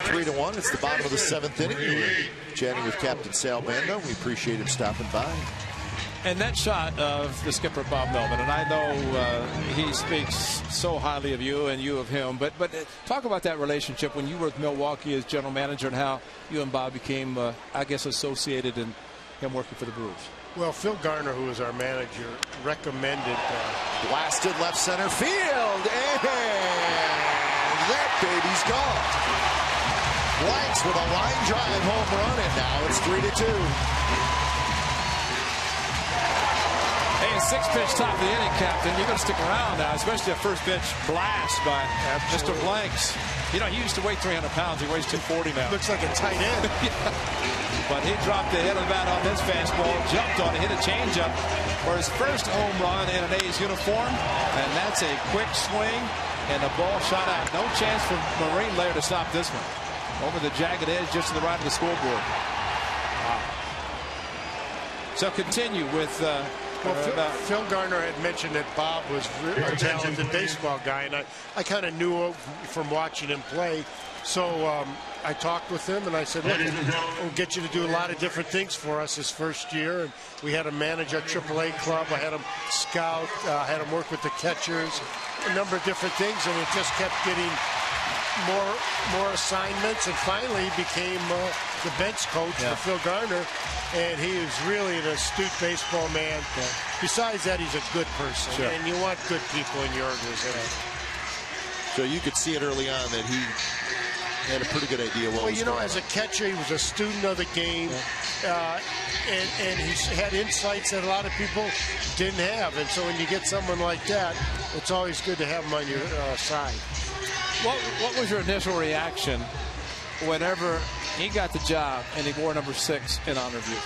Three to one. It's the bottom of the 7th inning. We're chatting with Captain Sal Bando. We appreciate him stopping by. And that shot of the skipper, Bob Melvin, and I know he speaks so highly of you and you of him, but talk about that relationship when you were with Milwaukee as general manager and how you and Bob became, I guess, associated in him working for the Brewers. Well, Phil Garner, who was our manager, recommended blasted left center field, and that baby's gone. Blanks with a line drive home run, and now it's 3-2. Hey, a 6-pitch top of the inning, Captain. You're going to stick around now, especially a first pitch blast by Mr. Blanks. You know, he used to weigh 300 pounds. He weighs 240 now. Looks like a tight end. But he dropped the head of the bat on this fastball, jumped on it, hit a changeup for his first home run in an A's uniform. And that's a quick swing, and the ball shot out. No chance for Marine Lair to stop this one. Over the jagged edge just to the right of the scoreboard. Wow. So continue with Phil Garner had mentioned that Bob was a talented baseball guy, and I kind of knew from watching him play. So I talked with him, and I said, look, we'll get you to do a lot of different things for us his first year. And we had him manage our AAA club. I had him scout. I had him work with the catchers, a number of different things, and it just kept getting more assignments, and finally became the bench coach for Phil Garner, and he is really an astute baseball man. Besides that, he's a good person, and you want good people in your organization. So you could see it early on that he had a pretty good idea what was going on. As a catcher, he was a student of the game, and he had insights that a lot of people didn't have, and so when you get someone like that, it's always good to have him on your side. What was your initial reaction whenever he got the job and he wore number 6 in honor of you?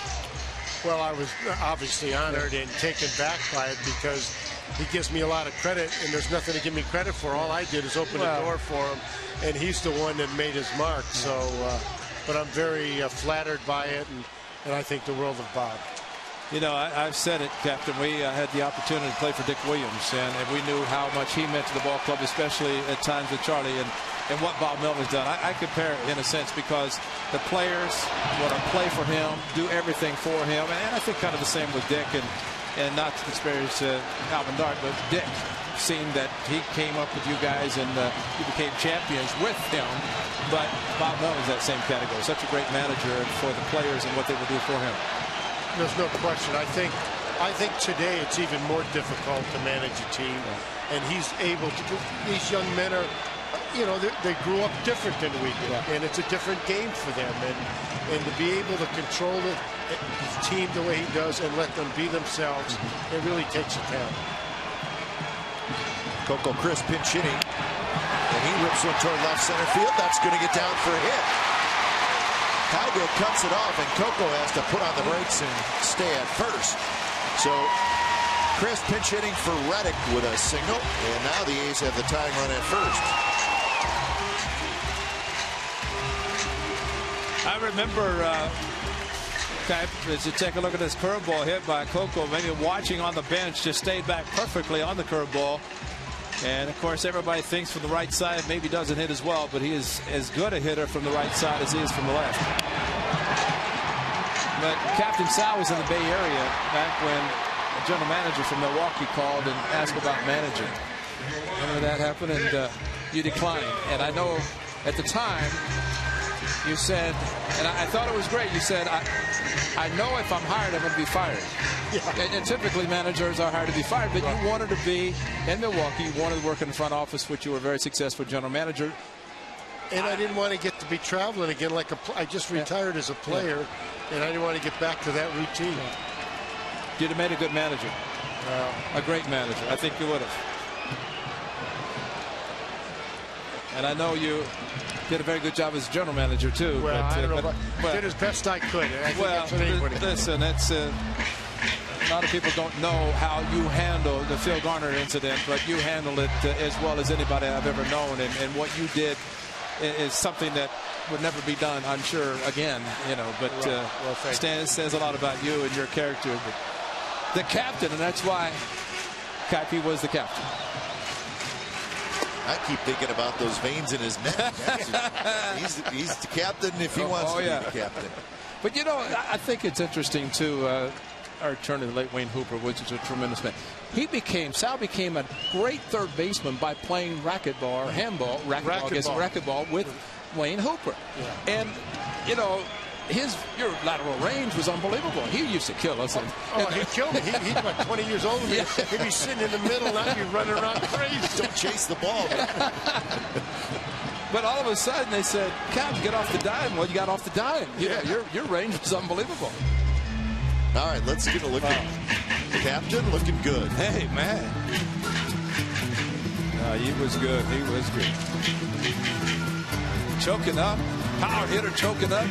Well, I was obviously honored and taken back by it because he gives me a lot of credit, and there's nothing to give me credit for. All I did is open the door for him, and he's the one that made his mark. So, but I'm very flattered by it, and I think the world of Bob. You know, I've said it, Captain. We had the opportunity to play for Dick Williams, and we knew how much he meant to the ball club, especially at times with Charlie, and what Bob Melvin's done. I compare it in a sense because the players want to play for him, do everything for him, and I think kind of the same with Dick, and not to disparage Alvin Dart, but Dick. seen that he came up with you guys and you became champions with him. But Bob Melvin's that same category. Such a great manager for the players and what they would do for him. There's no question. I think today it's even more difficult to manage a team, and he's able to. These young men are, you know, they grew up different than we did, and it's a different game for them. And to be able to control his team the way he does and let them be themselves, it really takes a talent. Coco Chris pinch hitting, and he rips one toward left center field. That's going to get down for a hit. Kygo cuts it off, and Coco has to put on the brakes and stay at first. So Chris pinch hitting for Reddick with a single, and now the A's have the tying run at first. I remember, as you take a look at this curveball hit by Coco, maybe watching on the bench, just stayed back perfectly on the curveball. And of course, everybody thinks from the right side, maybe doesn't hit as well, but he is as good a hitter from the right side as he is from the left. But Captain Sal was in the Bay Area back when a general manager from Milwaukee called and asked about managing. Remember that happened, and you declined. And I know at the time you said, and I thought it was great, you said, I know if I'm hired, I'm going to be fired. Yeah. And typically managers are hired to be fired, but you wanted to be in Milwaukee. You wanted to work in the front office, which you were a very successul general manager. And I didn't want to get to be traveling again. I just retired as a player, and I didn't want to get back to that routine. You'd have made a good manager. A great manager. I think you would have. And I know you did a very good job as general manager, too. Well, I don't know, but did as best I could. I think that's what anybody listen, it's a lot of people don't know how you handle the Phil Garner incident, but you handled it as well as anybody I've ever known. And what you did is something that would never be done, I'm sure, again. You know, but Stan says a lot about you and your character. But the captain, and that's why Kaipi was the captain. I keep thinking about those veins in his neck. He's the captain if he wants to be the captain. But, you know, I think it's interesting, too, our attorney, the late Wayne Hooper, which is a tremendous man. Sal became a great third baseman by playing racquetball or handball, racquetball with Wayne Hooper. Yeah. And, you know, your lateral range was unbelievable. He used to kill us. He'd kill me. He's like 20 years older than me. He'd be sitting in the middle and I'd be running around crazy. Don't chase the ball. But all of a sudden they said, Cap, get off the dime. Well, you got off the dime. You know, your range was unbelievable. All right, let's get a look at the captain looking good. Hey, man. He was good. He was good. Choking up. Power hitter choking up.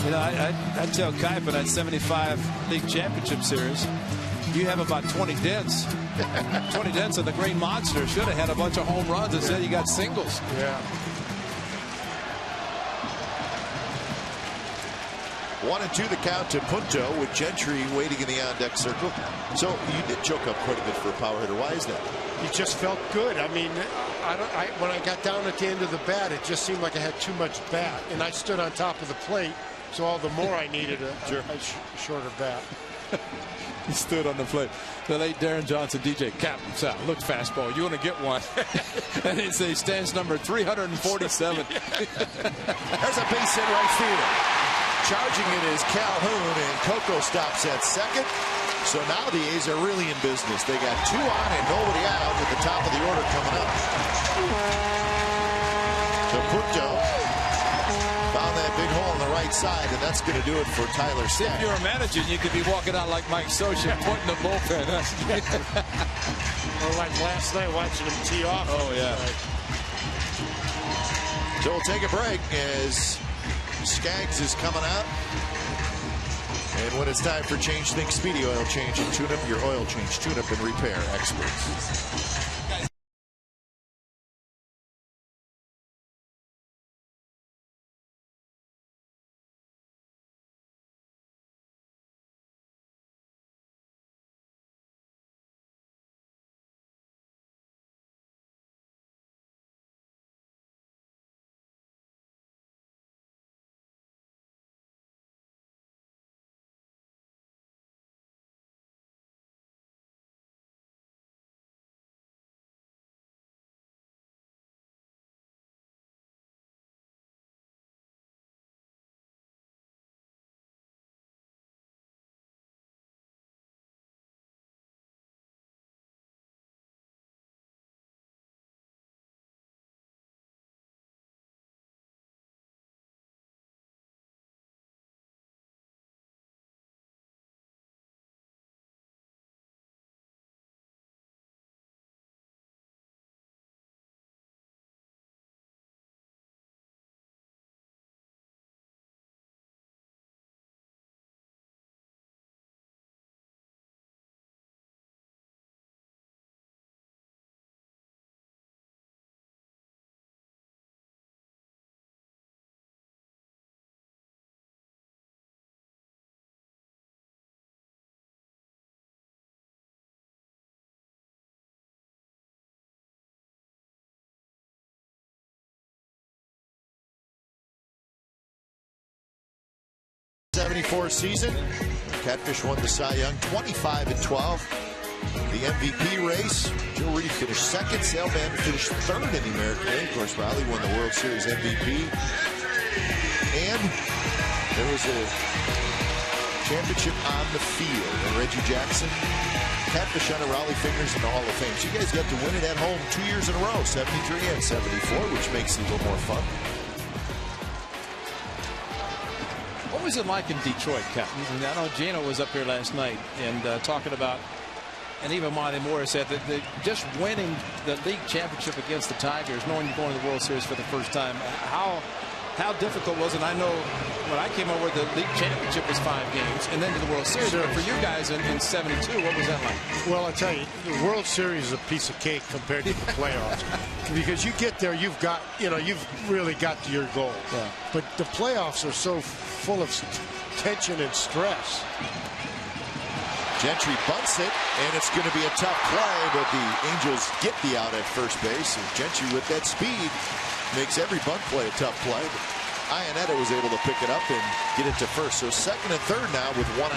You know, I tell Kuip in that 75 league championship series, you have about 20 dents. 20 dents in the Green Monster. Should have had a bunch of home runs. Instead, you got singles. Yeah. 1-2 the count to Punto with Gentry waiting in the on-deck circle. So you did choke up quite a bit for a power hitter. Why is that? He just felt good. I mean, when I got down at the end of the bat, it just seemed like I had too much bat, and I stood on top of the plate, so all the more I needed a shorter bat. He stood on the plate. The late Darren Johnson, DJ Captain Sal, look fastball. You want to get one? And he stands number 347. There's a base hit right field. Charging it is Calhoun, and Coco stops at second. So now the A's are really in business. They got 2 on and nobody out at the top of the order coming up. So Punto found that big hole on the right side, and that's going to do it for Tyler Stack. If you're a manager, you could be walking out like Mike Socha, pointing the bullpen. Or like last night watching him tee off. Oh, yeah. So we'll take a break as Skaggs is coming out. And when it's time for Change Think Speedy Oil Change and Tune-Up, your oil change, tune-up, and repair experts. 74 season. Catfish won the Cy Young 25-12. The MVP race, Joe Reedy finished second. Sailman finished third in the American League. Of course, Riley won the World Series MVP. And there was a championship on the field. And Reggie Jackson, Catfish on the Raleigh Fingers in the Hall of Fame. So you guys got to win it at home 2 years in a row, 73 and 74, which makes it a little more fun. What was it like in Detroit, Captain? I know Gino was up here last night and talking about, and even Monty Morris said that just winning the league championship against the Tigers, knowing you're going to the World Series for the first time, how difficult was it? I know when I came over, the league championship was 5 games, and then to the World Series. Sure. But for you guys in 72, what was that like? Well, I tell you, the World Series is a piece of cake compared to the playoffs. Because you get there, you've really got to your goal. Yeah. But the playoffs are so full of tension and stress. Gentry bunts it, and it's going to be a tough play, but the Angels get the out at first base, and Gentry with that speed makes every bunt play a tough play. But Iannetta was able to pick it up and get it to first. So second and third now with 1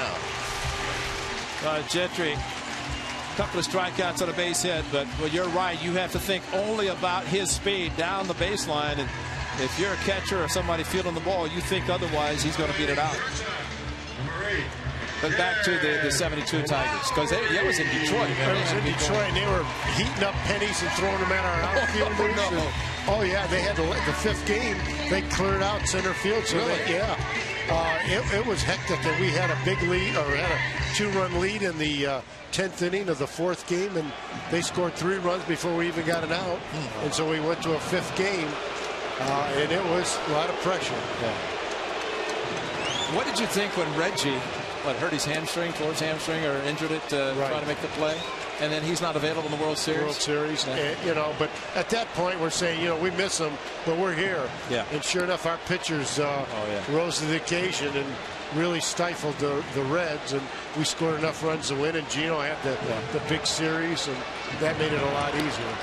out. Gentry, a couple of strikeouts on a base hit, but well, you're right. You have to think only about his speed down the baseline, and if you're a catcher or somebody fielding the ball, you think otherwise, he's going to beat it out. But back to the 72 Tigers, because that was in Detroit. It was in Detroit, and they were heating up pennies and throwing them at our outfielders. Oh, yeah, they had the 5th game. They cleared out center field. So really? It was hectic, and we had a big lead, or had a 2-run lead in the 10th inning of the 4th game, and they scored 3 runs before we even got an out. And so we went to a 5th game, and it was a lot of pressure. Yeah. What did you think when Reggie hurt his hamstring, towards hamstring, or injured it trying to make the play, and then he's not available in the World Series? World Series, and, but at that point we're saying, we miss him, but we're here. Yeah. And sure enough, our pitchers rose to the occasion and really stifled the Reds, and we scored enough runs to win. And Gino had the big series, and that made it a lot easier.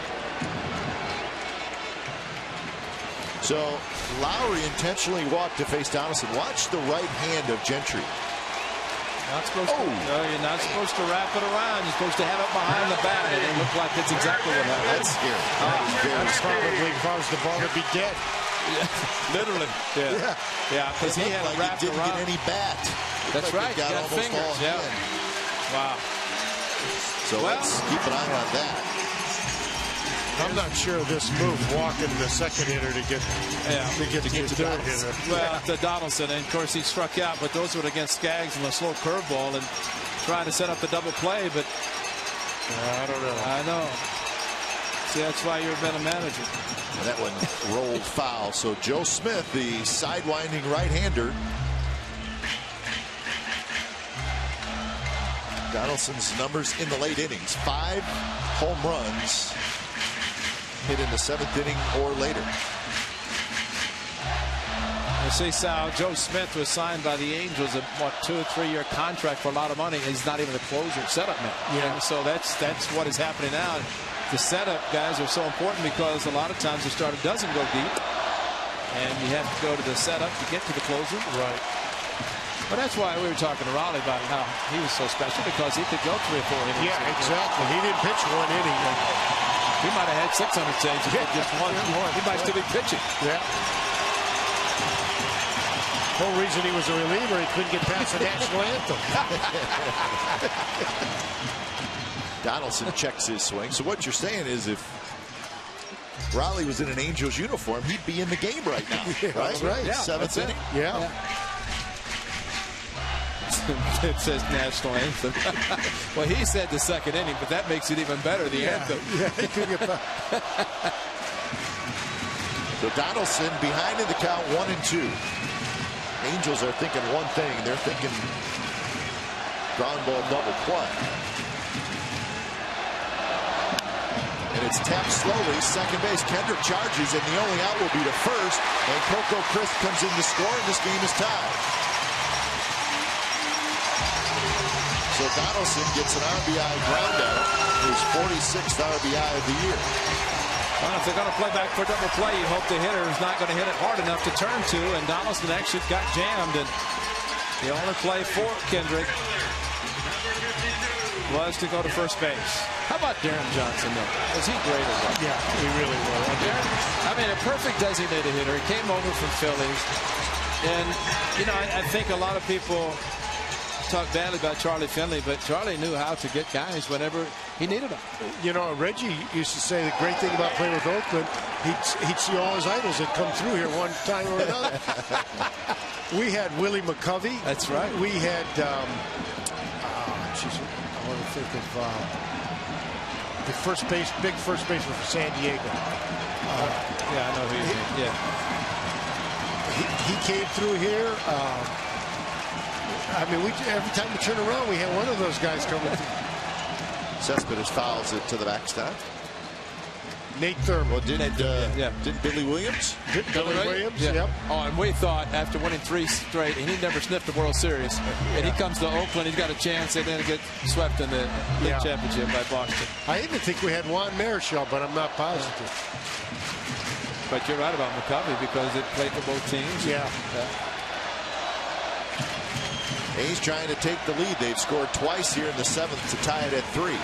So Lowry intentionally walked to face Donaldson. Watch the right hand of Gentry. Not supposed to, no, you're not supposed to wrap it around. You're supposed to have it behind the bat, and it looked like that's exactly what happened. That's scary. That's probably caused the ball to be dead. Literally. Yeah, because he had it wrapped didn't around. Get any bat. That's right. Got almost fingers. all hand. Wow. So let's keep an eye on that. I'm not sure this move, walking the second hitter to get to the third hitter. Well, to Donaldson, and of course he struck out, but those were against Skaggs and the slow curveball and trying to set up the double play, but I don't know. I know. See, that's why you're a better manager. And that one rolled foul. So Joe Smith, the sidewinding right-hander. Donaldson's numbers in the late innings: 5 home runs hit in the 7th inning or later. You see, Sal, Joe Smith was signed by the Angels a 2 or 3 year contract for a lot of money. He's not even a closer, setup man. Yeah. So that's what is happening now. The setup guys are so important because a lot of times the starter doesn't go deep, and you have to go to the setup to get to the closer. Right. But that's why we were talking to Raleigh about how he was so special, because he could go 3 or 4 innings. Yeah, exactly. He didn't pitch 1 inning. He might have had 600 saves if he just one. He might still be pitching. Yeah. The whole reason he was a reliever, he couldn't get past the national anthem. Donaldson checks his swing. So what you're saying is, if Raleigh was in an Angels uniform, he'd be in the game right now. Right? Right. Yeah, 7th inning. Yeah. It says national anthem. Well, he said the 2nd inning, but that makes it even better, the anthem. Yeah, he could get back. So Donaldson behind in the count, 1-2. Angels are thinking one thing. They're thinking ground ball double play. And it's tapped slowly. Second base. Kendrick charges, and the only out will be to first. And Coco Crisp comes in to score, and this game is tied. So Donaldson gets an RBI ground out, his 46th RBI of the year. Well, if they're going to play back for double play, you hope the hitter is not going to hit it hard enough to turn to, and Donaldson actually got jammed, and The only play for Kendrick was to go to first base. How about Darren Johnson, though? Was he great or what? Yeah, he really was. I mean, a perfect designated hitter. He came over from Phillies. And, you know, I think a lot of people talk badly about Charlie Finley, but Charlie knew how to get guys whenever he needed them. You know, Reggie used to say the great thing about playing with Oakland, he'd see all his idols that come through here one time or another. We had Willie McCovey. That's right. We had, I want to think of the big first baseman for San Diego. Yeah, I know who you mean. Yeah. He came through here. I mean, every time we turn around, we had one of those guys coming through. Cespedes fouls it to the backstop. Nate Thurman. Well, didn't Billy Williams? Billy Williams, yep. Oh, and we thought after winning 3 straight, and he never sniffed the World Series, and he comes to Oakland, he's got a chance, and then get swept in the league championship by Boston. I even think we had Juan Marichal, but I'm not positive. But you're right about McCovey because it played for both teams. Yeah. A's trying to take the lead. They've scored twice here in the 7th to tie it at 3.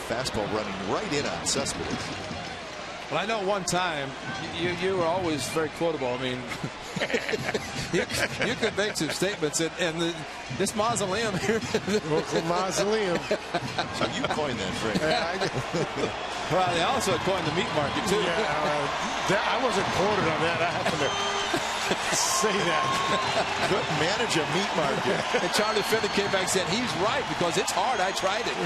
Fastball running right in on Cespedes. Well, I know one time you were always very quotable. I mean, you could make some statements, and this mausoleum here. Local mausoleum. So you coined that phrase. Well, they also coined the meat market, too. Yeah, I wasn't quoted on that. I happened to say that. Couldn't manage a meat market. And Charlie Finley came back and said, he's right, because it's hard. I tried it.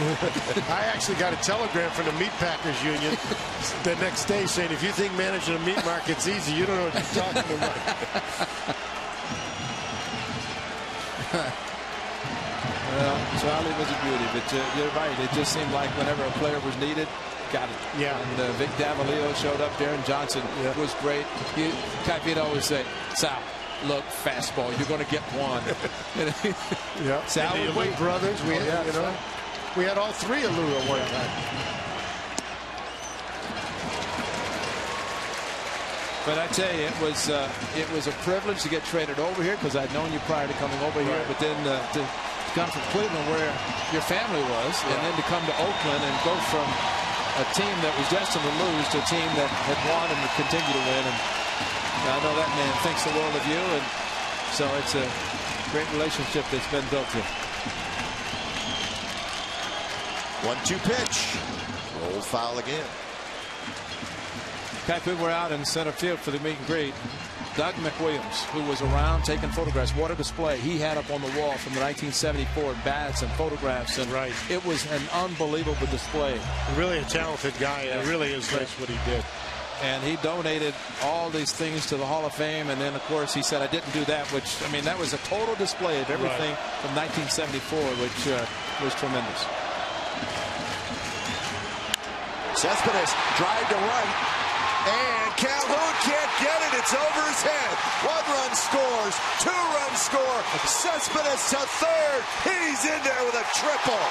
I actually got a telegram from the Meat Packers Union the next day saying, if you think managing a meat market's easy, you don't know what you're talking about. Well, Charlie was a beauty, but you're right. It just seemed like whenever a player was needed, got it. Yeah. And Vic Davalillo showed up. Darren Johnson was great. Kaifi'd always say, Sal, look, fastball, you're going to get one. Yeah. Sal and the would wait. brothers, we had all 3 of Lou at one time. But I tell you, it was a privilege to get traded over here because I'd known you prior to coming over here. But then to come from Cleveland, where your family was, and then to come to Oakland and go from a team that was destined to lose to a team that had won and would continue to win. And I know that man thinks the world of you, and so it's a great relationship that's been built here. 1-2 pitch. Rolled foul again. Kaifu were out in center field for the meet and greet. Doug McWilliams, who was around taking photographs, what a display he had up on the wall from the 1974 bats and photographs, and it was an unbelievable display. Really a talented guy. It really is nice what he did. And he donated all these things to the Hall of Fame, and then of course he said, I didn't do that, which, I mean, that was a total display of everything from 1974, which was tremendous. Cespedes drive to right. And Calhoun can't get it. It's over his head. 1 run scores. 2 runs score. Cespedes to third. He's in there with a triple.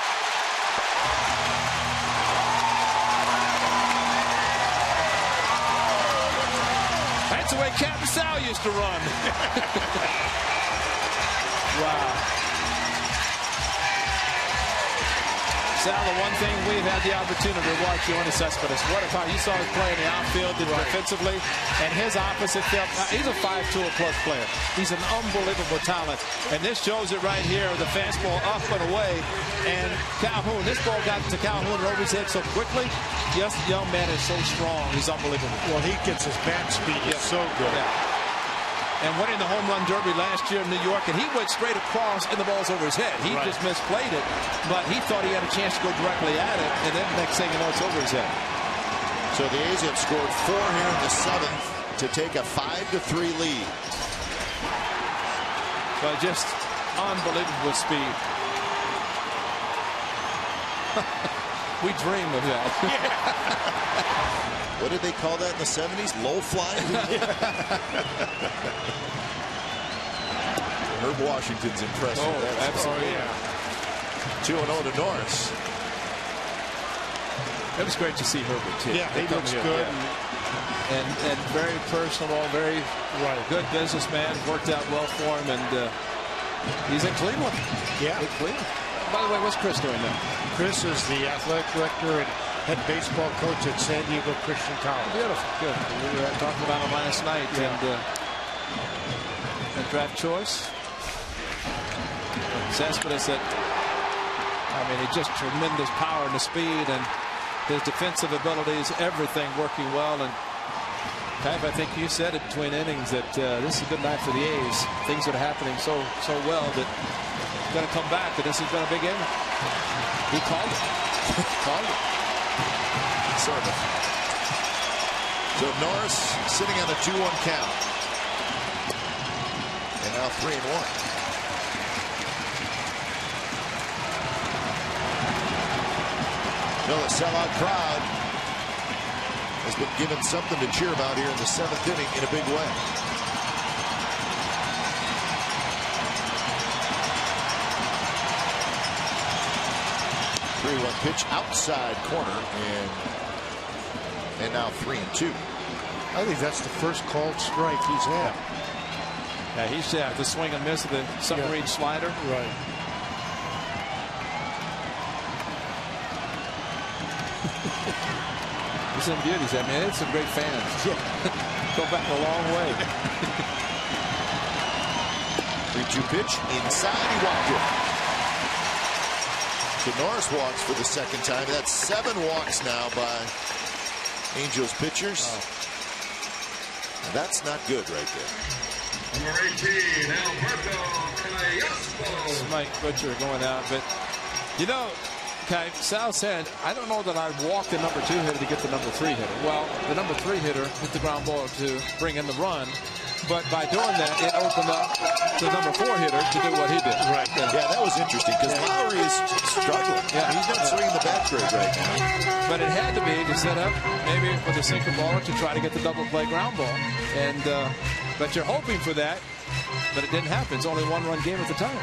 That's the way Captain Sal used to run. Wow. Sal, the one thing we've had the opportunity to watch you on is Cespedes. What about you saw him play in the outfield defensively, and his opposite field. He's a 5-tool plus player. He's an unbelievable talent, and this shows it right here. The fastball up and away, and Calhoun. This ball got to Calhoun and over his head so quickly. Yes, the young man is so strong. He's unbelievable. Well, he gets his bat speed. It's so good. Yeah. And winning the home run derby last year in New York, and he went straight across and the ball's over his head. He just misplayed it, but he thought he had a chance to go directly at it, and then next thing you know, it's over his head. So the A's have scored 4 here in the 7th to take a 5-3 lead. But just unbelievable speed. We dream of that. What did they call that in the 70s? Low flying? Herb Washington's impressive. Oh, absolutely. 2-0 to Norris. It was great to see Herbert, too. Yeah, he looks good. and very personal, very good businessman. Worked out well for him, and he's in Cleveland. Yeah. In Cleveland. By the way, what's Chris doing now? Chris is the athletic director and head baseball coach at San Diego Christian College. Beautiful. Good. We were talking about him last night. And draft choice. Cespedes, he's just tremendous power and the speed and his defensive abilities, everything working well. And Pat, I think you said it between innings that this is a good night for the A's. Things that are happening so well that going to come back, but this has been a big inning. He called it. Called it. Sort of. So Norris sitting on a 2-1 count. And now 3-1. Well, the sellout crowd has been given something to cheer about here in the 7th inning in a big way. Pitch outside corner, and now 3-2. I think that's the first called strike he's had. Yeah, he's the swing and miss of the submarine slider. Right. He's some beauties. I mean, it's some great fans. Go back a long way. 3-2 pitch inside. He walked it. So Norris walks for the second time. That's 7 walks now by Angels pitchers. That's not good right there. Number 18, Alberto Callejoso. Mike Butcher going out, but you know, okay, Sal said, I don't know that I'd walk the number 2 hitter to get the number 3 hitter. Well, the number 3 hitter hit the ground ball to bring in the run. But by doing that, it opened up the number 4 hitter to do what he did. Right. Yeah, that was interesting because Lowry is struggling. Yeah. He's not swinging the bat great right now. But it had to be to set up maybe with a sinker ball to try to get the double play ground ball. And but you're hoping for that, but it didn't happen. It's only a 1-run game at the time.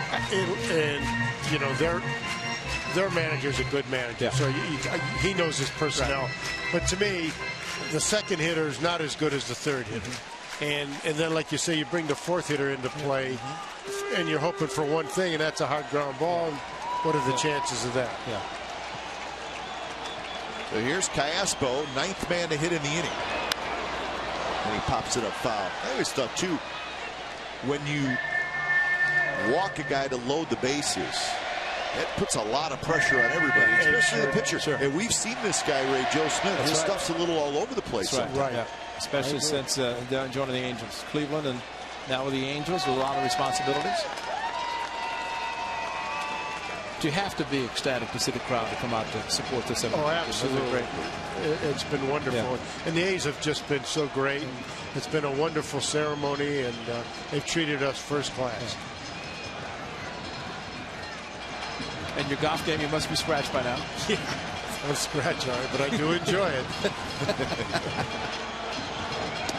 And you know, their manager's a good manager, so he knows his personnel. Right. But to me, the second hitter is not as good as the third hitter. And then, like you say, you bring the 4th hitter into play, and you're hoping for one thing, and that's a hard ground ball. What are the chances of that? Yeah. So here's Callejoso, 9th man to hit in the inning. And he pops it up foul. I always thought, too, when you walk a guy to load the bases, it puts a lot of pressure on everybody, especially the pitcher. Sure. And we've seen this guy, Joe Smith. His stuff's a little all over the place. That's right. Yeah. Especially since joining the Angels. Cleveland and now with the Angels with a lot of responsibilities. You have to be ecstatic to see the crowd to come out to support this event. Oh, absolutely. It's been wonderful. Yeah. And the A's have just been so great. It's been a wonderful ceremony, and they've treated us first class. And your golf game, you must be scratched by now. Yeah, I'm scratched on it, but I do enjoy it.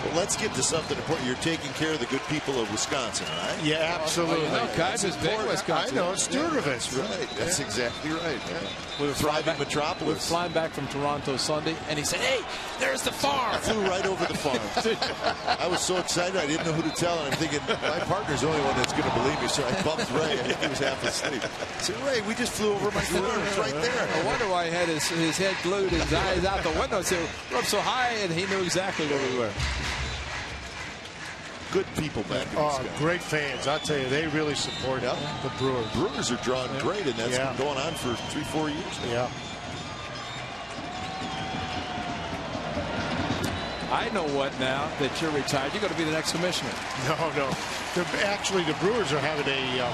Well, let's get to something important. You're taking care of the good people of Wisconsin, right? Yeah, absolutely. Kai's is big Wisconsin. I know, it's Sturdivant's. Right. That's exactly right. Yeah. We were thriving metropolis. We were flying back from Toronto Sunday, and he said, "Hey, there's the farm." I flew right over the farm. I was so excited I didn't know who to tell, and I'm thinking my partner's the only one that's going to believe me. So I bumped Ray. I think he was half asleep. I said, "Ray, we just flew over my farm. It's right there." I wonder why he had his head glued, his eyes out the window. So we're up so high, and he knew exactly where we were. Good people back in this guy. Great fans. I'll tell you, they really support the Brewers. Brewers are drawn great, and that's been going on for 3-4 years now. Yeah. I know what now that you're retired. You're going to be the next commissioner. No. Actually, the Brewers are having a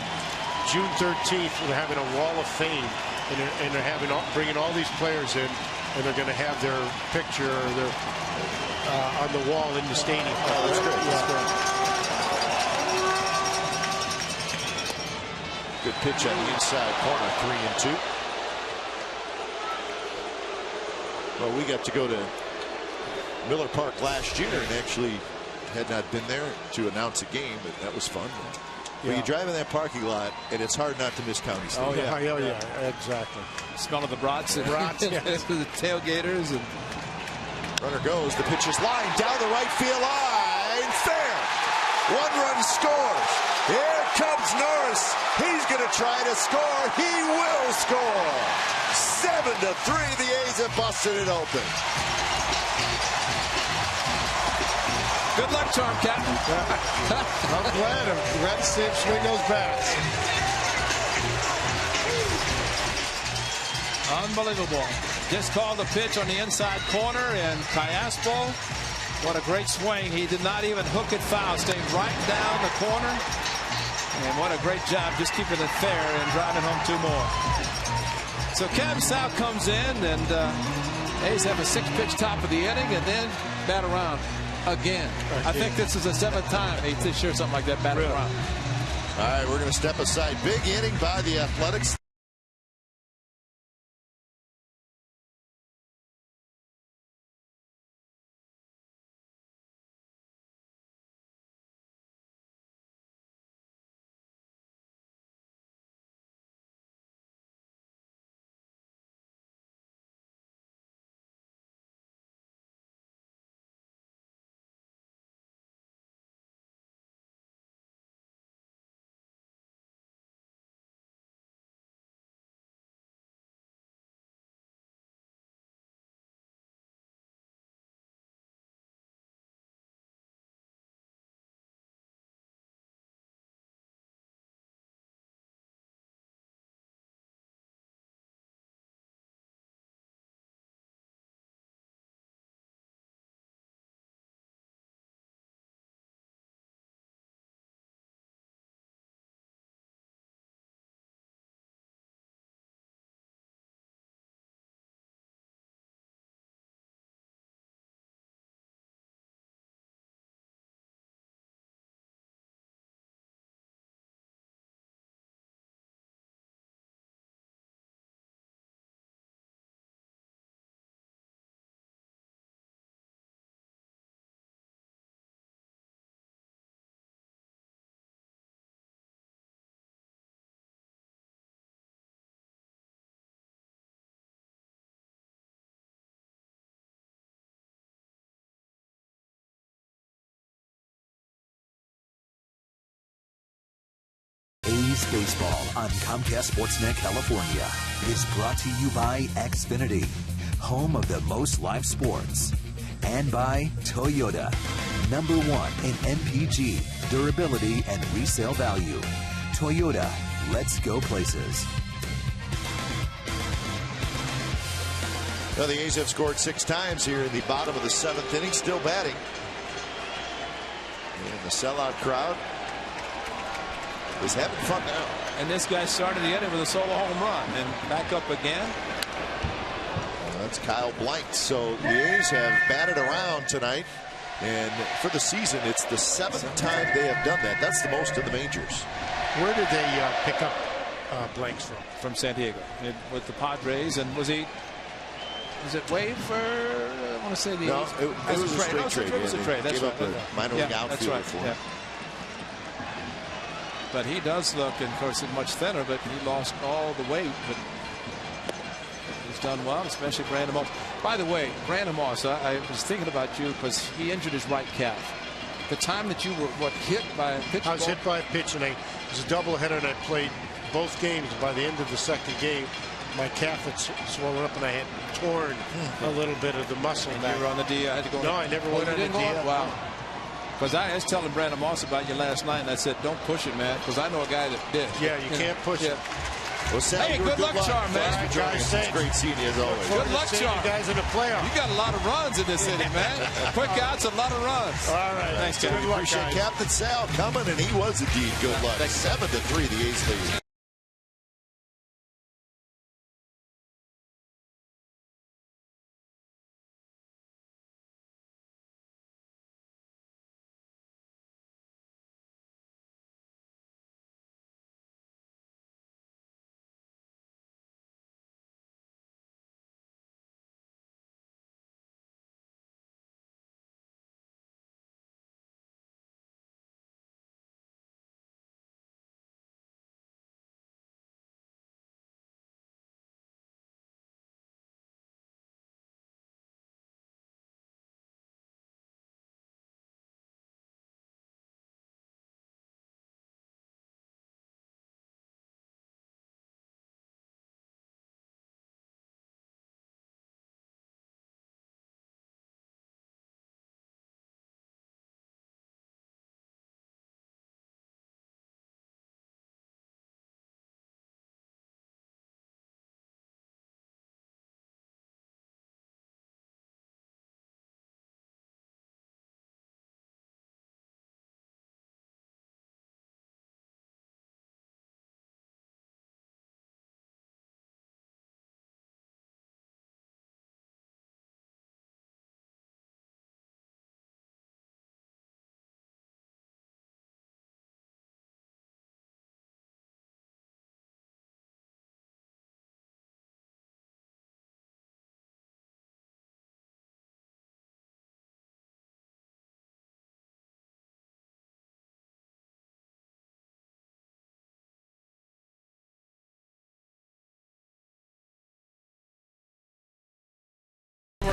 June 13th. They're having a Wall of Fame, and they're bringing all these players in, and they're going to have their picture or their on the wall in the stadium. Oh, that's great. That's great. Good pitch on the inside corner, 3-2. Well, we got to go to Miller Park last year and actually had not been there to announce a game, but that was fun. When you drive in that parking lot, and it's hard not to miss County Stadium. Oh, yeah, exactly. Smell of the brats and the tailgaters and Runner goes. The pitch is lined down the right field line. Fair. One run scores. Here comes Norris. He's going to try to score. He will score. 7-3. The A's have busted it open. Good luck, charm, Captain. I'm glad to see him swing those bats. Unbelievable. Just called the pitch on the inside corner, and Callaspo, what a great swing. He did not even hook it foul. Stayed right down the corner. And what a great job just keeping it fair and driving home 2 more. So Cam Sal comes in, and A's have a 6-pitch top of the inning, and then bat around again. I think this is the 7th time he's sure something like that batted around. All right, we're going to step aside. Big inning by the Athletics. A's baseball on Comcast Sportsnet California is brought to you by Xfinity, home of the most live sports, and by Toyota, #1 in MPG, durability, and resale value. Toyota, let's go places. Well, the A's have scored 6 times here in the bottom of the 7th inning, still batting. And the sellout crowd is having fun now. And this guy started the inning with a solo home run and back up again. That's Kyle Blank. So the A's have batted around tonight, and for the season it's the 7th time they have done that. That's the most in the majors. Where did they pick up Blanks from? From San Diego with the Padres. And was it waiver? I want to say the no, it was a straight trade. It was a trade. That's right. Gave up a minor league outfielder for him. But he does look, and of course, much thinner, but he lost all the weight. But he's done well, especially Brandon Moss. By the way, Brandon Moss, I was thinking about you because he injured his right calf. The time that you were, hit by a pitch? I was hit by a pitch, and it was a doubleheader, and I played both games. By the end of the 2nd game, my calf had swollen up, and I had torn a little bit of the muscle. And you were on the DL? I had to go. No, I never went on the DL. Wow. Because I was telling Brandon Moss about you last night, and I said, don't push it, man, because I know a guy that did. Yeah, you can't push it. Well, Sal, hey, good luck, Charm, man. It's great seeing you as always. Good luck, Charm. You guys in the playoffs. You got a lot of runs in this inning, man. Quick outs, a lot of runs. All right. Thanks, Captain. Captain. We appreciate Captain Sal coming, and he was indeed good luck. 7-3, the A's lead.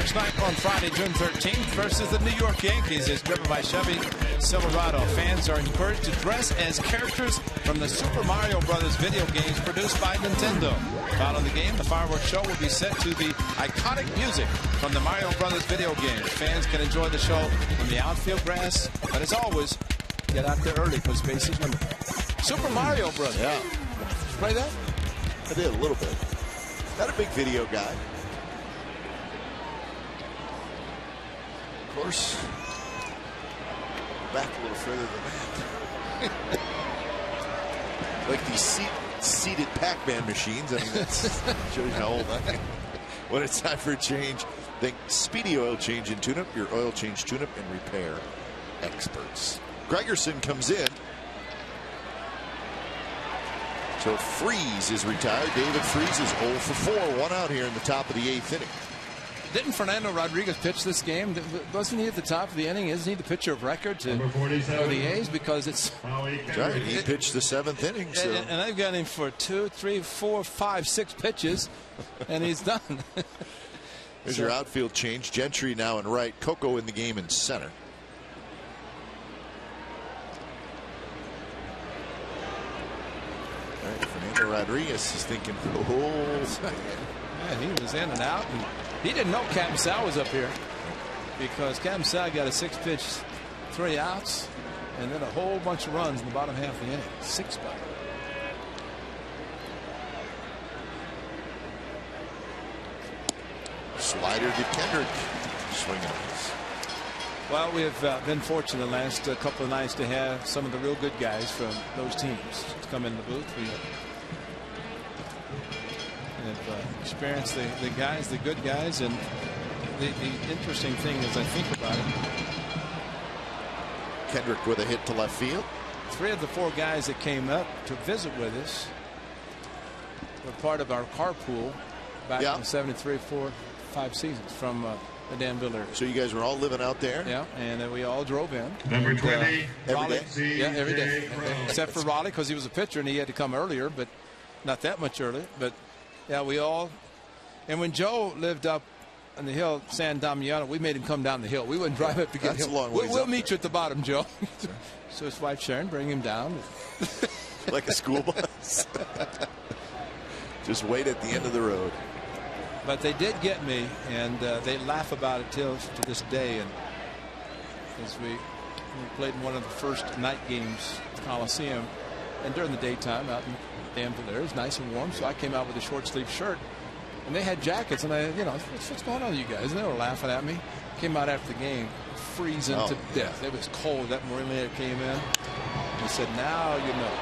Fireworks night on Friday, June 13th versus the New York Yankees is driven by Chevy Silverado. Fans are encouraged to dress as characters from the Super Mario Brothers video games produced by Nintendo. Following the game, the fireworks show will be set to the iconic music from the Mario Brothers video games. Fans can enjoy the show on the outfield grass, but as always, get out there early because space is limited. Super Mario Brothers. Yeah. Play that? I did a little bit. Not a big video guy. Of course, back a little further than that. Like these seated Pac-Man machines. I mean, that shows you how old I am. When it's time for a change, think Speedy Oil Change and Tune-Up, your oil change, tune-up, and repair experts. Gregerson comes in. So Freese is retired. David Freese is 0 for 4. 1 out here in the top of the 8th inning. Didn't Fernando Rodriguez pitch this game? Wasn't he at the top of the inning? Isn't he the pitcher of record to the A's? Because it's right. He pitched the 7th inning. So. And they've got him for 2, 3, 4, 5, 6 pitches, and he's done. There's your outfield change. Gentry now in right. Coco in the game in center. All right, Fernando Rodriguez is thinking, oh. Man, he was in and out. And he didn't know Captain Sal was up here because Captain Sal got a 6-pitch, 3 outs, and then a whole bunch of runs in the bottom half of the inning. 6 by. Slider to Kendrick. Swinging. Well, we have been fortunate the last couple of nights to have some of the real good guys from those teams to come in the booth. We have experienced the guys, the good guys, and the interesting thing is, I think about it, Kendrick with a hit to left field. 3 of the 4 guys that came up to visit with us were part of our carpool back in 73, 4, 5 seasons from the Danville area. So you guys were all living out there? Yeah, and then we all drove in. Number 20. Every day? Yeah, every day. Except for Raleigh, because he was a pitcher and he had to come earlier, but not that much earlier. But yeah, we all. And when Joe lived up on the hill, San Damiano, we made him come down the hill. We wouldn't drive up to get him. We'll meet you at the bottom, Joe. So his wife Sharon bring him down. Like a school bus. Just wait at the end of the road. But they did get me, and they laugh about it till to this day. And as we played in one of the first night games at the Coliseum, and during the daytime out in Danville, there, it was nice and warm, so I came out with a short sleeve shirt, and they had jackets, and I, what's going on with you guys? And they were laughing at me. Came out after the game, freezing to death. It was cold. That Marine layer came in. He said, "Now you know."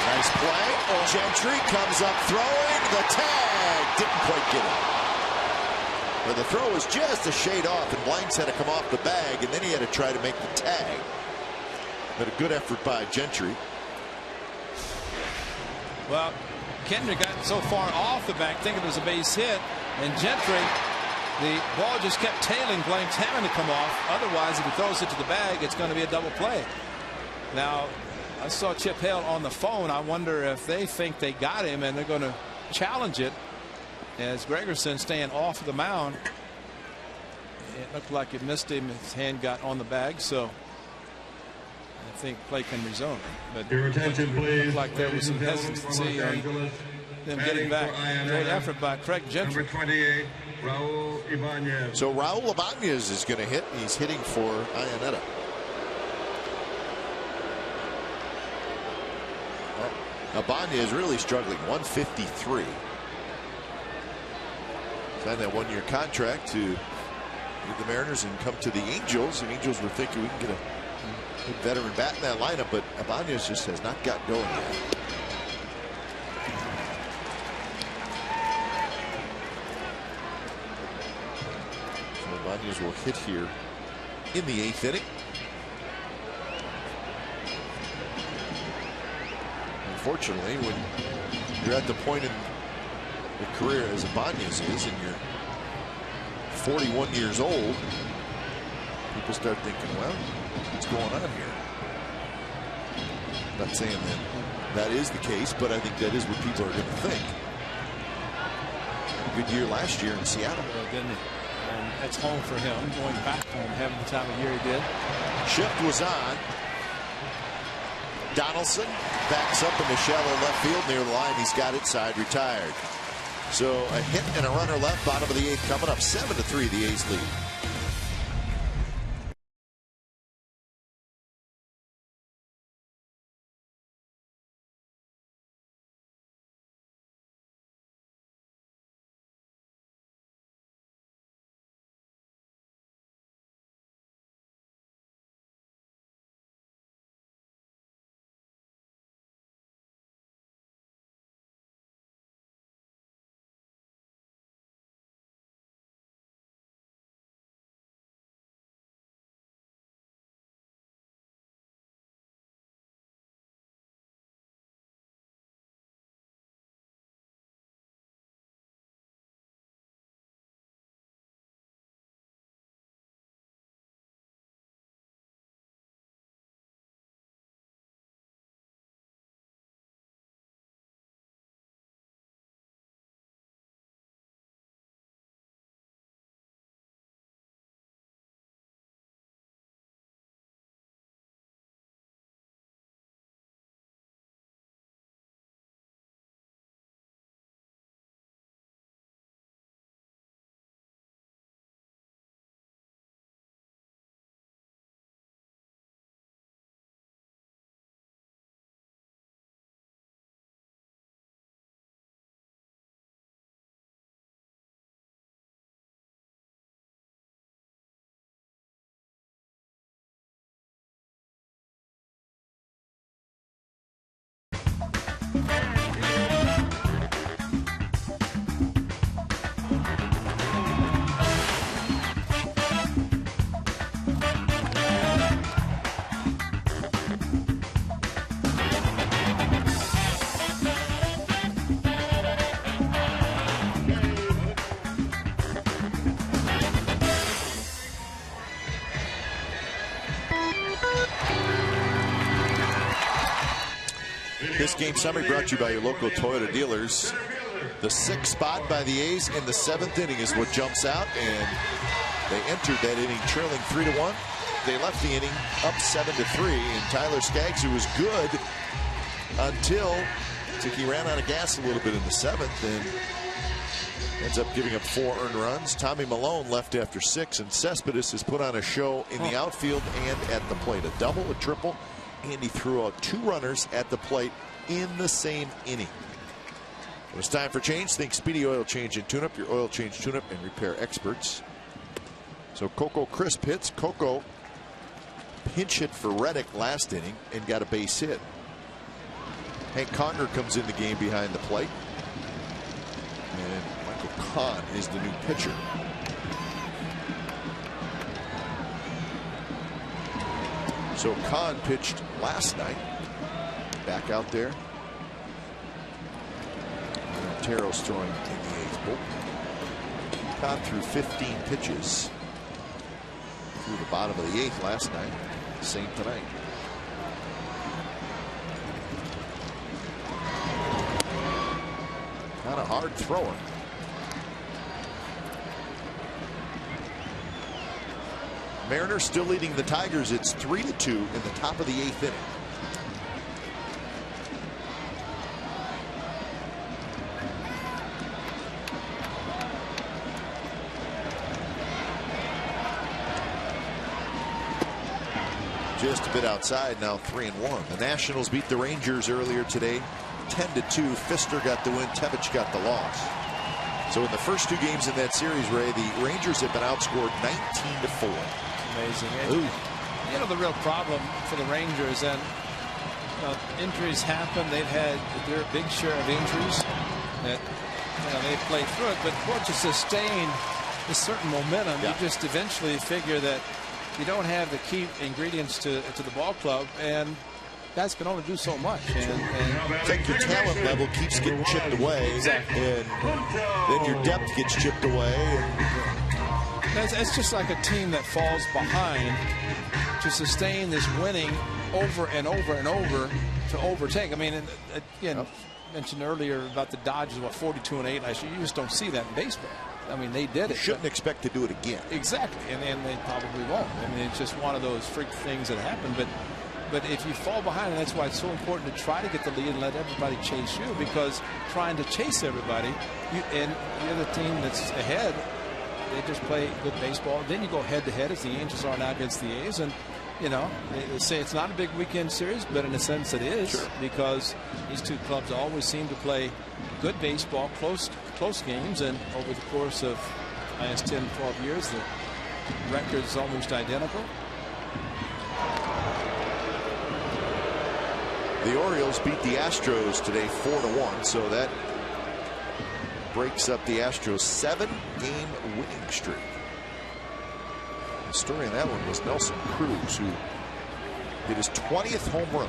Nice play. Gentry comes up throwing. The tag didn't quite get it. But the throw was just a shade off, and Blanks had to come off the bag, and then he had to try to make the tag. But a good effort by Gentry. Well, Kendrick got so far off the back thinking it was a base hit, and Gentry, the ball just kept tailing Blanks, having to come off. Otherwise, if he throws it to the bag, it's going to be a double play. Now, I saw Chip Hale on the phone. I wonder if they think they got him and they're going to challenge it, as Gregerson staying off the mound. It looked like it missed him. His hand got on the bag, so I think play can resume. But Your attention, please. Looked like there was some hesitancy on them getting back. Great effort by Craig Gentry. Number 28, Raul Ibanez. So Raul Ibanez is going to hit. He's hitting for Iannetta. Ibanez really struggling. 153. Signed that 1-year contract to leave the Mariners and come to the Angels. The Angels were thinking we can get a good veteran bat in that lineup, but Ibanez just has not got going yet. So Ibanez will hit here in the 8th inning. Unfortunately, when you're at the point in your career as Ibanez is, and you're 41 years old, people start thinking, well, what's going on here? Not saying that is the case, but I think that is what people are going to think. good year last year in Seattle. Didn't he? And it's home for him, going back home, having the time of year he did. Shift was on. Donaldson backs up in the shallow left field near the line. He's got it, side retired. So a hit and a runner left, bottom of the 8th coming up. 7-3, the A's lead. This game summary brought to you by your local Toyota dealers. The 6th spot by the A's in the 7th inning is what jumps out, and they entered that inning trailing 3-1. They left the inning up 7-3, and Tyler Skaggs, who was good until I think he ran out of gas a little bit in the 7th and ends up giving up 4 earned runs. Tommy Malone left after 6, and Cespedes has put on a show in the outfield and at the plate. A double, a triple, and he threw out 2 runners at the plate in the same inning. When it's time for change, think Speedy Oil Change and Tune-Up, your oil change, tune-up, and repair experts. So Coco Crisp hits. Coco pinch hit for Reddick last inning and got a base hit. Hank Conger comes in the game behind the plate. And Michael Kahn is the new pitcher. So Kahn pitched last night. Back out there. Montero's throwing in the 8th bullpen. Kahn threw 15 pitches through the bottom of the 8th last night. Same tonight. Not a hard thrower. Mariners still leading the Tigers. It's 3-2 in the top of the 8th inning. Just a bit outside, now 3-1. The Nationals beat the Rangers earlier today, 10-2. Pfister got the win, Tevich got the loss. So in the first 2 games in that series, Ray, the Rangers have been outscored 19-4. Amazing. And, you know, the real problem for the Rangers, and injuries happen. They've had their big share of injuries that they play through it, but to sustain a certain momentum, you just eventually figure that you don't have the key ingredients to the ball club, and guys can only do so much. And it's like your talent level keeps getting chipped away, and then your depth gets chipped away. It's just like a team that falls behind to sustain this winning over and over and over to overtake. I mean, again, mentioned earlier about the Dodgers, 42-8 last year. You just don't see that in baseball. I mean, they did it. Shouldn't expect to do it again. Exactly, and they probably won't. I mean, it's just one of those freak things that happen. But if you fall behind, and that's why it's so important to try to get the lead and let everybody chase you, because trying to chase everybody, and the other team that's ahead, they just play good baseball. Then you go head-to-head, as the Angels are now against the A's, and you know, they say it's not a big weekend series, but in a sense it is, sure, because these two clubs always seem to play good baseball, close games, and over the course of the last 10, 12 years, the record is almost identical. The Orioles beat the Astros today 4-1, so that breaks up the Astros' 7-game winning streak. The story on that one was Nelson Cruz, who hit his 20th home run.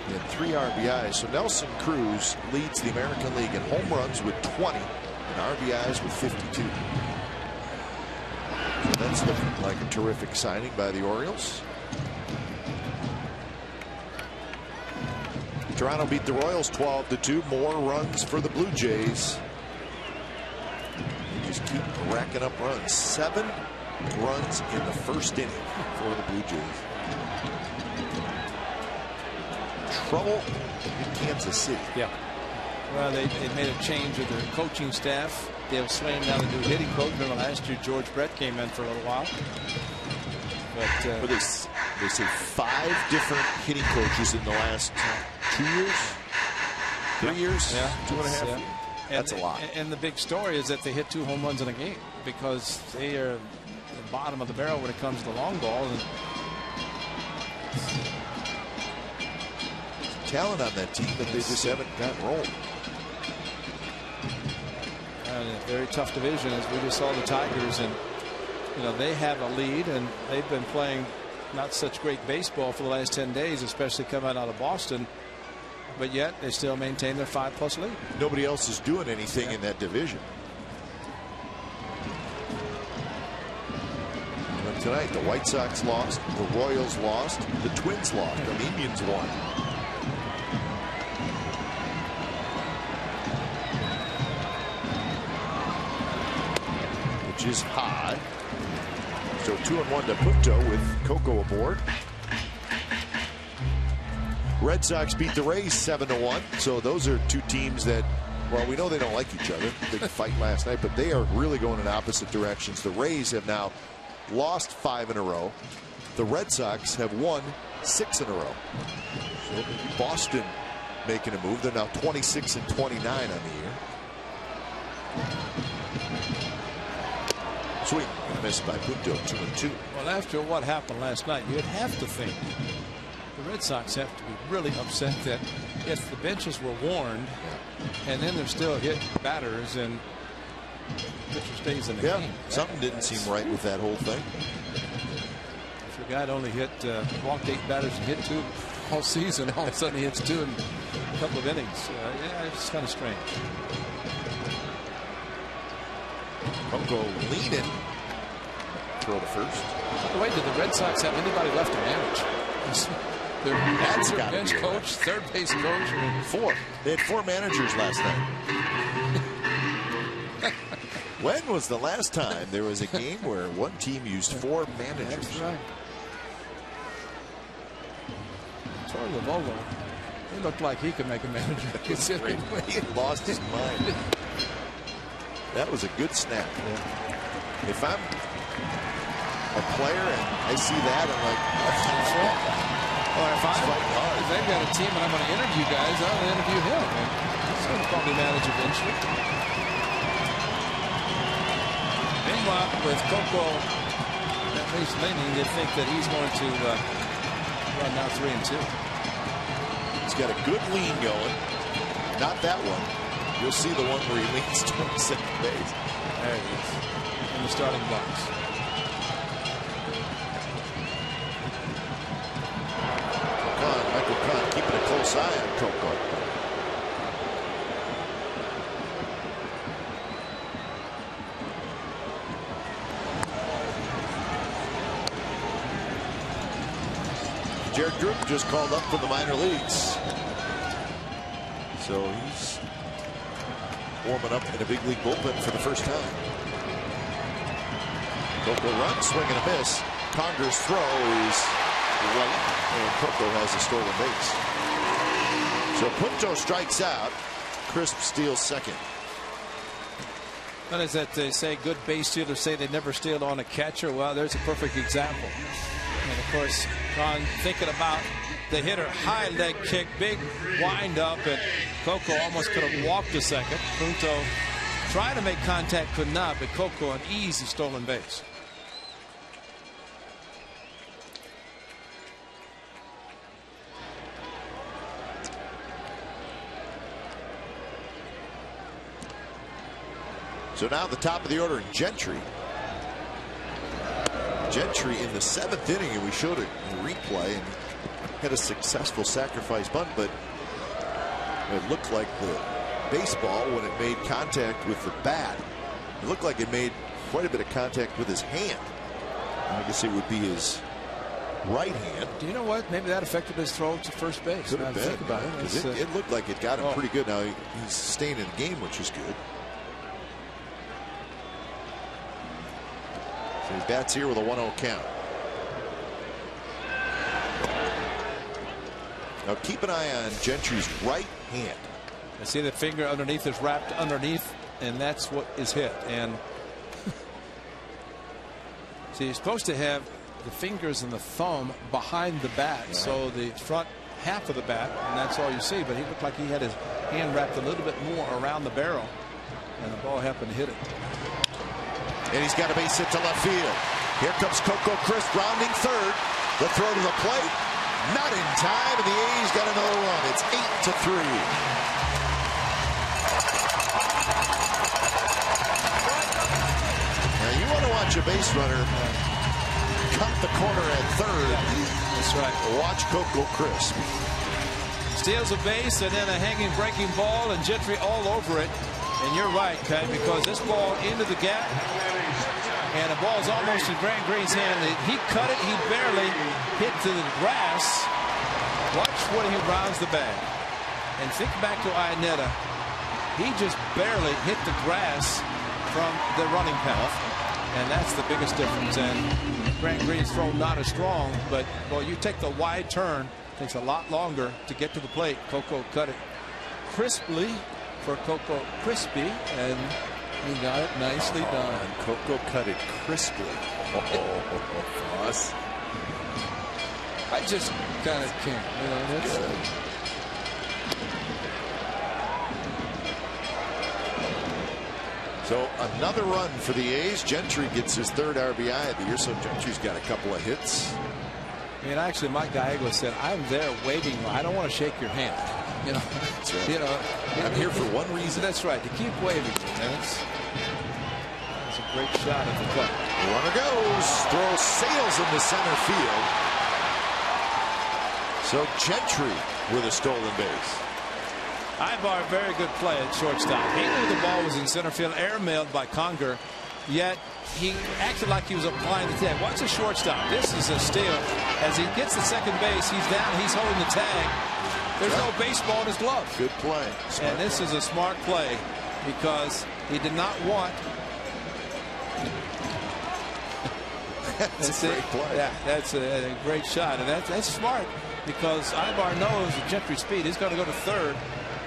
He had 3 RBIs. So Nelson Cruz leads the American League in home runs with 20 and RBIs with 52. So that's looking like a terrific signing by the Orioles. Toronto beat the Royals 12-2. More runs for the Blue Jays. They just keep racking up runs. 7 runs in the first inning for the Blue Jays. Trouble in Kansas City. Yeah. Well, they made a change of their coaching staff. Dale Swain now the new hitting coach. Remember last year George Brett came in for a little while. But they say 5 different hitting coaches in the last 2 years, 3 years, yeah, 2.5. Yeah. That's a lot. And the big story is that they hit 2 home runs in a game, because they are the bottom of the barrel when it comes to long ball. And talent on that team, but they just haven't gotten rolled. And a very tough division, as we just saw the Tigers, and you know they have a lead, and they've been playing not such great baseball for the last 10 days, especially coming out of Boston. But yet they still maintain their 5+ lead. Nobody else is doing anything in that division. But tonight the White Sox lost, the Royals lost, the Twins lost, and the Indians won. Which is high. So 2-1 to Punto with Coco aboard. Red Sox beat the Rays 7-1. So those are 2 teams that, well, we know they don't like each other. Big fight last night, but they are really going in opposite directions. The Rays have now lost 5 in a row. The Red Sox have won 6 in a row. So Boston making a move. They're now 26-29 on the year. Sweet. Missed by Punto, 2-2. Well, after what happened last night, you'd have to think the Red Sox have to be really upset that if the benches were warned, and then they're still hit batters, and pitcher stays in the game. Something didn't seem right with that whole thing. If a guy had only walked 8 batters and hit 2 all season, all of a sudden he hits 2 in a couple of innings. Yeah, it's kind of strange. Coco leading. Throw to first. By the way, did the Red Sox have anybody left to manage? Their bench coach, third base coach, and 4. They had 4 managers last night. When was the last time there was a game where one team used 4 managers? That's right. Troy Lovola, he looked like he could make a manager. He lost his mind. That was a good snap. Yeah. If I'm a player and I see that, I'm like, that's wrong. Or if they've got a team and I'm going to interview guys, I'll interview him. He's going to probably manage eventually. Meanwhile, with Coco at least leaning, you think that he's going to run now 3-2. He's got a good lean going. Not that one. You'll see the one where he leans towards second base. There he is in the starting box. Michael Kahn keeping a close eye on Coco. Jared Group just called up for the minor leagues. So he's warming up in a big league bullpen for the first time. Coco runs, swing and a miss. Conger's throw is right, and Coco has a stolen base. So Punto strikes out. Crisp steals second. What is that they say? Good base stealers say they never steal on a catcher. Well, there's a perfect example. And of course, Con thinking about the hitter, high leg kick, big wind up, and Coco almost could have walked a second. Punto trying to make contact, could not, but Coco an easy stolen base. So now the top of the order, Gentry. Gentry in the 7th inning, and we showed it in replay, and had a successful sacrifice bunt, but it looked like the baseball, when it made contact with the bat, it looked like it made quite a bit of contact with his hand. I guess it would be his right hand. Do you know what? Maybe that affected his throw to first base. Could have been. Think about it. It looked like it got him pretty good. Now he's staying in the game, which is good. So he bats here with a 1-0 count. Now keep an eye on Gentry's right hand. I see the finger underneath is wrapped underneath, and that's what is hit. And see, you're supposed to have the fingers and the thumb behind the bat, right. So the front half of the bat, and that's all you see. But he looked like he had his hand wrapped a little bit more around the barrel, and the ball happened to hit it. And he's got a base hit to left field. Here comes Coco Crisp rounding third. The throw to the plate, not in time, and the A's got another run. It's 8-3. Now you want to watch a base runner cut the corner at third. That's right. Watch Coco Crisp. Steals a base and then a hanging breaking ball, and Gentry all over it. And you're right, Kai, because this ball into the gap, and the ball's almost in Grant Green's hand. He cut it. He barely hit to the grass. Watch when he rounds the bag. And think back to Iannetta. He just barely hit the grass from the running path. And that's the biggest difference. And Grant Green's throw not as strong, but, well, you take the wide turn. It takes a lot longer to get to the plate. Coco cut it crisply for Coco Crispy, and he got it nicely done. Coco cut it crisply. Us. I just kind of can't, you know. That's good. So another run for the A's. Gentry gets his 3rd RBI of the year, so Gentry's got a couple of hits. And actually, Mike Gallego said, "I'm there waiting. I don't want to shake your hand." You know, that's right. You know, I'm here for one reason. That's right, to keep waving. And it's a great shot at the cup. Runner goes, throw sails into center field. So Gentry with a stolen base. Ibar, very good play at shortstop. He knew the ball was in center field, airmailed by Conger, yet he acted like he was applying the tag. Watch the shortstop. This is a steal. As he gets the second base, he's down, he's holding the tag. There's no baseball in his glove. Good play. Smart and this play. is a smart play because he did not want. That's a great play. Yeah, that's a great shot. And that's smart because Ibar knows with Gentry's speed, he's going to go to third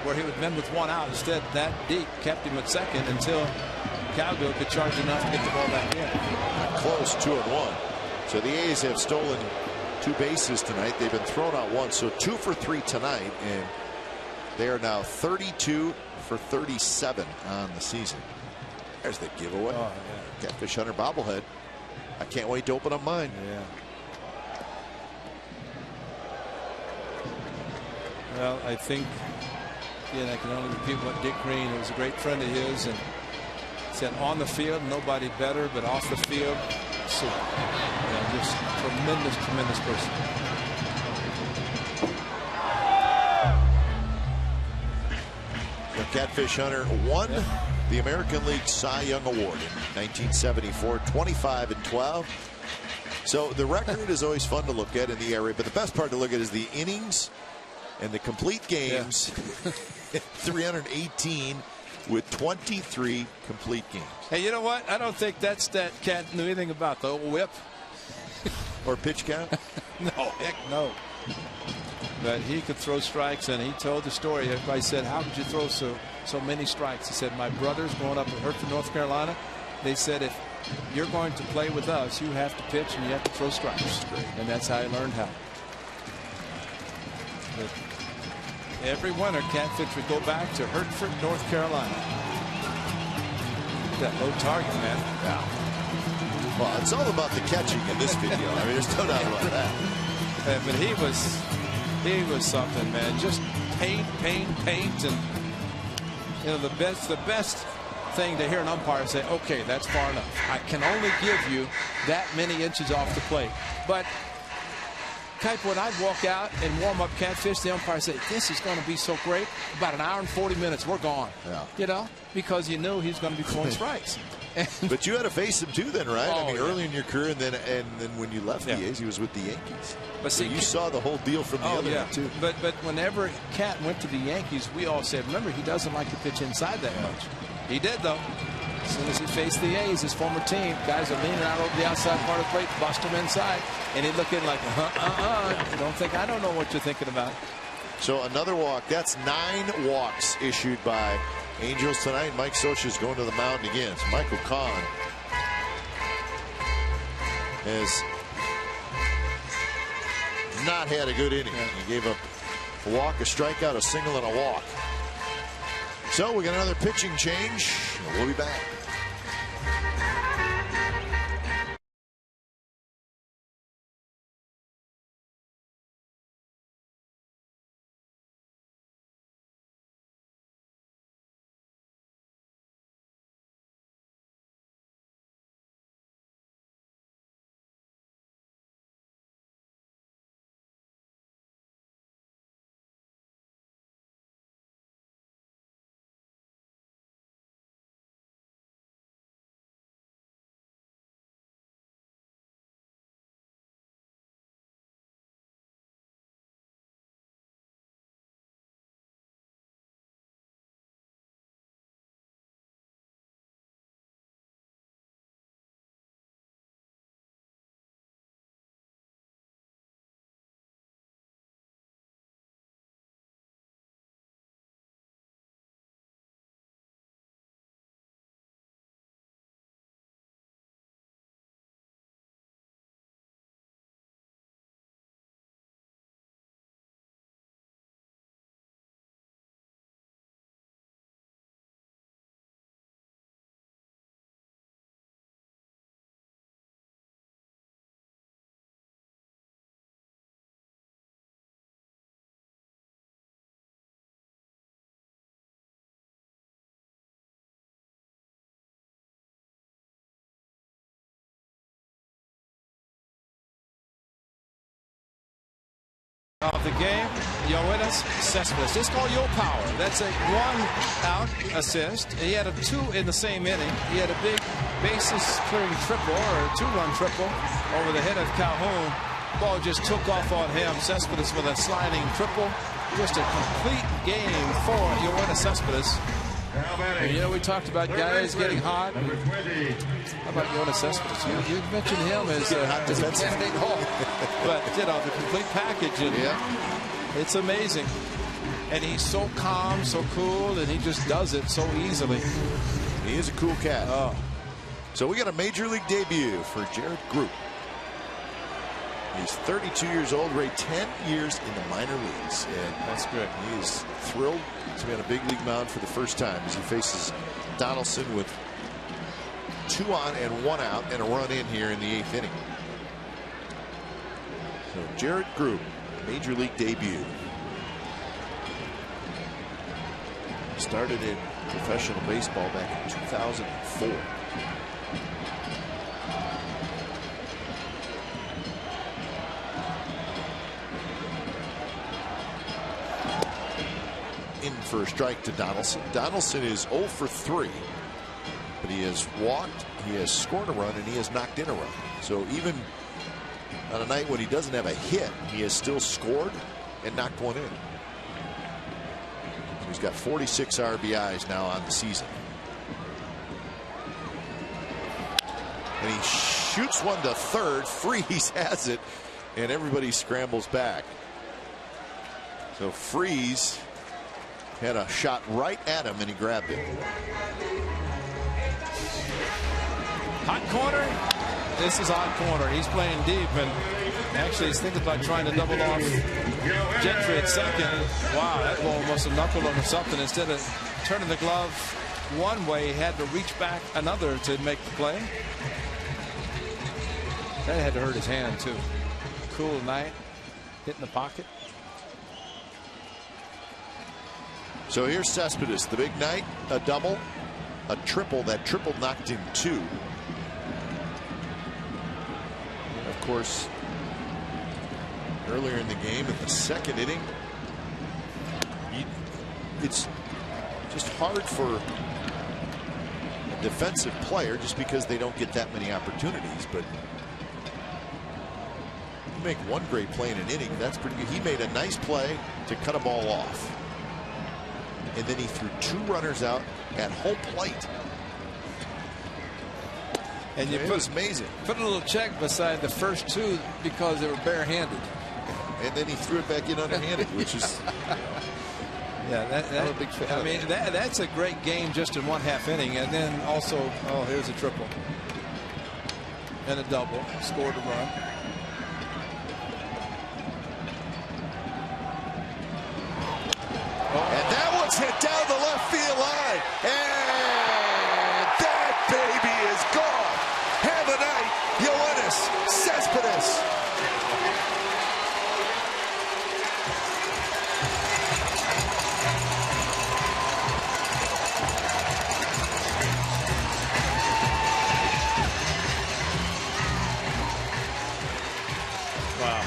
where he would have been with one out. Instead, that deep kept him at second until Calgill could charge enough to get the ball back in. Close, 2-1. So the A's have stolen 2 bases tonight. They've been thrown out once, so 2 for 3 tonight, and they are now 32 for 37 on the season. There's the giveaway. Oh, yeah. Catfish Hunter bobblehead. I can't wait to open up mine. Yeah. Well, I think, again, I can only repeat what Dick Green, who was a great friend of his, and said on the field, nobody better, but off the field, so, just tremendous, tremendous person. So Catfish Hunter won the American League Cy Young Award in 1974, 25-12. So the record is always fun to look at in the area, but the best part to look at is the innings And the complete games, 318 with 23 complete games. Hey, you know what? I don't think that stat cat knew anything about the old whip. Or pitch count? No, heck no. But he could throw strikes, and he told the story. Everybody said, how could you throw so many strikes? He said, my brothers growing up in Hertford, North Carolina, they said, if you're going to play with us, you have to pitch and you have to throw strikes. And that's how he learned how. But every winter, Catfish would go back to Hertford, North Carolina. That low target, man. Yeah. Well, it's all about the catching in this video. I mean, there's no doubt about that. But he was something, man. Just paint, and you know the best thing to hear an umpire say, okay, that's far enough. I can only give you that many inches off the plate. But Kuip, when I'd walk out and warm up Catfish, the umpire said, this is going to be so great. About an hour and 40 minutes, we're gone. Yeah. You know, because you knew he was going to be throwing strikes. But you had to face him too, then, right? Oh, I mean, early in your career, and then when you left the A's, he was with the Yankees. But see, so you saw the whole deal from the other end too. But whenever Cat went to the Yankees, we all said, remember, he doesn't like to pitch inside that much. He did, though. As soon as he faced the A's, his former team, guys are leaning out over the outside part of the plate, bust him inside, and he'd look in like, I don't know what you're thinking about. So another walk. That's 9 walks issued by Angels tonight. Mike Scioscia's going to the mound again. So Michael Kahn has not had a good inning. He gave up a walk, a strikeout, a single, and a walk. So we got another pitching change. We'll be back. Of the game, Yoenis Cespedes. It's called Yo Power. That's a 1-out assist. He had a 2 in the same inning. He had a big bases clearing triple, or a 2-run triple over the head of Calhoun. Ball just took off on him. Cespedes with a sliding triple. Just a complete game for Yoenis Cespedes. And, you know, we talked about guys getting hot. How about Yoenis Cespedes? You mentioned him as a hot candidate Hall. But, you know, the complete package. And it's amazing. And he's so calm, so cool, and he just does it so easily. He is a cool cat. Oh. So we got a major league debut for Jared Group. He's 32 years old, Ray, 10 years in the minor leagues. And that's good. He is thrilled to be on a big league mound for the first time as he faces Donaldson with 2 on and 1 out and a run in here in the 8th inning. So Jared Group, major league debut. Started in professional baseball back in 2004. In for a strike to Donaldson. Donaldson is 0 for 3, but he has walked, he has scored a run, and he has knocked in a run. So even on a night when he doesn't have a hit, he has still scored and knocked one in. He's got 46 RBIs now on the season. And he shoots one to third. Freese has it, and everybody scrambles back. So Freese had a shot right at him, and he grabbed it. Hot corner. This is hot corner. He's playing deep, and actually he's thinking about trying to double off Gentry at second. Wow, that ball must have knuckled him or something. Instead of turning the glove one way, he had to reach back another to make the play. That had to hurt his hand too. Cool night, hitting the pocket. So here's Cespedes, the big night, a double, a triple. That triple knocked him 2. Of course, earlier in the game, in the second inning, it's just hard for a defensive player just because they don't get that many opportunities. But you make one great play in an inning, that's pretty good. He made a nice play to cut a ball off. And then he threw 2 runners out at home plate. And you it was amazing. Put a little check beside the first 2 because they were barehanded. And then he threw it back in underhanded, which is yeah. I'm a big fan. I mean, that's a great game just in 1/2 inning, and then also, oh, here's a triple and a double, scored a run. And that one's hit down the left field line. And that baby is gone. Have a night, Yoenis Cespedes. Wow.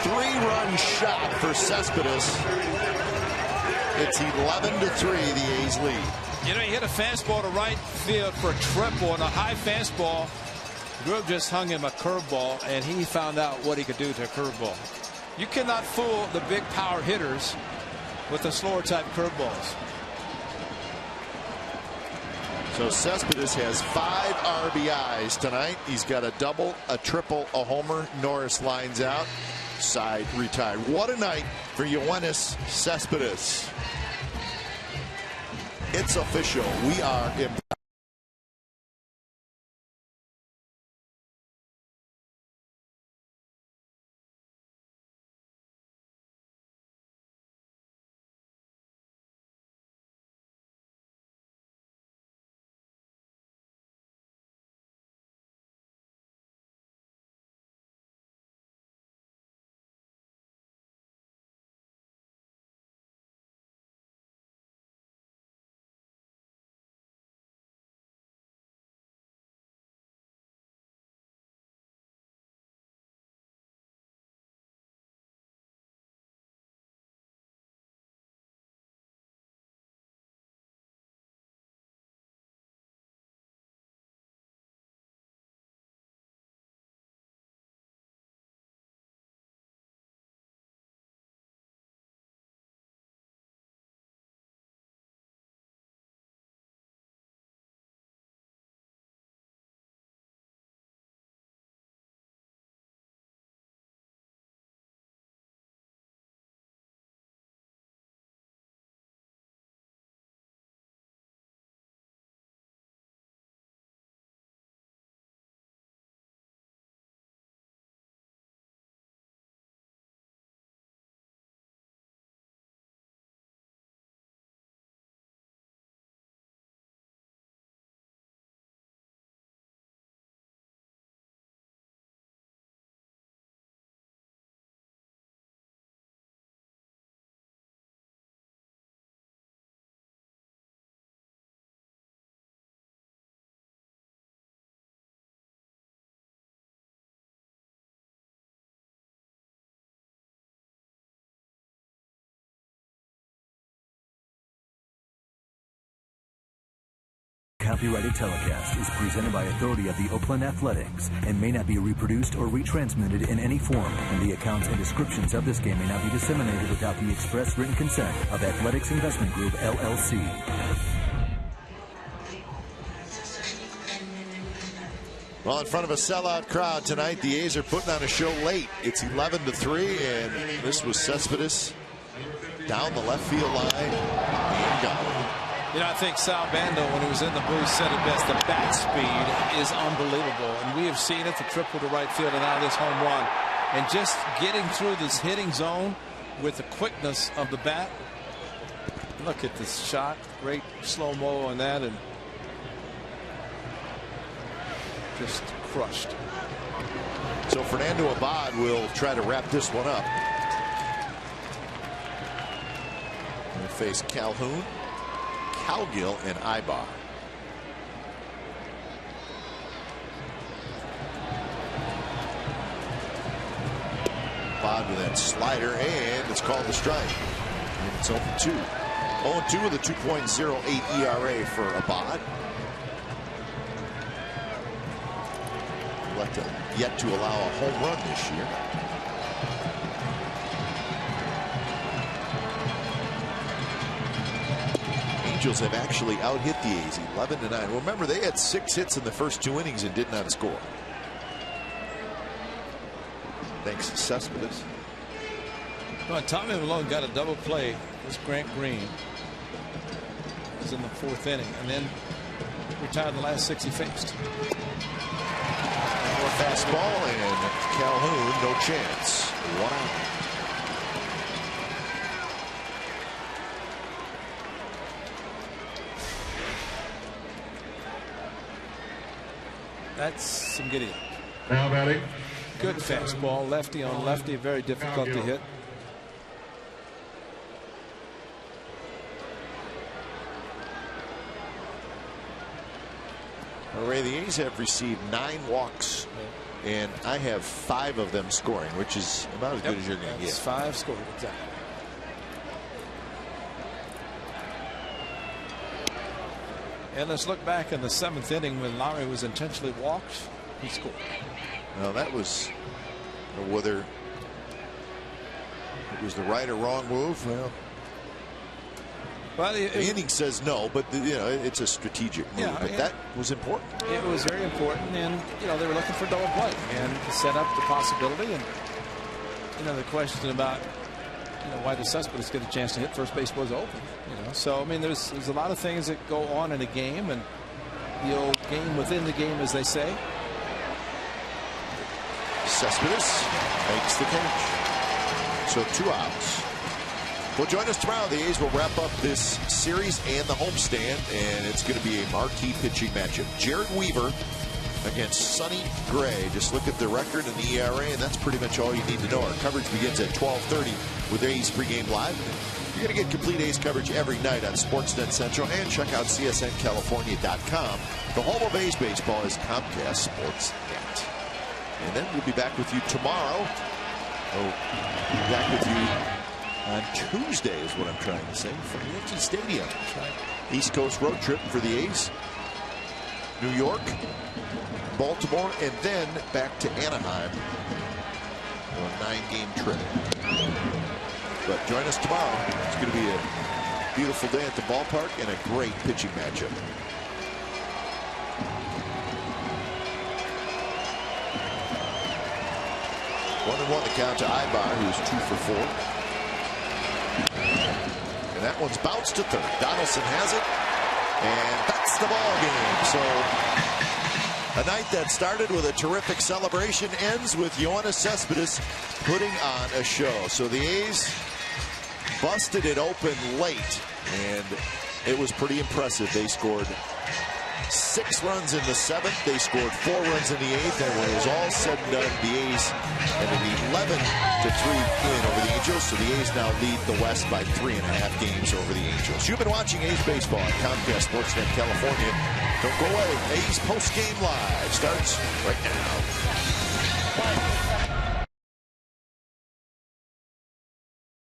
Three-run shot for Cespedes. It's 11-3, the A's lead. You know, he hit a fastball to right field for a triple, and a high fastball. Grove just hung him a curveball, and he found out what he could do to a curveball. You cannot fool the big power hitters with the slower type curveballs. So Cespedes has 5 RBIs tonight. He's got a double, a triple, a homer. Norris lines out. Side retired. What a night for Yoenis Cespedes. It's official. We are in. copyrighted telecast is presented by authority of the Oakland Athletics and may not be reproduced or retransmitted in any form, and the accounts and descriptions of this game may not be disseminated without the express written consent of Athletics Investment Group, LLC. Well, in front of a sellout crowd tonight, the A's are putting on a show late. It's 11-3, and this was Cespedes down the left field line and gone. You know, I think Sal Bando, when he was in the booth, said it best. The bat speed is unbelievable. And we have seen it, the triple to right field and now this home run. And just getting through this hitting zone with the quickness of the bat. Look at this shot. Great slow-mo on that. And just crushed. So Fernando Abad will try to wrap this one up. We'll face Calhoun, Cowgill, and Ibar. Abad with that slider, and it's called a strike. And it's 0-2. 0-2 with a 2.08 ERA for Abad. Yet to allow a home run this year. Angels have actually out-hit the A's 11-9. Remember, they had 6 hits in the first 2 innings and did not score. Thanks to Cespedes. Well, Tommy Malone got a double play. This Grant Green was in the 4th inning and then retired the last 6 he faced. Fastball, and Calhoun, no chance. 1 out. That's some giddy up. Now batting. Good fastball, lefty on lefty, very difficult to hit. Ray, the A's have received 9 walks, and I have 5 of them scoring, which is about as good as you're going to get. 5 scored, exactly. And let's look back in the 7th inning when Lowry was intentionally walked. He scored. Well, that was whether it was the right or wrong move. Well, the inning says no, but it's a strategic move. Yeah, but that was important. It was very important, and they were looking for double play and set up the possibility. And the question about why the Cespedes get a chance to hit first base was open. So I mean, there's a lot of things that go on in a game, and the old game within the game, as they say. Cespedes makes the catch. So 2 outs. Well, join us tomorrow. The A's will wrap up this series and the homestand, and it's going to be a marquee pitching matchup. Jared Weaver against Sonny Gray. Just look at the record and the ERA, and that's pretty much all you need to know. Our coverage begins at 12:30 with A's pregame live. You're going to get complete A's coverage every night on Sportsnet Central, and check out CSNCalifornia.com. The home of A's baseball is Comcast Sportsnet. And then we'll be back with you tomorrow. We'll be back with you on Tuesday is what I'm trying to say from Yankee Stadium. East Coast road trip for the A's. New York, Baltimore, and then back to Anaheim on a 9-game trip. But join us tomorrow. It's going to be a beautiful day at the ballpark and a great pitching matchup. 1-1 the count to Ibar, who's 2 for 4. And that one's bounced to third. Donaldson has it, and that's the ball game. So a night that started with a terrific celebration ends with Yoenis Cespedes putting on a show. So the A's busted it open late, and it was pretty impressive. They scored 6 runs in the 7th. They scored 4 runs in the 8th, and when it was all said and done, the A's had an 11-3 win over the Angels. So the A's now lead the West by 3.5 games over the Angels. You've been watching A's baseball on Comcast Sportsnet California. Don't go away. A's post-game live starts right now.